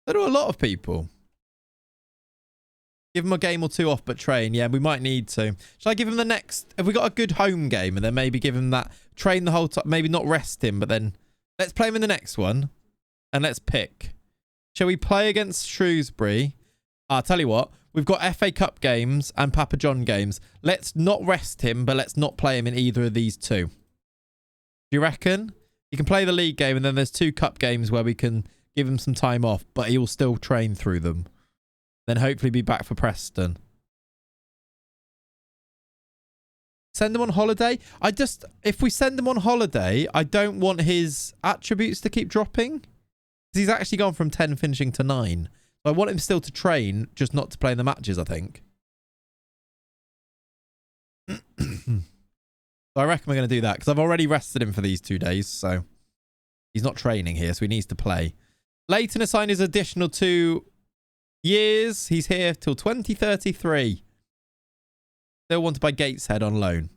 So do a lot of people. Give him a game or two off, but train. Yeah, we might need to. Shall I give him the next... Have we got a good home game? And then maybe give him that... Train the whole time. Maybe not rest him, but then... Let's play him in the next one. And let's pick. Shall we play against Shrewsbury? I'll tell you what. We've got FA Cup games and Papa John games. Let's not rest him, but let's not play him in either of these two. Do you reckon? You can play the league game, and then there's 2 cup games where we can give him some time off, but he'll still train through them. Then hopefully be back for Preston. Send him on holiday. If we send him on holiday, I don't want his attributes to keep dropping. He's actually gone from 10 finishing to 9. So I want him still to train, just not to play in the matches, I think. So I reckon we're going to do that, because I've already rested him for these 2 days, so he's not training here, so he needs to play. Leighton assigned his additional 2 years. He's here till 2033. Still wanted by Gateshead on loan.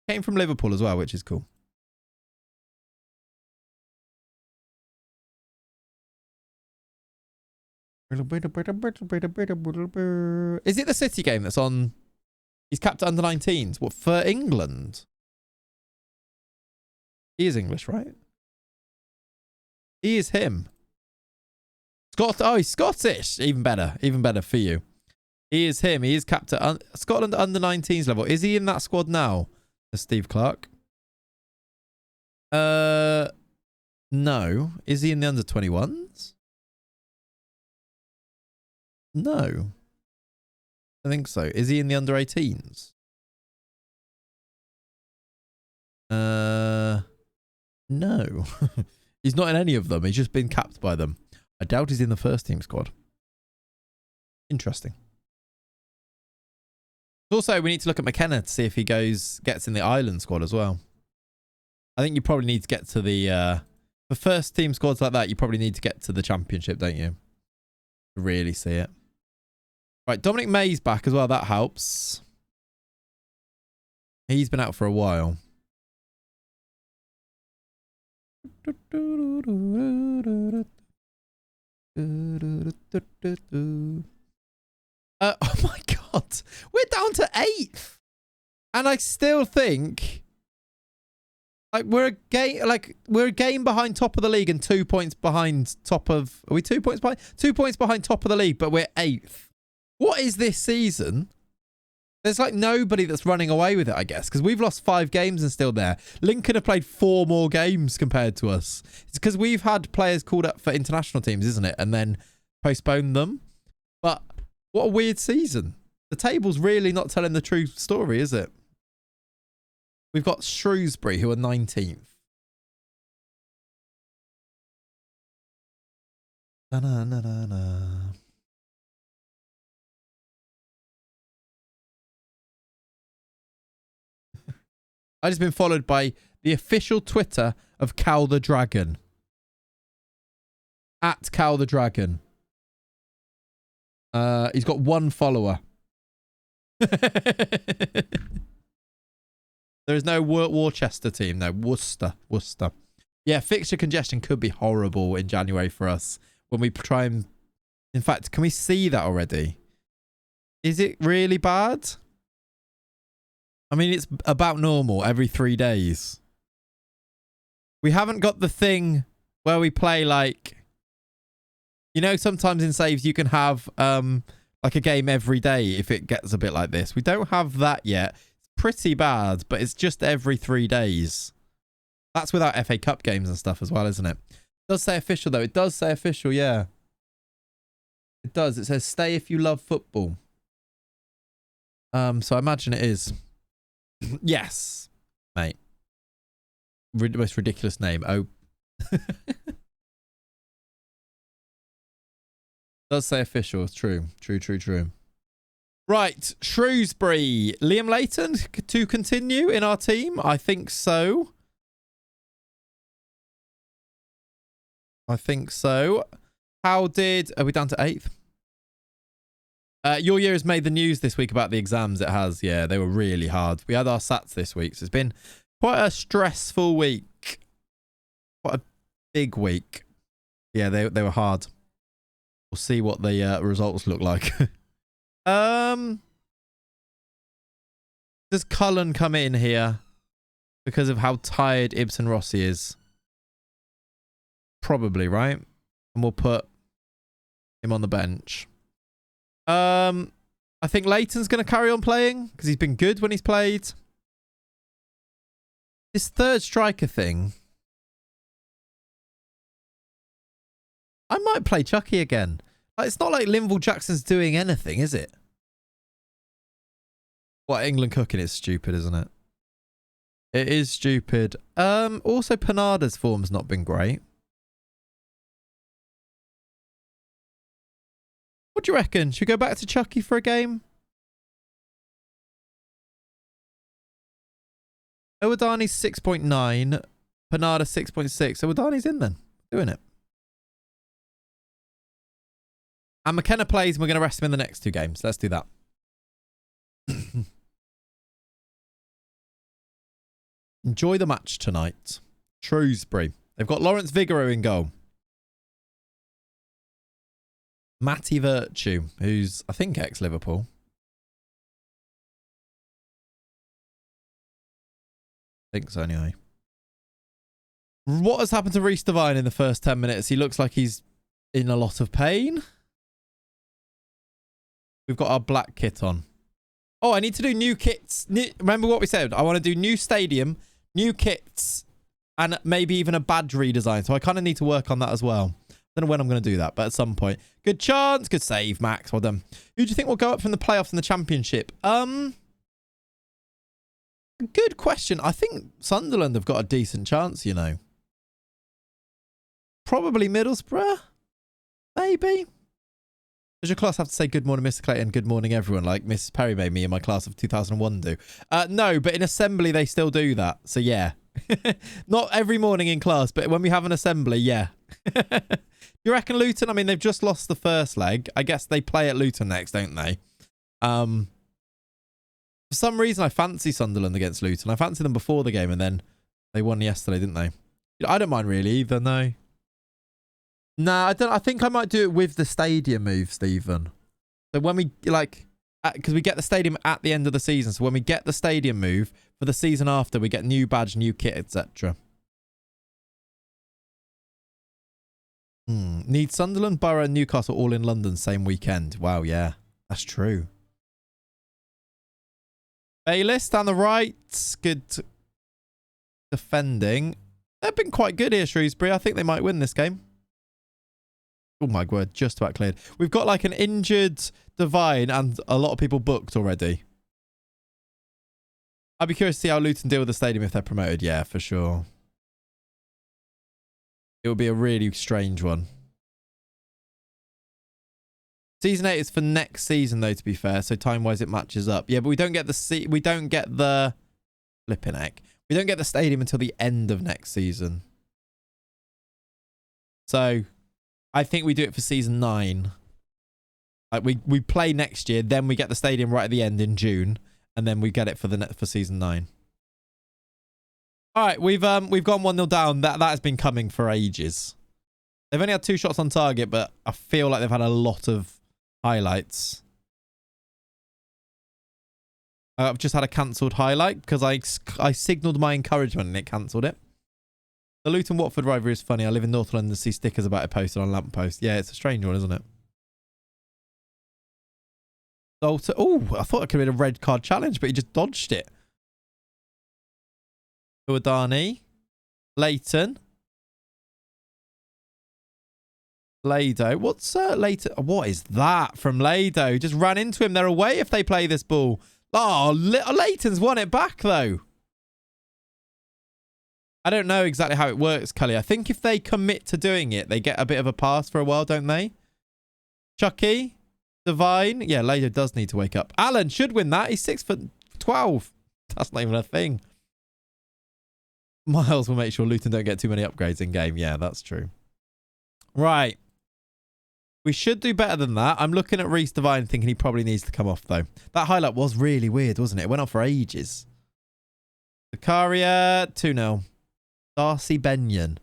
Came from Liverpool as well, which is cool. Is it the City game that's on? He's capped under 19s. What, for England? He is English, right? He is him. Oh, he's Scottish. Even better. Even better for you. He is him. He is capped at Scotland under 19s level. Is he in that squad now? Steve Clark. No. Is he in the under 21s? No. I think so. Is he in the under 18s? No. He's not in any of them. He's just been capped by them. I doubt he's in the first team squad. Interesting. Also, we need to look at McKenna to see if he gets in the Ireland squad as well. I think you probably need to get to the for first team squads like that, you probably need to get to the championship, don't you? To really see it. Right, Dominic May's back as well. That helps. He's been out for a while. Oh my God. We're down to 8th. And I still think like we're a game behind top of the league and 2 points behind top of... Are we 2 points behind? 2 points behind top of the league, but we're 8th. What is this season? There's like nobody that's running away with it, I guess, because we've lost 5 games and still there. Lincoln have played 4 more games compared to us. It's because we've had players called up for international teams, isn't it? And then postponed them. But what a weird season. The table's really not telling the true story, is it? We've got Shrewsbury, who are 19th. Na, na, na, na, na. I just been followed by the official Twitter of Cal the Dragon. At Cal the Dragon. He's got 1 follower. There is no Worcester team. No, Worcester. Yeah, fixture congestion could be horrible in January for us. When we try and... In fact, can we see that already? Is it really bad? I mean, it's about normal every 3 days. We haven't got the thing where we play like... You know, sometimes in saves you can have like a game every day if it gets a bit like this. We don't have that yet. It's pretty bad, but it's just every 3 days. That's without FA Cup games and stuff as well, isn't it? It does say official, though. It does say official, yeah. It does. It says, stay if you love football. So I imagine it is. Yes, mate. Most ridiculous name. Oh. Does say official. True. True. Right. Shrewsbury. Liam Leighton to continue in our team? I think so. Are we down to 8th? Your year has made the news this week about the exams. It has. Yeah, they were really hard. We had our SATs this week, so it's been quite a stressful week. Quite a big week. Yeah, they were hard. We'll see what the results look like. Does Cullen come in here because of how tired Ibsen Rossi is? Probably, right? And we'll put him on the bench. I think Leighton's going to carry on playing because he's been good when he's played. This third striker thing. I might play Chucky again. It's not like Linval Jackson's doing anything, is it? What, England cooking is stupid, isn't it? It is stupid. Also, Panada's form's not been great. What do you reckon? Should we go back to Chucky for a game? Owodani's 6.9. Panada 6.6. Owodani's in then. Doing it. And McKenna plays and we're going to rest him in the next 2 games. Let's do that. Enjoy the match tonight. Shrewsbury. They've got Lawrence Vigouroux in goal. Matty Virtue, who's, I think, ex-Liverpool. I think so, anyway. What has happened to Reece Devine in the first 10 minutes? He looks like he's in a lot of pain. We've got our black kit on. Oh, I need to do new kits. Remember what we said? I want to do new stadium, new kits, and maybe even a badge redesign. So I kind of need to work on that as well. Don't know when I'm going to do that, but at some point. Good chance. Good save, Max. Well done. Who do you think will go up from the playoffs in the championship? Good question. I think Sunderland have got a decent chance, you know. Probably Middlesbrough. Maybe. Does your class have to say good morning, Mr. Clayton, good morning, everyone, like Miss Perry made me in my class of 2001 do? No, but in assembly, they still do that. So, yeah. Not every morning in class, but when we have an assembly, yeah. You reckon Luton? I mean, they've just lost the first leg. I guess they play at Luton next, don't they? For some reason, I fancy Sunderland against Luton. I fancied them before the game, and then they won yesterday, didn't they? I don't mind really either, no. Nah, I don't. I think I might do it with the stadium move, Stephen. So when we, like, because we get the stadium at the end of the season. So when we get the stadium move for the season after, we get new badge, new kit, etc. Need Sunderland, Borough, and Newcastle all in London same weekend. Wow, yeah, that's true. Bayliss down the right. Good defending. They've been quite good here, Shrewsbury. I think they might win this game. Oh my word, just about cleared. We've got like an injured Divine and a lot of people booked already. I'd be curious to see how Luton deal with the stadium if they're promoted. Yeah, for sure. It would be a really strange one. Season 8 is for next season, though, to be fair. So time-wise, it matches up. Yeah, but we don't get the flipping heck. We don't get the stadium until the end of next season. So I think we do it for season 9. Like we play next year, then we get the stadium right at the end in June, and then we get it for season 9. All right, we've gone 1-0 down. That has been coming for ages. They've only had 2 shots on target, but I feel like they've had a lot of highlights. I've just had a cancelled highlight because I signalled my encouragement and it cancelled it. The Luton-Watford rivalry is funny. I live in North London and see stickers about it posted on lampposts. Yeah, it's a strange one, isn't it? Oh, I thought it could have been a red card challenge, but he just dodged it. Uadani. Leighton. Lado. What's Leighton? What is that from Lado? Just ran into him. They're away if they play this ball. Oh, Leighton's won it back, though. I don't know exactly how it works, Cully. I think if they commit to doing it, they get a bit of a pass for a while, don't they? Chucky. Divine. Yeah, Lado does need to wake up. Alan should win that. He's 6'12". That's not even a thing. Miles will make sure Luton don't get too many upgrades in game. Yeah, that's true. Right. We should do better than that. I'm looking at Reece Devine thinking he probably needs to come off, though. That highlight was really weird, wasn't it? It went on for ages. Zakaria, 2-0. Darcy Benyon.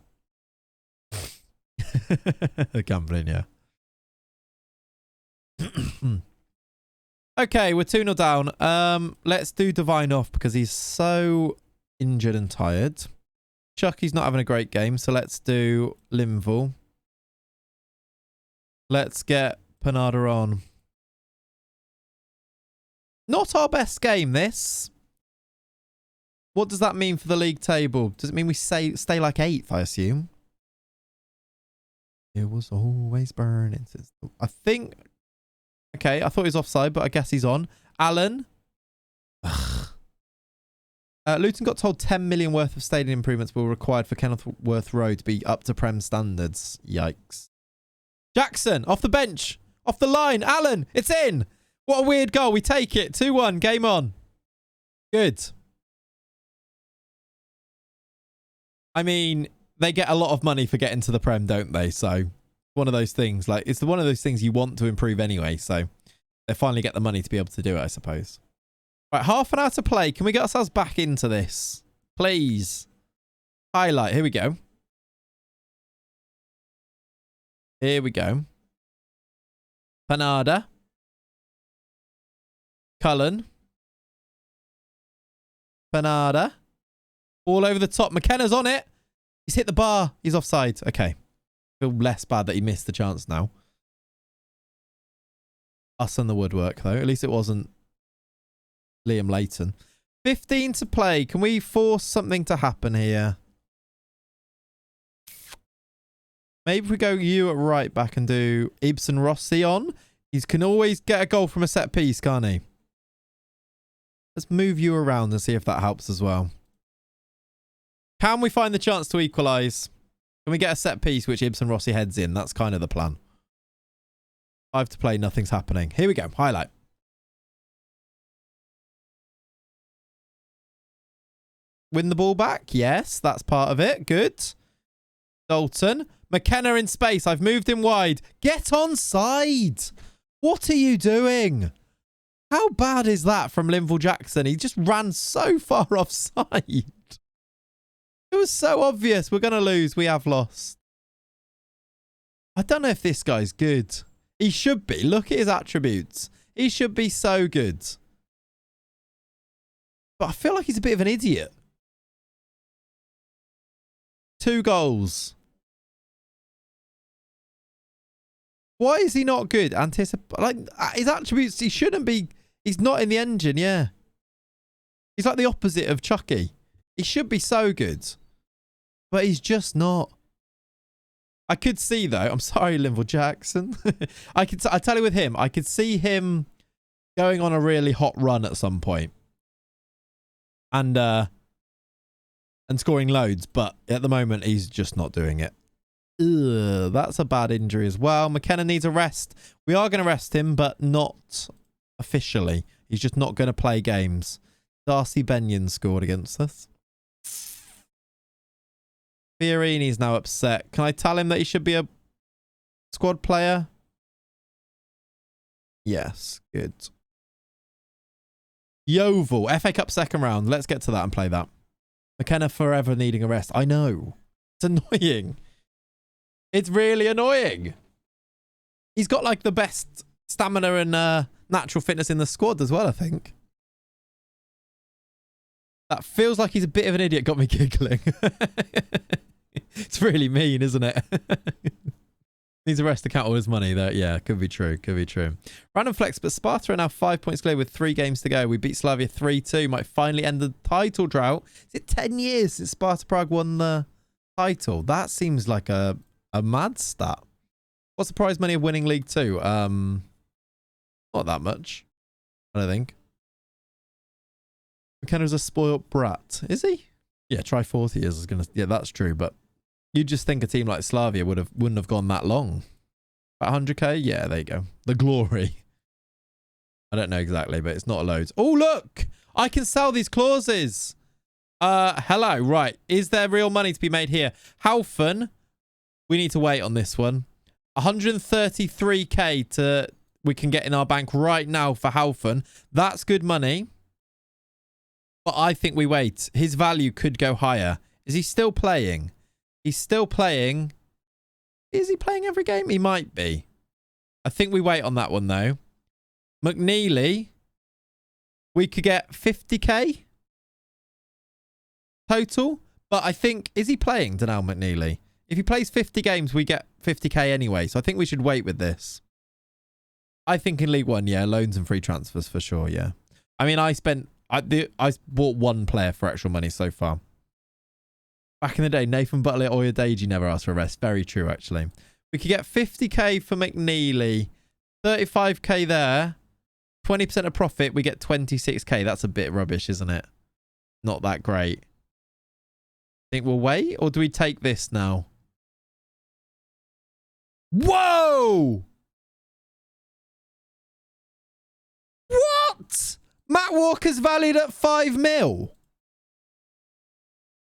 Gambling, yeah. Okay, we're 2-0 down. Let's do Devine off because he's so injured and tired. Chucky's not having a great game, so let's do Linville. Let's get Panada on. Not our best game, this. What does that mean for the league table? Does it mean we stay like 8th, I assume? It was always burning. I think... Okay, I thought he was offside, but I guess he's on. Alan. Luton got told 10 million worth of stadium improvements were required for Kenilworth Road to be up to Prem standards. Yikes. Jackson, off the bench. Off the line. Alan, it's in. What a weird goal. We take it. 2-1. Game on. Good. I mean, they get a lot of money for getting to the Prem, don't they? So, one of those things. Like, it's one of those things you want to improve anyway. So, they finally get the money to be able to do it, I suppose. Right, half an hour to play. Can we get ourselves back into this? Please. Highlight. Here we go. Here we go. Panada. Cullen. Panada. All over the top. McKenna's on it. He's hit the bar. He's offside. Okay. Feel less bad that he missed the chance now. Us and the woodwork, though. At least it wasn't Liam Layton. 15 to play. Can we force something to happen here? Maybe if we go you at right back and do Ibsen Rossi on. He can always get a goal from a set piece, can't he? Let's move you around and see if that helps as well. Can we find the chance to equalise? Can we get a set piece which Ibsen Rossi heads in? That's kind of the plan. 5 to play, nothing's happening. Here we go. Highlight. Win the ball back? Yes, that's part of it. Good. Dalton. McKenna in space. I've moved him wide. Get on side. What are you doing? How bad is that from Linville Jackson? He just ran so far offside. It was so obvious. We're going to lose. We have lost. I don't know if this guy's good. He should be. Look at his attributes. He should be so good. But I feel like he's a bit of an idiot. 2 goals. Why is he not good? Like his attributes, he shouldn't be. He's not in the engine, yeah. He's like the opposite of Chucky. He should be so good. But he's just not. I could see though. I'm sorry, Linville Jackson. I tell you with him, I could see him going on a really hot run at some point. And scoring loads, but at the moment he's just not doing it. Ugh, that's a bad injury as well. McKenna needs a rest. We are going to rest him, but not officially. He's just not going to play games. Darcy Benyon scored against us. Fiorini's now upset. Can I tell him that he should be a squad player? Yes, good. Yeovil, FA Cup second round. Let's get to that and play that. McKenna forever needing a rest. I know. It's annoying. It's really annoying. He's got like the best stamina and natural fitness in the squad as well, I think. That feels like he's a bit of an idiot. Got me giggling. It's really mean, isn't it? Needs a rest to count all his money. That, yeah, could be true. Could be true. Random flex, but Sparta are now 5 points clear with 3 games to go. We beat Slavia 3-2. Might finally end the title drought. Is it 10 years since Sparta Prague won the title? That seems like a mad stat. What's the prize money of winning League 2? Not that much, I don't think. McKenna's a spoilt brat. Is he? Yeah, try 40 years. Yeah, that's true. But you just think a team like Slavia wouldn't have gone that long. About 100k? Yeah, there you go. The glory. I don't know exactly, but it's not loads. Oh, look! I can sell these clauses. Hello. Right. Is there real money to be made here? How fun? We need to wait on this one. 133k to we can get in our bank right now for Houghton. That's good money. But I think we wait. His value could go higher. Is he still playing? He's still playing. Is he playing every game? He might be. I think we wait on that one, though. McNeely. We could get 50k total. But I think... Is he playing, Daniel McNeely? If he plays 50 games, we get 50k anyway. So I think we should wait with this. I think in League One, yeah. Loans and free transfers for sure, yeah. I mean, I bought one player for actual money so far. Back in the day, Nathan Butler or Oyedeji never asked for a rest. Very true, actually. We could get 50k for McNeely. 35k there. 20% of profit, we get 26k. That's a bit rubbish, isn't it? Not that great. Think we'll wait? Or do we take this now? Whoa! What? Matt Walker's valued at 5 mil.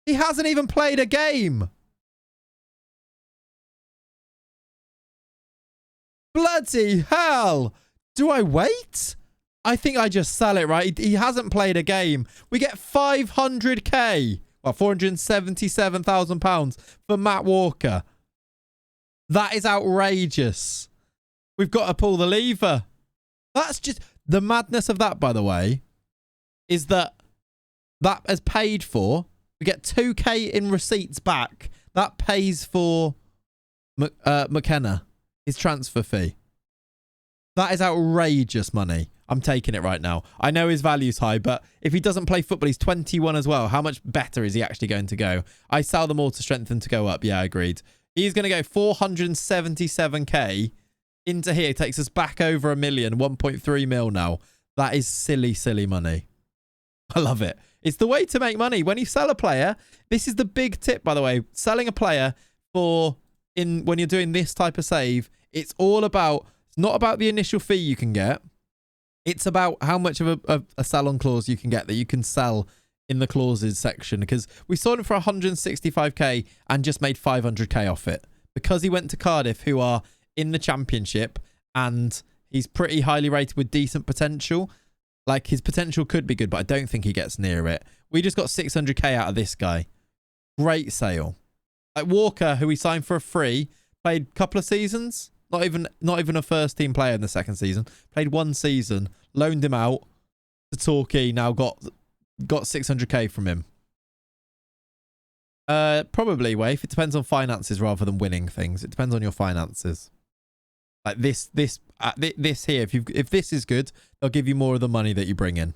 He hasn't even played a game. Bloody hell. Do I wait? I think I just sell it, right? He hasn't played a game. We get 500k. Well, £477,000 for Matt Walker. That is outrageous. We've got to pull the lever. That's just... The madness of that, by the way, is that as paid for, we get 2k in receipts back. That pays for McKenna, his transfer fee. That is outrageous money. I'm taking it right now. I know his value's high, but if he doesn't play football, he's 21 as well. How much better is he actually going to go? I sell them all to strengthen to go up. Yeah, agreed. He's going to go 477k. Into here takes us back over 1 million, 1.3 mil now. That is silly, silly money. I love it. It's the way to make money. When you sell a player, this is the big tip, by the way. Selling a player when you're doing this type of save, it's all about, it's not about the initial fee you can get. It's about how much of a sell-on clause you can get that you can sell in the clauses section. Because we sold him for 165k and just made 500k off it. Because he went to Cardiff, who are in the championship, and he's pretty highly rated with decent potential. Like, his potential could be good, but I don't think he gets near it. We just got 600k out of this guy. Great sale. Like Walker, who we signed for a free, played a couple of seasons. Not even a first team player in the second season. Played 1 season, loaned him out to Torquay. Now got 600k from him. Probably, Waif. It depends on finances rather than winning things. It depends on your finances. Like this here. If this is good, they'll give you more of the money that you bring in.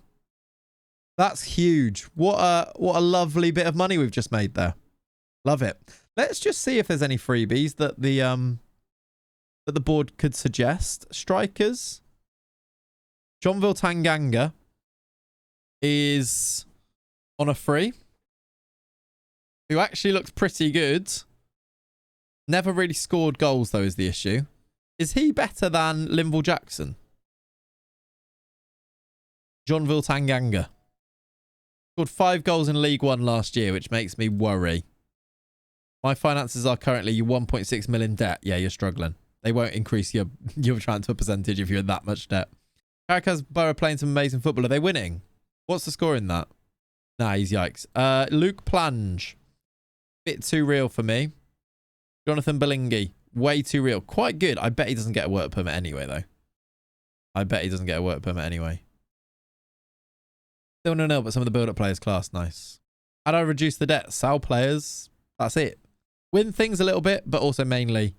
That's huge. What a lovely bit of money we've just made there. Love it. Let's just see if there's any freebies that the board could suggest. Strikers. Jonville Tanganga is on a free. Who actually looks pretty good. Never really scored goals, though, is the issue. Is he better than Linval Jackson? Jonville Tanganga. Scored 5 goals in League One last year, which makes me worry. My finances are currently 1.6 million debt. Yeah, you're struggling. They won't increase your transfer percentage if you're in that much debt. Caracas Borough playing some amazing football. Are they winning? What's the score in that? Nah, he's yikes. Luke Plange. Bit too real for me. Jonathan Belingi. Way too real. Quite good. I bet he doesn't get a work permit anyway, though. I bet he doesn't get a work permit anyway. Still no, but some of the build-up players class. Nice. How do I reduce the debt? Sell players. That's it. Win things a little bit, but also mainly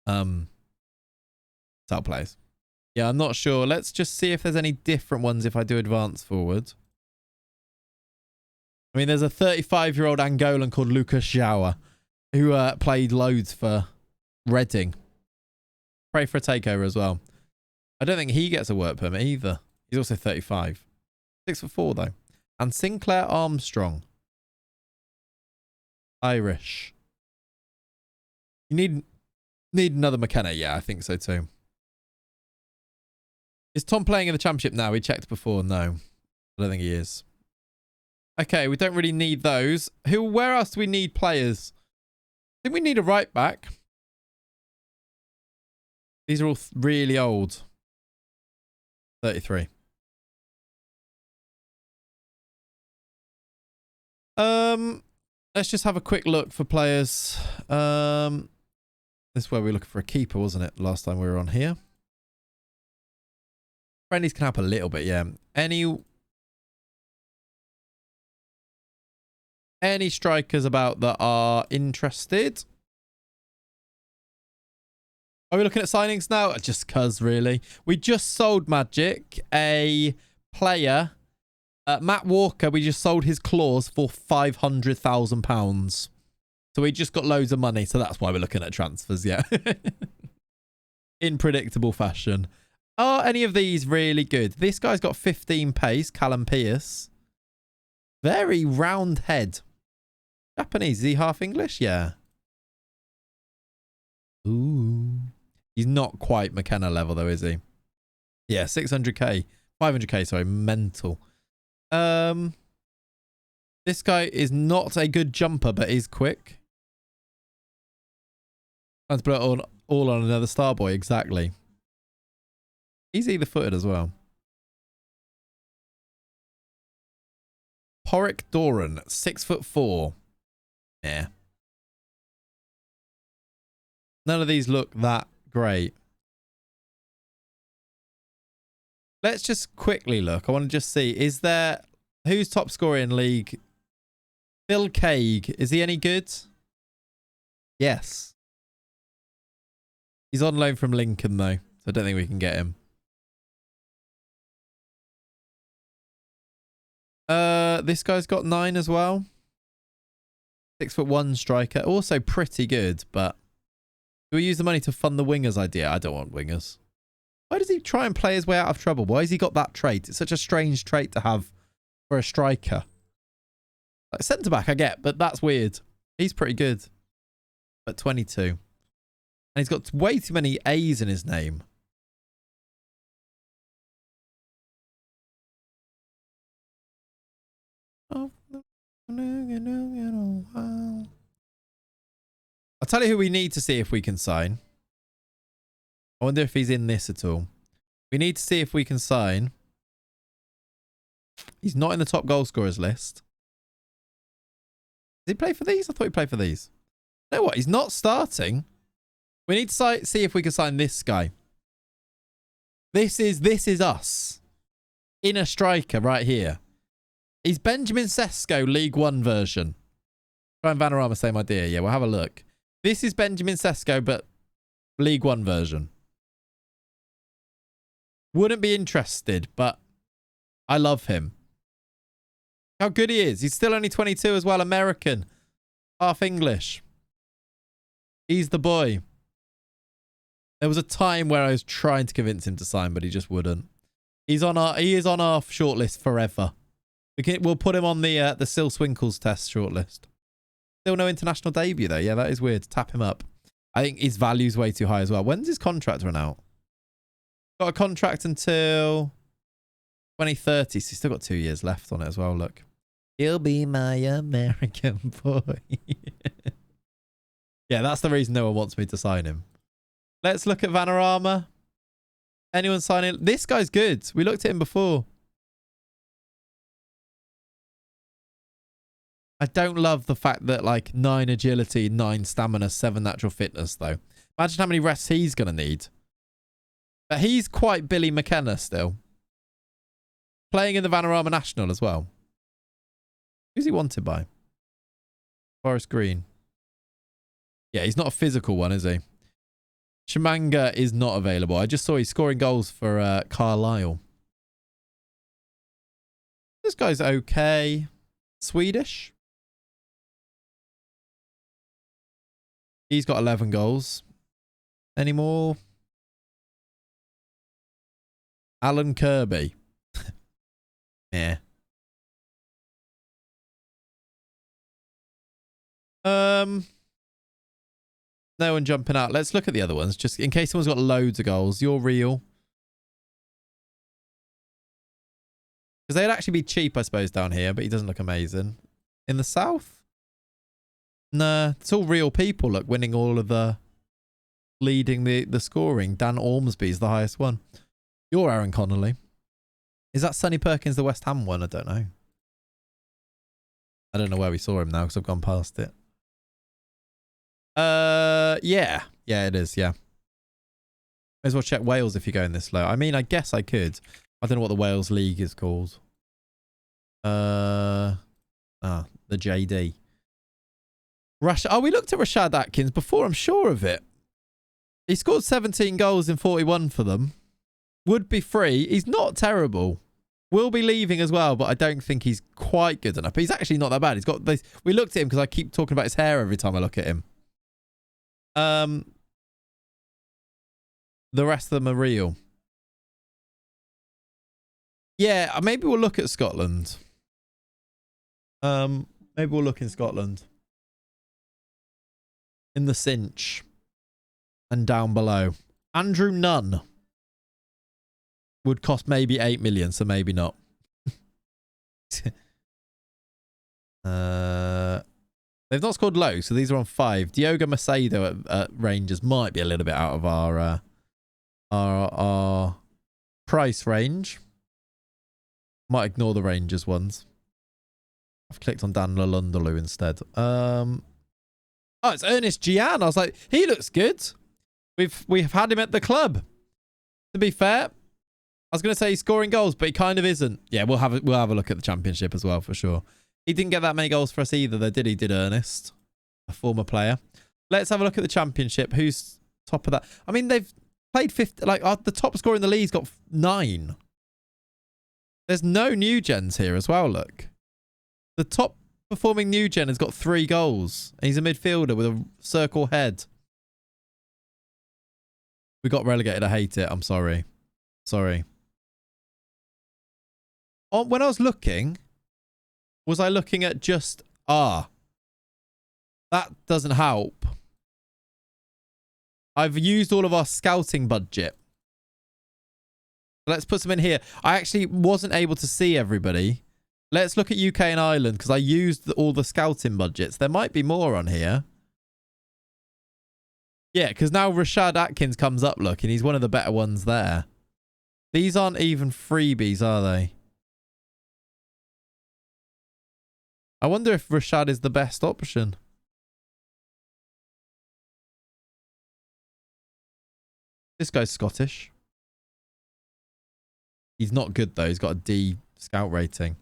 sell players. Yeah, I'm not sure. Let's just see if there's any different ones if I do advance forward. I mean, there's a 35-year-old Angolan called Lucas João who played loads for Reading. Pray for a takeover as well. I don't think he gets a work permit either. He's also 35. 6'4" though. And Sinclair Armstrong. Irish. You need another McKenna. Yeah, I think so too. Is Tom playing in the championship now? We checked before. No. I don't think he is. Okay, we don't really need those. Where else do we need players? I think we need a right back. These are all really old. 33. Let's just have a quick look for players. This is where we were looking for a keeper, wasn't it? Last time we were on here. Friendlies can help a little bit, yeah. Any strikers about that are interested? Are we looking at signings now? Just cuz, really. We just sold Magic a player. Matt Walker, we just sold his clause for £500,000. So we just got loads of money. So that's why we're looking at transfers, yeah. In predictable fashion. Are any of these really good? This guy's got 15 pace, Callum Pierce. Very round head. Japanese, is he half English? Yeah. Ooh. He's not quite McKenna level though, is he? Yeah, 600k. 500k, sorry, mental. This guy is not a good jumper, but is quick. Trying to put it all on another star boy, exactly. He's either footed as well. Porrick Doran, 6'4". Yeah. None of these look that great. Let's just quickly look. I want to just see. Is there... Who's top scorer in league? Phil Caig. Is he any good? Yes. He's on loan from Lincoln, though. So I don't think we can get him. This guy's got 9 as well. 6'1" striker. Also pretty good, but... Do we use the money to fund the wingers idea? I don't want wingers. Why does he try and play his way out of trouble? Why has he got that trait? It's such a strange trait to have for a striker. Like centre-back, I get, but that's weird. He's pretty good. At 22. And he's got way too many A's in his name. Oh, I'll tell you who we need to see if we can sign. I wonder if he's in this at all. We need to see if we can sign. He's not in the top goal scorers list. Did he play for these? I thought he played for these. You know what? He's not starting. We need to see if we can sign this guy. This is us. In a striker right here. He's Benjamin Sesko, League One version. Brian Vanarama, same idea. Yeah, we'll have a look. This is Benjamin Sesko, but League One version. Wouldn't be interested, but I love him. How good he is. He's still only 22 as well. American. Half English. He's the boy. There was a time where I was trying to convince him to sign, but he just wouldn't. He is on our shortlist forever. We'll put him on the Sil Swinkles test shortlist. Still no international debut though. Yeah, that is weird. Tap him up. I think his value's way too high as well. When's his contract run out? Got a contract until 2030. So he's still got 2 years left on it as well. Look. He'll be my American boy. Yeah, that's the reason no one wants me to sign him. Let's look at Vanarama. Anyone signing? This guy's good. We looked at him before. I don't love the fact that like 9 agility, 9 stamina, 7 natural fitness though. Imagine how many rests he's going to need. But he's quite Billy McKenna still. Playing in the Vanarama National as well. Who's he wanted by? Forest Green. Yeah, he's not a physical one, is he? Shimanga is not available. I just saw he's scoring goals for Carlisle. This guy's okay. Swedish. He's got 11 goals. Any more? Alan Kirby. Yeah. No one jumping out. Let's look at the other ones. Just in case someone's got loads of goals. You're real. Because they'd actually be cheap, I suppose, down here. But he doesn't look amazing. In the south? Nah. It's all real people, look, winning all of the leading the scoring. Dan Ormsby is the highest one. You're Aaron Connolly. Is that Sonny Perkins, the West Ham one? I don't know. I don't know where we saw him now because I've gone past it. Yeah. Yeah, it is, yeah. May as well check Wales if you're going this low. I mean, I guess I could. I don't know what the Wales League is called. The JD. Oh, we looked at Rashad Atkins before, I'm sure of it. He scored 17 goals in 41 for them. Would be free. He's not terrible. Will be leaving as well, but I don't think he's quite good enough. But he's actually not that bad. He's got this. We looked at him because I keep talking about his hair every time I look at him. The rest of them are real. Yeah, maybe we'll look at Scotland. Maybe we'll look in Scotland. In the cinch. And down below. Andrew Nunn. Would cost maybe 8 million, so maybe not. They've not scored low, so these are on 5. Diogo Macedo at Rangers might be a little bit out of our price range. Might ignore the Rangers ones. I've clicked on Dan Lalundolu instead. Oh, it's Ernest Gian. I was like, he looks good. We've had him at the club. To be fair, I was going to say he's scoring goals, but he kind of isn't. Yeah, we'll have a look at the Championship as well for sure. He didn't get that many goals for us either, though, did he? Did Ernest, a former player? Let's have a look at the Championship. Who's top of that? I mean, they've played 50. Like the top scorer in the league's got 9. There's no new gens here as well. Look, the top performing new gen has got 3 goals. And he's a midfielder with a circle head. We got relegated. I hate it. I'm sorry. Sorry. When I was looking, was I looking at just that doesn't help. I've used all of our scouting budget. Let's put some in here. I actually wasn't able to see everybody. Let's look at UK and Ireland because I used all the scouting budgets. There might be more on here. Yeah, because now Rashad Atkins comes up, look, and he's one of the better ones there. These aren't even freebies, are they? I wonder if Rashad is the best option. This guy's Scottish. He's not good, though. He's got a D scout rating.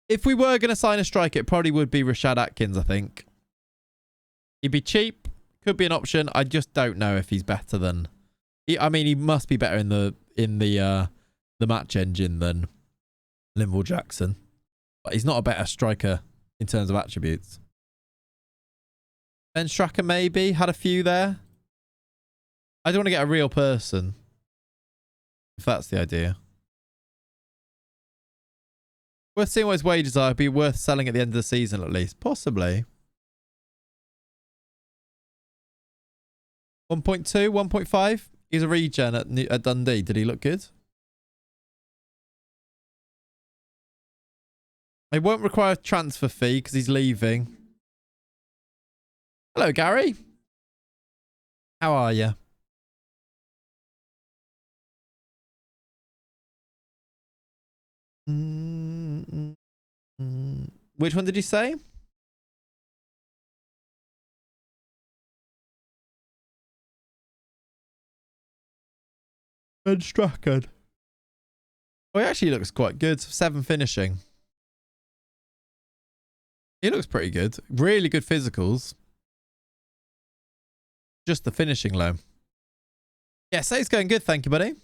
If we were going to sign a striker, it probably would be Rashad Atkins, I think. He'd be cheap. Could be an option. I just don't know if he's better than... I mean, he must be better in the match engine than Linval Jackson. But he's not a better striker in terms of attributes. Ben Stracker maybe. Had a few there. I don't want to get a real person. If that's the idea. Worth seeing what his wages are. It'd be worth selling at the end of the season at least. Possibly. 1.2, 1.5. He's a regen at Dundee. Did he look good? It won't require a transfer fee because he's leaving. Hello, Gary. How are you? Which one did you say? Ben Strachan. Oh, he actually looks quite good. 7 finishing. He looks pretty good. Really good physicals. Just the finishing low. Yeah, so it's going good. Thank you, buddy.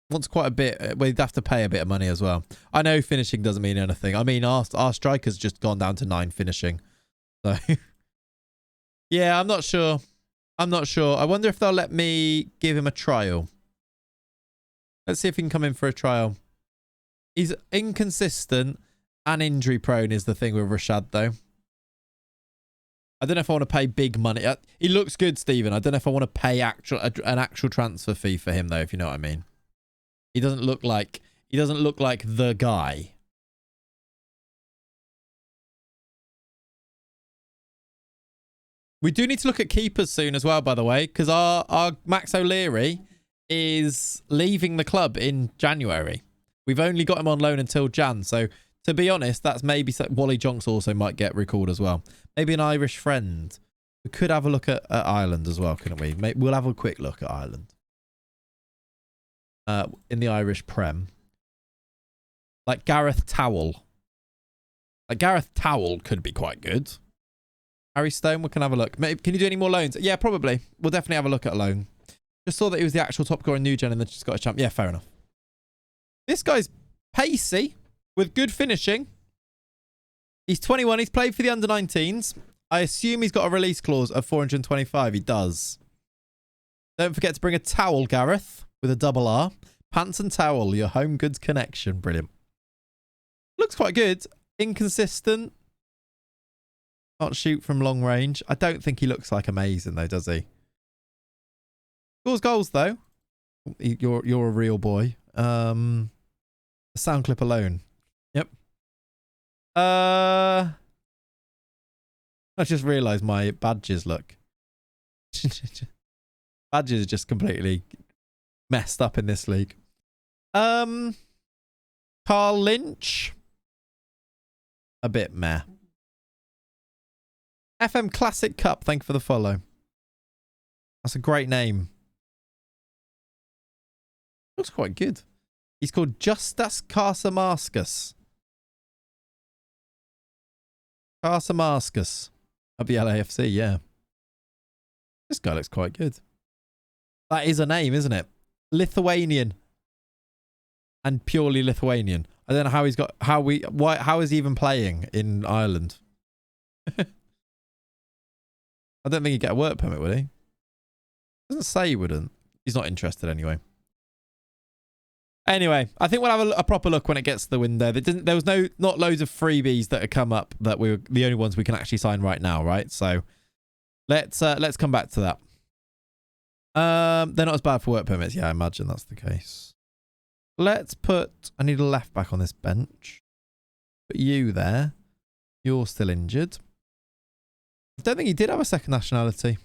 Wants quite a bit. We'd have to pay a bit of money as well. I know finishing doesn't mean anything. I mean, our striker's just gone down to 9 finishing. So, yeah, I'm not sure. I'm not sure. I wonder if they'll let me give him a trial. Let's see if he can come in for a trial. He's inconsistent and injury prone is the thing with Rashad, though. I don't know if I want to pay big money. He looks good, Stephen. I don't know if I want to pay an actual transfer fee for him, though, if you know what I mean. He doesn't look like the guy. We do need to look at keepers soon as well, by the way, because our Max O'Leary is leaving the club in January. We've only got him on loan until Jan. So, to be honest, that's maybe... Wally Jonks also might get recalled as well. Maybe an Irish friend. We could have a look at Ireland as well, couldn't we? We'll have a quick look at Ireland. In the Irish Prem. Like Gareth Towell. Like Gareth Towell could be quite good. Harry Stone, we can have a look. Maybe, can you do any more loans? Yeah, probably. We'll definitely have a look at a loan. Just saw that he was the actual top scorer in New Gen and the Scottish champ. Yeah, fair enough. This guy's pacey with good finishing. He's 21. He's played for the under-19s. I assume he's got a release clause of 425. He does. Don't forget to bring a towel, Gareth, with a double R. Pants and towel, your home goods connection. Brilliant. Looks quite good. Inconsistent. Can't shoot from long range. I don't think he looks like amazing, though, does he? Scores goals, though. You're a real boy. The sound clip alone. Yep. I just realised my badges look. Badges are just completely messed up in this league. Carl Lynch. A bit meh. FM Classic Cup, thank you for the follow. That's a great name. Looks quite good. He's called Justus Carsamascus. Carsamascus. Of the LAFC, yeah. This guy looks quite good. That is a name, isn't it? Lithuanian. And purely Lithuanian. I don't know how he's got... How is he even playing in Ireland? I don't think he'd get a work permit, would he? Doesn't say he wouldn't. He's not interested anyway. Anyway, I think we'll have a proper look when it gets to the window. There was not loads of freebies that had come up that we were the only ones we can actually sign right now, right? So let's come back to that. They're not as bad for work permits. Yeah, I imagine that's the case. Let's put... I need a left back on this bench. Put you there. You're still injured. I don't think he did have a second nationality.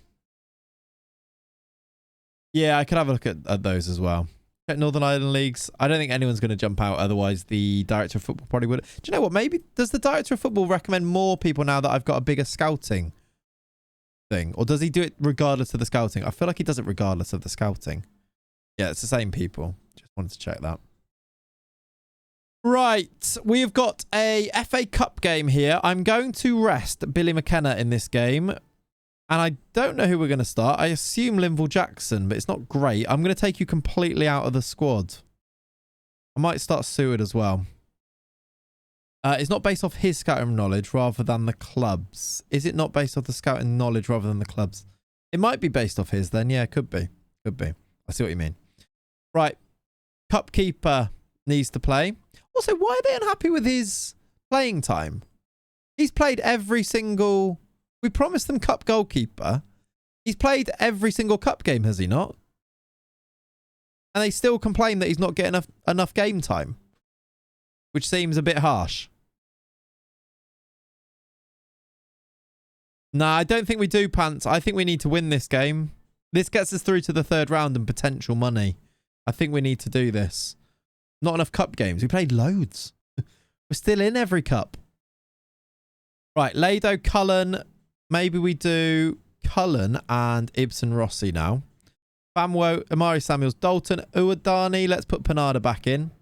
Yeah, I could have a look at those as well. Check Northern Ireland leagues. I don't think anyone's going to jump out. Otherwise, the director of football probably would. Do you know what? Maybe does the director of football recommend more people now that I've got a bigger scouting thing? Or does he do it regardless of the scouting? I feel like he does it regardless of the scouting. Yeah, it's the same people. Just wanted to check that. Right. We've got a FA Cup game here. I'm going to rest Billy McKenna in this game. And I don't know who we're going to start. I assume Linville Jackson, but it's not great. I'm going to take you completely out of the squad. I might start Seward as well. It's not based off his scouting knowledge rather than the club's. Is it not based off the scouting knowledge rather than the club's? It might be based off his then. Yeah, it could be. Could be. I see what you mean. Right. Cup keeper needs to play. Also, why are they unhappy with his playing time? He's played every single... We promised them cup goalkeeper. He's played every single cup game, has he not? And they still complain that he's not getting enough game time. Which seems a bit harsh. Nah, I don't think we do, Pants. I think we need to win this game. This gets us through to the third round and potential money. I think we need to do this. Not enough cup games. We played loads. We're still in every cup. Right, Lado, Cullen. Maybe we do Cullen and Ibsen Rossi now. Famwo, Amari Samuels, Dalton, Uwadani. Let's put Panada back in.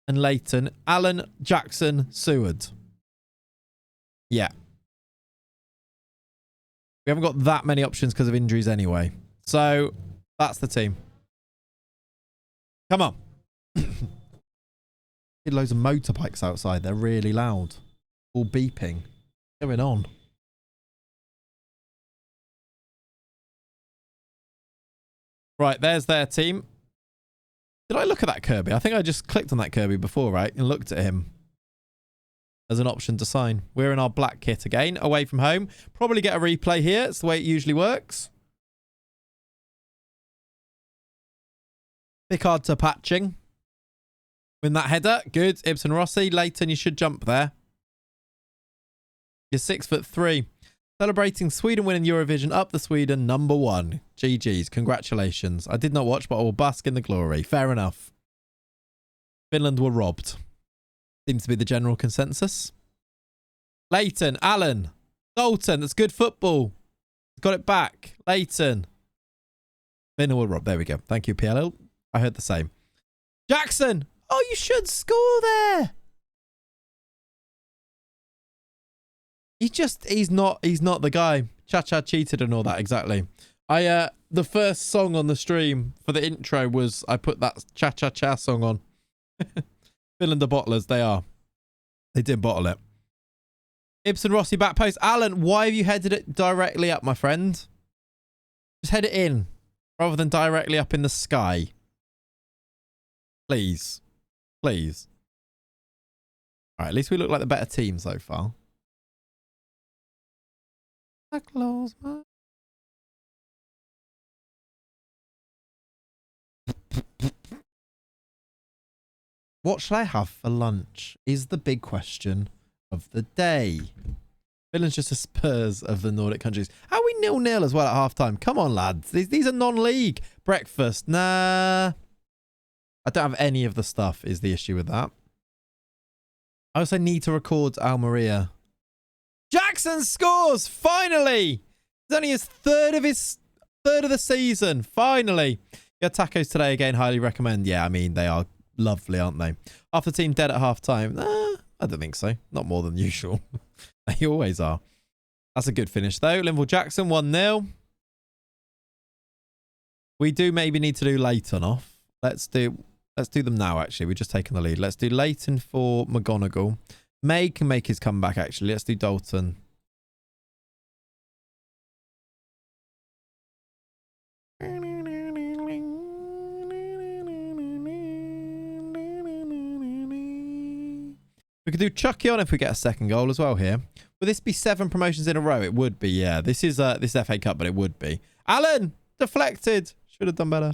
And Leighton. Allen, Jackson, Seward. Yeah. We haven't got that many options because of injuries anyway. So, that's the team. Come on. Loads of motorbikes outside. They're really loud. All beeping. What's going on? Right, there's their team. Did I look at that Kirby? I think I just clicked on that Kirby before, right? And looked at him as an option to sign. We're in our black kit again, away from home. Probably get a replay here. It's the way it usually works. Pickard to Patching. Win that header. Good. Ibsen Rossi. Leighton, you should jump there. You're 6'3". Celebrating Sweden winning Eurovision. Up the Sweden, #1. GG's. Congratulations. I did not watch, but I will bask in the glory. Fair enough. Finland were robbed. Seems to be the general consensus. Leighton, Allen, Dalton. That's good football. Got it back. Leighton. Finland were robbed. There we go. Thank you, PLL. I heard the same. Jackson. Oh, you should score there. He's not the guy. Cha-cha cheated and all that, exactly. The first song on the stream for the intro was, I put that cha-cha-cha song on. Finland are bottlers, they are. They did bottle it. Ibsen Rossi back post. Alan, why have you headed it directly up, my friend? Just head it in, rather than directly up in the sky. Please. Please. Alright, at least we look like the better team so far. I close my... What shall I have for lunch is the big question of the day. Finland's just a Spurs of the Nordic countries. How are we 0-0 as well at half-time? Come on, lads. These are non-league. Breakfast. Nah. I don't have any of the stuff is the issue with that. I also need to record Almeria. Jackson scores! Finally! It's only his third of the season. Finally. Your tacos today again, highly recommend. Yeah, I mean, they are lovely, aren't they? Half the team dead at half time. I don't think so. Not more than usual. They always are. That's a good finish though. Linville Jackson 1-0. We do maybe need to do Leighton off. Let's do them now actually. We've just taken the lead. Let's do Leighton for McGonagall. May can make his comeback actually. Let's do Dalton. We could do Chucky on if we get a second goal as well here. Would this be 7 promotions in a row? It would be, yeah. This is this FA Cup, but it would be. Alan! Deflected! Should have done better.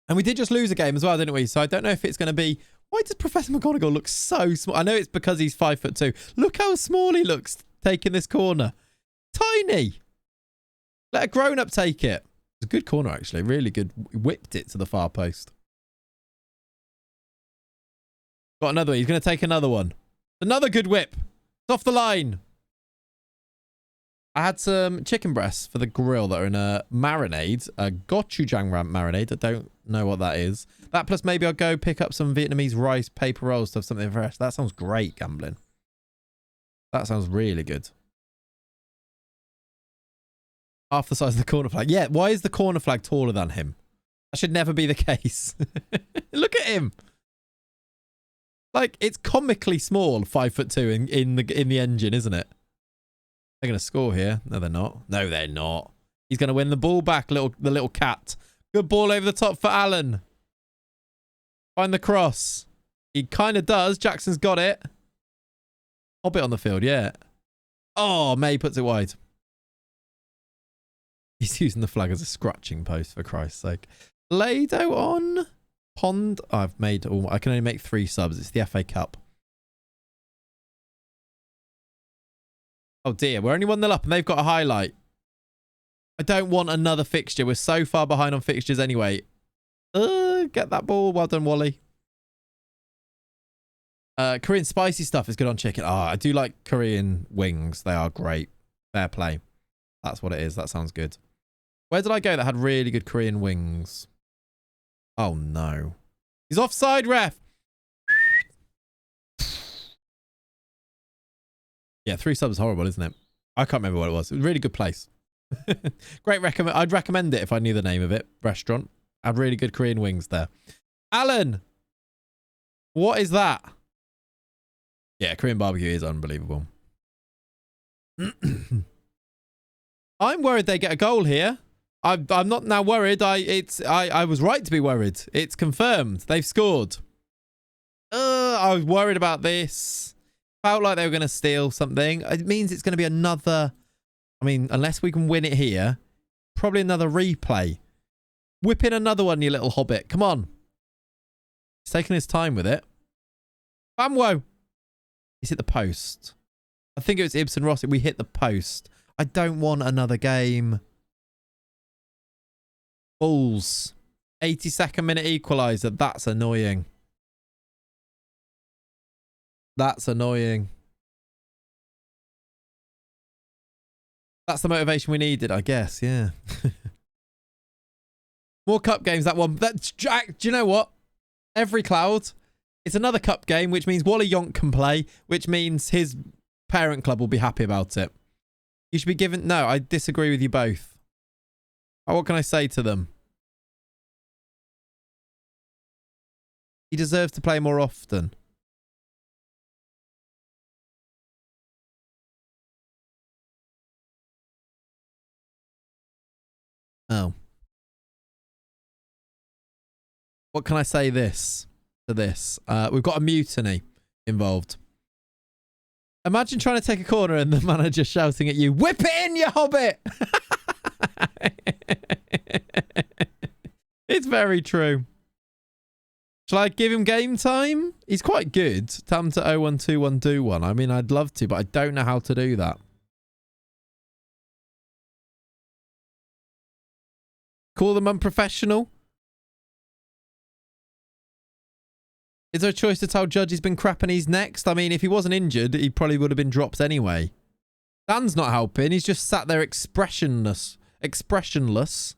And we did just lose a game as well, didn't we? So I don't know if it's going to be... Why does Professor McGonagall look so small? I know it's because he's 5'2". Look how small he looks taking this corner. Tiny! Let a grown-up take it. It's a good corner, actually. Really good. Whipped it to the far post. Got another one. He's going to take another one. Another good whip. It's off the line. I had some chicken breasts for the grill that are in a marinade. A gochujang marinade. I don't know what that is. That plus maybe I'll go pick up some Vietnamese rice paper rolls to have something fresh. That sounds great, gambling. That sounds really good. Half the size of the corner flag. Yeah, why is the corner flag taller than him? That should never be the case. Look at him. Like, it's comically small, 5'2" in the engine, isn't it? They're going to score here. No, they're not. No, they're not. He's going to win the ball back, the little cat. Good ball over the top for Allen. Find the cross. He kind of does. Jackson's got it. Hobbit on the field, yeah. Oh, May puts it wide. He's using the flag as a scratching post, for Christ's sake. Lado on Pond. Oh, I've made all. I can only make 3 subs. It's the FA Cup. Oh dear, we're only 1-0 up and they've got a highlight. I don't want another fixture. We're so far behind on fixtures anyway. Get that ball. Well done, Wally. Korean spicy stuff is good on chicken. I do like Korean wings. They are great. Fair play. That's what it is. That sounds good. Where did I go that had really good Korean wings? Oh, no. He's offside, ref. Yeah, 3 subs is horrible, isn't it? I can't remember what it was. It was a really good place. Great recommend. I'd recommend it if I knew the name of it. Restaurant. Had really good Korean wings there. Alan! What is that? Yeah, Korean barbecue is unbelievable. I'm worried they get a goal here. I'm not now worried. I was right to be worried. It's confirmed. They've scored. I was worried about this. Felt like they were going to steal something. It means it's going to be another... I mean, unless we can win it here, probably another replay. Whip in another one, you little hobbit. Come on. He's taking his time with it. Bamwo. He's hit the post. I think it was Ibsen Rossi. We hit the post. I don't want another game. Balls. 82nd minute equaliser. That's annoying. That's annoying. That's the motivation we needed, I guess. Yeah. More cup games. That one. That's Jack. Do you know what? Every cloud. It's another cup game, which means Wally Yonk can play, which means his parent club will be happy about it. You should be given... No, I disagree with you both. Oh, what can I say to them? He deserves to play more often. Oh. What can I say this to this? We've got a mutiny involved. Imagine trying to take a corner and the manager shouting at you, "Whip it in, you hobbit!" It's very true. Shall I give him game time? He's quite good. Tell him to 0121 do one. I mean, I'd love to, but I don't know how to do that. Call them unprofessional. Is there a choice to tell Judge he's been crap and he's next? I mean, if he wasn't injured, he probably would have been dropped anyway. Dan's not helping. He's just sat there expressionless. Expressionless.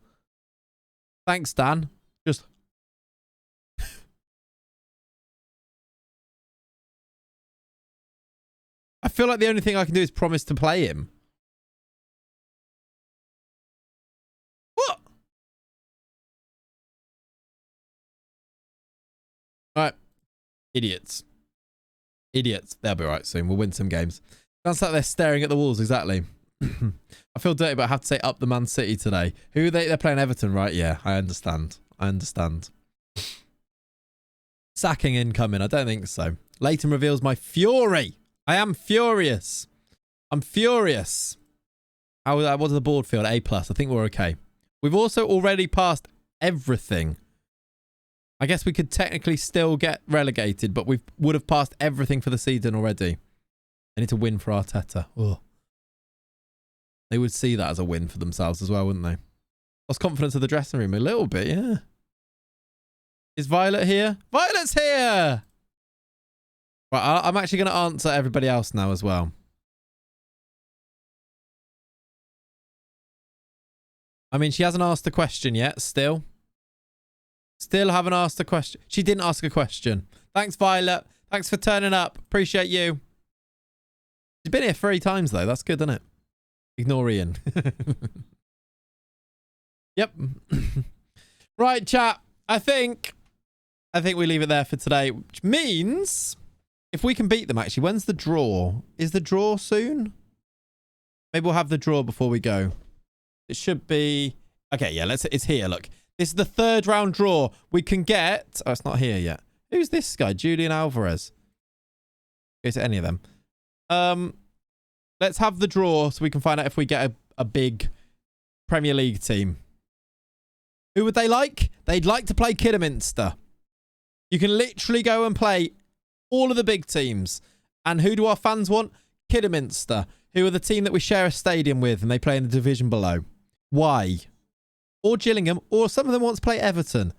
Thanks, Dan. Just... I feel like the only thing I can do is promise to play him. What? All right. Idiots. Idiots. They'll be right soon. We'll win some games. Dan's sat there staring at the walls. Exactly. I feel dirty, but I have to say up the Man City today. Who are they? They're playing Everton, right? Yeah, I understand. I understand. Sacking incoming. I don't think so. Leighton reveals my fury. I am furious. I'm furious. What does the board feel? A+. I think we're okay. We've also already passed everything. I guess we could technically still get relegated, but we would have passed everything for the season already. I need to win for Arteta. Ugh. They would see that as a win for themselves as well, wouldn't they? Lost confidence of the dressing room a little bit, yeah. Is Violet here? Violet's here! Right, I'm actually going to answer everybody else now as well. I mean, she hasn't asked a question yet, still. Still haven't asked a question. She didn't ask a question. Thanks, Violet. Thanks for turning up. Appreciate you. She's been here 3 times, though. That's good, isn't it? Ignore Ian. Yep. Right, chat. I think we leave it there for today, which means if we can beat them, actually, when's the draw? Is the draw soon? Maybe we'll have the draw before we go. It should be... Okay, yeah, it's here, look. This is the 3rd round draw. We can get... Oh, it's not here yet. Who's this guy? Julian Alvarez. Go to any of them. Let's have the draw so we can find out if we get a big Premier League team. Who would they like? They'd like to play Kidderminster. You can literally go and play all of the big teams. And who do our fans want? Kidderminster, who are the team that we share a stadium with and they play in the division below. Why? Or Gillingham, or some of them want to play Everton.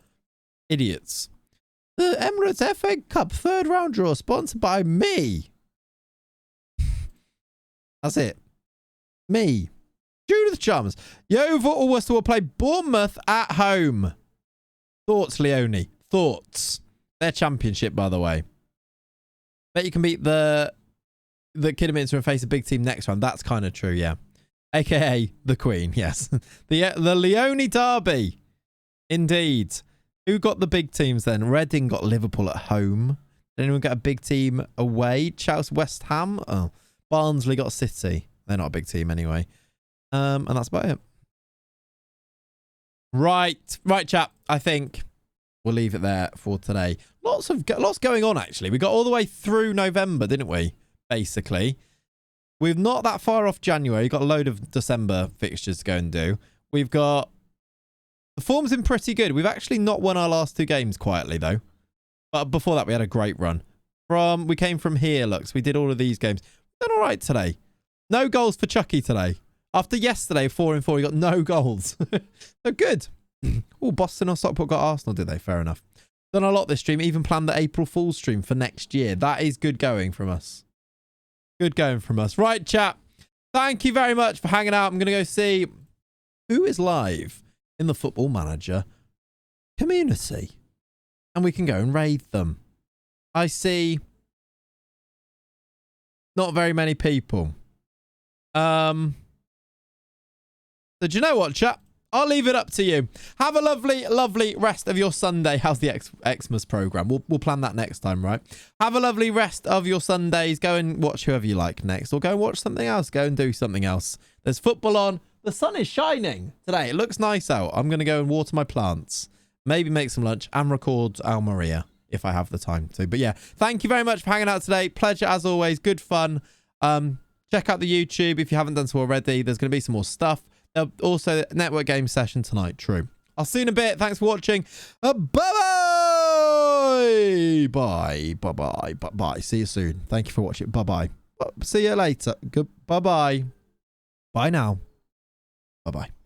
Idiots. The Emirates FA Cup 3rd round draw sponsored by me. That's it. Me. Judith Chalmers. Yeovil or Worcester will play Bournemouth at home. Thoughts, Leone? Thoughts? Their championship, by the way. Bet you can beat the Kidderminster and face a big team next round. That's kind of true, yeah. AKA the Queen, yes. The Leone Derby. Indeed. Who got the big teams then? Reading got Liverpool at home. Did anyone get a big team away? Chelsea, West Ham? Oh. Barnsley got City. They're not a big team anyway. And that's about it. Right, chap. I think we'll leave it there for today. Lots going on, actually. We got all the way through November, didn't we? Basically. We're not that far off January. We've got a load of December fixtures to go and do. We've got... The form's been pretty good. We've actually not won our last 2 games quietly, though. But before that, we had a great run. We came from here, look. So we did all of these games. Done all right today. No goals for Chucky today. After yesterday, 4-4, he got no goals. So good. Oh, Boston or Stockport got Arsenal, did they? Fair enough. Done a lot this stream. Even planned the April Fool's stream for next year. That is good going from us. Good going from us. Right, chat. Thank you very much for hanging out. I'm going to go see who is live in the Football Manager community. And we can go and raid them. I see not very many people. So do you know what, chat? I'll leave it up to you. Have a lovely, lovely rest of your Sunday. How's the Xmas program? We'll plan that next time, right? Have a lovely rest of your Sundays. Go and watch whoever you like next, or go and watch something else. Go and do something else. There's football on. The sun is shining today. It looks nice out. I'm going to go and water my plants. Maybe make some lunch and record Almeria if I have the time to. But yeah, thank you very much for hanging out today. Pleasure as always. Good fun. Check out the YouTube if you haven't done so already. There's going to be some more stuff. Also, network game session tonight. True. I'll see you in a bit. Thanks for watching. Bye-bye. Bye. Bye-bye. Bye-bye. See you soon. Thank you for watching. Bye-bye. See you later. Good. Bye-bye. Bye now. Bye-bye.